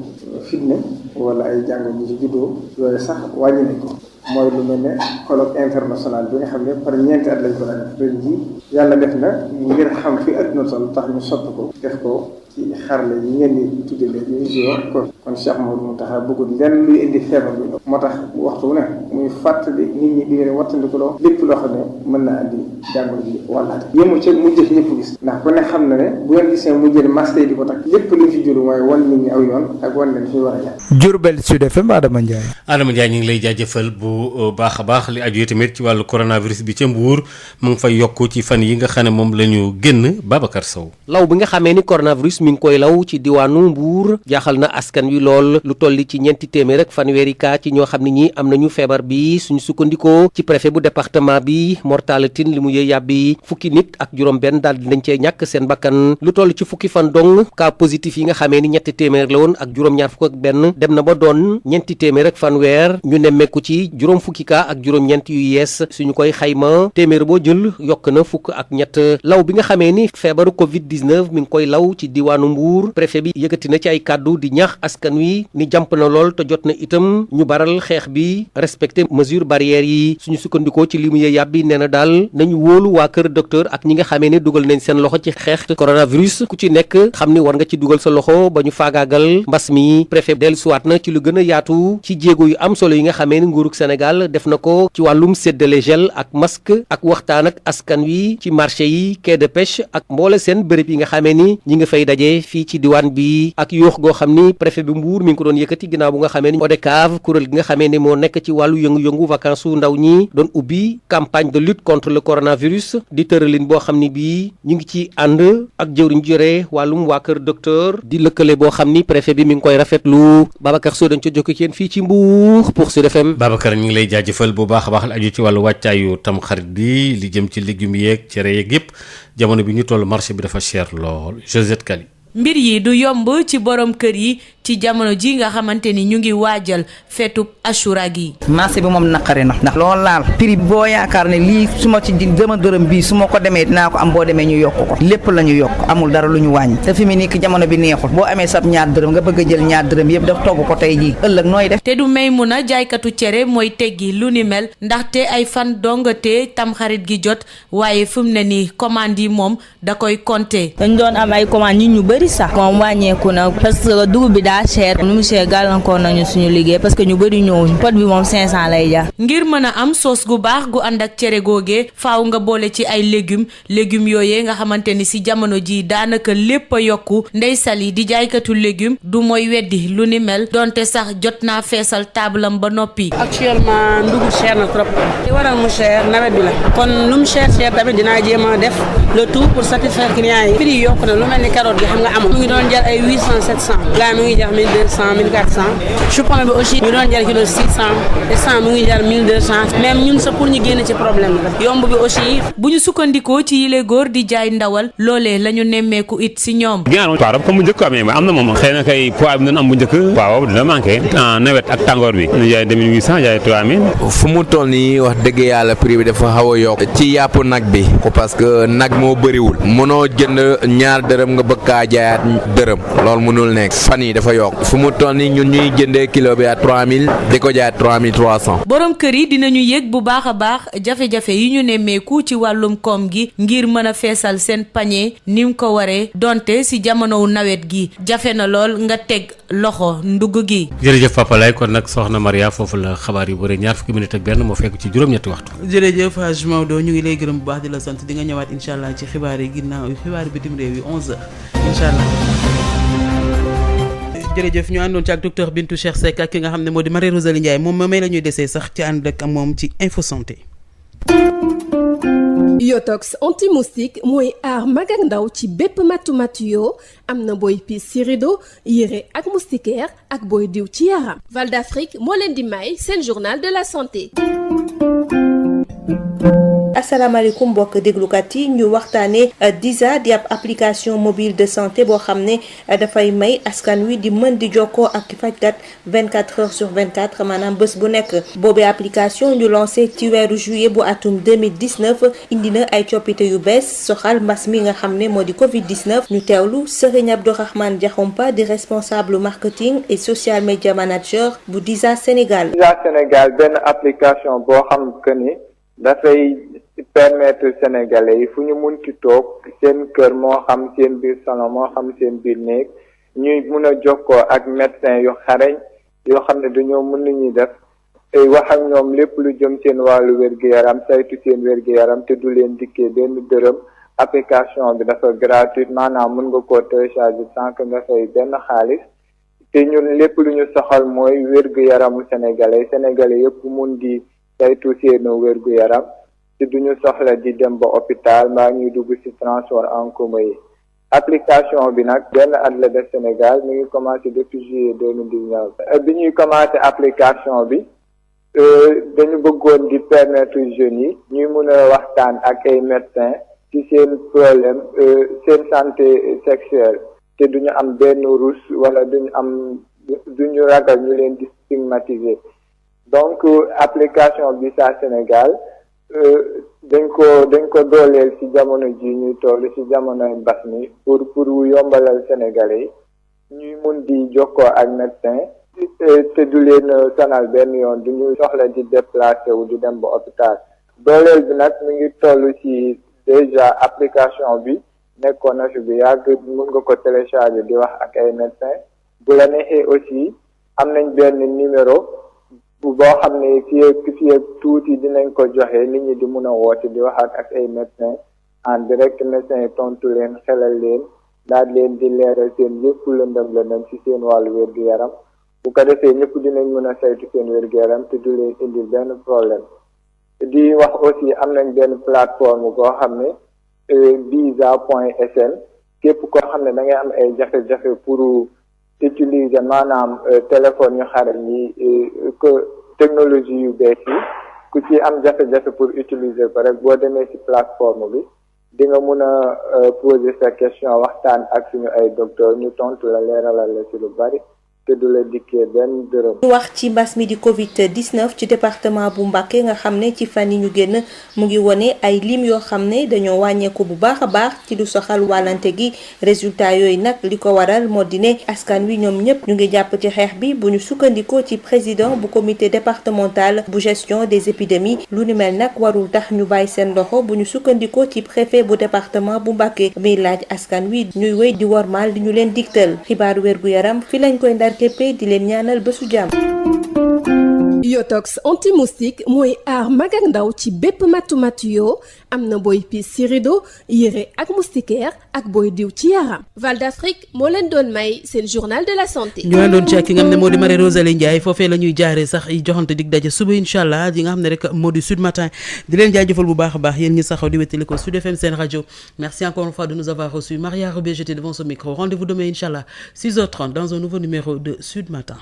fitna wala ay jàng bu ci juddoo yooyu sax wàññi nañ ko. mooy lu mel ne colloque international bi nga xam ne par ñeenti at lañ ko daan def ren jii yàlla def na ngir xam fi adduna toll tax ñu soppi ko def ko ci xarale yi ngeen di tudde léegi ñu si wax kon Cheikh Mouhamadou Mountakha bëggul lenn luy indi feebar bi moo tax waxtu wu ne muy fàttali nit ñi di leen wattandikuloo lépp loo xam ne mën naa andi jàngoro ji wàllaate yému ci mu jëf ñëpp gis ndax ku ne xam na ne bu ngeen gisee mu jël masque yi di ko takk lépp lu fi juru mooy wan nit ñi aw yoon ak wan leen fi war a jaar. Diourbel Sud FM Adama Ndiaye. Adama Ndiaye ñu ngi lay jaajëfal bu baax a baax li aju tamit ci wàllu coronavirus bi ca Mbour mu ngi fay yokku ci fan yi nga xam ne moom la ñu génn Babacar Sow. law bi nga xamee ni coronavirus mi ngi koy law ci diwaanu Mbour jaaxal na askan wi lool lu tolli ci ñeenti téeméer ak fanweeri kaa ci ñoo xam ne ñi am nañu feebar bi suñu sukkandikoo ci préfet bu département bi Mortala Tine li mu yëy yàbbi fukki nit ak juróom benn daal dinañ cee ñàkk seen bakkan lu toll ci fukki fan dong cas positif yi nga xamee ni ñetti téeméer la woon ak juróom-ñaar fukk ak benn dem na ba doon ñeenti téeméer ak fanweer ñu nemmeeku ci juróom fukki kaa ak juróom-ñeent yu yees suñu koy xayma téeméer boo jël yokk na fukk ak ñett law bi nga xamee ni feebaru covid 19 mi ngi koy law ci diwaanu Mbour préfet bi yëkkati na ci ay kàddu di ñaax askan wi ni jàmp na lool te jot na itam ñu baral xeex bi respecté mesure barrières yi suñu sukkandikoo ci li mu yee yàbbi nee na daal nañu wóolu waa kër docteur ak ñi nga xamee ne dugal nañ seen loxo ci xeex coronavirus ku ci nekk xam ni war nga ci dugal sa loxo ba ñu faagaagal mbas mi préfet dellusiwaat na ci lu gën a yaatu ci jéego yu am solo yi nga xamee ni nguurug Sénégal def na ko ci wàllum séddale gel ak masque ak waxtaan ak askan wi ci marché yi quai de pêche ak mboole seen bërëb yi nga xamee ni ñi nga fay daje fii ci diwaan bi ak yoox goo xam ni préfet bi Mbour mi ngi ko doon yëkkati ginnaaw bu nga xamee ni ODCAV kuréel gi nga xamee ni moo nekk ci wàllu yëngu-yëngu vacances su ndaw ñi doon ubbi campagne de lutte contre le coronavirus di tëralin boo xam ni bii ñu ngi ci ànd ak jëwriñ jore wàllum waa kër docteur di lëkkale boo xam ni préfet bi mi ngi koy rafetlu Babacar Sow dañ ca jokki ci yéen fii ci Mbour pour Sud FM. Babacar ñu ngi lay jaajëfal bu baax a baax la aju ci wàllu wàccaayu tam xarit bi li jëm ci légumes yeeg cere yeeg yëpp jamono bi ñu toll marché bi dafa cher lool Josette Kali. mbir yi du yomb ci borom kër yi ci jamono ji nga xamante ni ñu ngi waajal feetu Ashura gi. marché bi moom naqari na ndax loolu laal prix boo yaakaar ne lii su ma ci dama dërëm bii su ma ko demee dinaa ko am boo demee ñu yokk ko lépp la ñu yokk amul dara lu ñu wàññi te fi mu nekk jamono bi neexul boo amee sab ñaar dërëm nga bëgg a jël ñaar dërëm yëpp daf togg ko tey jii ëllëg nooy def. te du Maymuna jaaykatu cere mooy teggi lu ni mel ndaxte ay fan dongatee tamxarit gi jot waaye fu mu ne nii commande yi moom da koy compter. dañ doon am ay commande ñu bëri sax moom wàññeeku na parce que dugub bi daal daa cher nu mu cher gàllankoor nañu suñu liggéey parce que ñu bëri ñëwuñ pot bi moom 500 lay jar. ngir mën a am soos gu baax gu ànd ak cere googee faaw nga boole ci ay légumes yooyee nga xamante ni si jamono ji daanaka lépp a yokku Ndey Sali di jaaykatu légumes du mooy weddi lu ni mel donte sax jot naa feesal taabalam ba noppi. actuellement ndugg cher na trop li waral mu cher nawet bi la kon lu mu cher tamit dinaa jéem a def le tout pour satisfaire clients yi. prix yi yokku na lu mel ni carotte gi xam nga amul mu ngi doon jar ay 800 700 là mu ngi jar 1200 1400 chou pommé bi aussi ñu doon jar kilo 600 et 100 mu ngi jar 1200 même ñun sa pour ñu génn ci problème la yomb bi aussi. bu ñu sukkandikoo ci yile góor di jaay ndawal loolee la ñu nemmeeku it si ñoom. ginnaaw waaw comme bu njëkk amee am na moom xëy na kay poids bi doon am bu njëkk waaw dina manqué nawet ak tàngoor bi ñu jaay 2800 jaay 3000. fu mu toll nii wax dëgg yàlla prix bi dafa xaw a yokk ci yàpp nag bi parce que nag moo bëriwul mënoo jënd ñaar dërëm nga bëgg kaa jaayaat dërëm loolu mënul nekk fan yi dafa yokk fu mu toll nii ñun ñuy jëndee kilo bi à 3000 di ko jaay 3300. borom kër yi dinañu yëg bu baax a baax jafe-jafe yi ñu nemmeeku ci wàllum koom gi ngir mën a feesal seen pañe ni mu ko waree donte si jamonow nawet gi jafe na lool nga teg loxo ndugg gi. jërëjëf Papa Lay kon nag soxna Maria foofu la xabaar yu bëre ñaar fukki minute ak benn moo fekk ci juróom-ñetti waxtu. jërëjëf Hadj Maodo ñu ngi lay gërëm bu baax di la sant di nga ñëwaat incha allah ci xibaar yi ginnaaw xibaar bitim réew yi 11h incha allah. jërëjëf ñu àndoon ci ak docteur Bintou Cheikh Seck ak ki nga xam ne moo di Marie Rosalie Ndiaye moom may la ñuy desee sax ci ànd ak moom ci info santé. Yotox anti-moustique mooy aar mag ak ndaw ci bépp matu-matu yoo am na booy piis ci rideau yére ak moustiquaire ak booy diw ci yaram. Val d'Afrique moo leen di may seen journal de la santé. asalaamaaleykum mbokk déglukat yi ñu waxtaanee Diza di ab application mobile de santé boo xam ne dafay may askan wi di mën di jokkoo ak fajkat 24 heures sur 24 maanaam bés bu nekk boobee application ñu lancé ci weeru juillet bu atum 2019 indi na ay coppite yu bees soxal mbas mi nga xam ne moo di Covid 19 ñu teewlu Serigne Abdourahmane Diakhoumpa di responsable marketing et social media manager bu Diza Sénégal. Diza Sénégal benn application boo xam que ni dafay permettre sénégalais yi fu ñu munti toog seen kër moo xam seen biir salon moo xam seen biir néeg ñuy mun a jokkoo ak médecin yu xarañ yoo xam ne dañoo mën nañuy def tey wax ak ñoom lépp lu jëm seen wàllu wér-gu-yaram saytu seen wér-gu-yaram te du leen dikkee benn dërëm. application bi dafa gratuite maanaam mën nga koo télécharger sans que nga fay benn xaalis te ñun lépp lu ñu soxal mooy wér-gu-yaramu sénégalais yëpp mun di saytu seenu wér-gu-yaram te duñu soxla di dem ba hôpital mbaa ñuy dugg ci transport en commun yi. application bi nag benn at la def Sénégal mi ngi commencé depuis juillet 2019 bi ñuy commencé application bi dañu bëggoon di permettre jeunes yi ñuy mun a waxtaan ak ay médecins ci seen problème seen santé sexuelle te duñu am benn rus wala duñu ragal ñu leen di stigmatiser. donc application bi sa Sénégal dañ ko dooleel ci jamono ji ñuy toll ci jamonoy mbas mi pour yombalal Sénégalais yi ñuy mun di jokkoo ak médecin te du leen sonal benn yoon du ñu soxla di déplacé wu di dem ba hôpital. dooleel bi nag mi ngi toll ci déjà application bi nekkoon na fi bu yàgg mun nga ko télécharger di wax ak ay médecin bu la neexee aussi am nañ benn numéro boo xam ne fii ak tuuti dinañ ko joxe nit ñi di mun a woote di wax ak ay médecin en direct médecin yi tontu leen xelal leen daal leen di leeral seen yëpp lëndëm ci seen wàllu wér-gu-yaram bu ko defee ñëpp dinañ mën a saytu seen wér-gu-yaram te du leen indil benn problème. di wax aussi am nañ benn plateforme boo xam ne Diza.sn képp koo xam ne da ngay am ay jafe-jafe pour utiliser maanaam téléphone yu xarañ yi que technologie yu bees yi ku ci am jafe-jafe pour utiliser ko rek boo demee ci plateforme bi di nga mun a poser sa question waxtaan ak suñu ay docteur ñu tontu la leeralal la ci lu bari te du la dikkee benn dërëm. ñu wax ci mbas mi di Covid-19 ci département bu Mbacké nga xam ne ci fan yi ñu génn mu ngi wone ay lim yoo xam ne dañoo wàññeeku bu baax a baax ci lu soxal wàllante gi résultat yooyu nag li ko waral moo di ne askan wi ñoom ñëpp ñu ngi jàpp ci xeex bi bu ñu sukkandikoo ci président bu comité départemental bu gestion des épidémies lu ni mel nag warul tax ñu bàyyi seen loxo bu ñu sukkandikoo ci préfet bu département bu Mbacké muy laaj askan wi ñuy wéy di wormaal di ñu leen digtal xibaaru wér gu yaram fi lañ koy ndar képpe di leen ñaanal bésu jàmm. Yotox anti-moustique mooy aar mag ak ndaw ci bépp matu-matu yoo am na booy piis ci rideau yére ak moustiquaire ak booy diw ci yaram. Val d'Afrique moo leen doon may seen journal de la santé. ñu àndoon ci ak ki nga xam ne moo di Marie Rosalie Ndiaye foofee la ñuy jaaree sax yi joxante dig daje suba incha allah yi nga xam ne rek moo di Sud Matin di leen jaajëfal bu baax a baax yéen ñi saxaw di wéttali ko Sud FM seen rajo. Merci encore une fois de nous avoir reçus. Maria Robé, j'étais devant ce micro. Rendez-vous demain incha allah 6h30 dans un nouveau numéro de Sud Matin.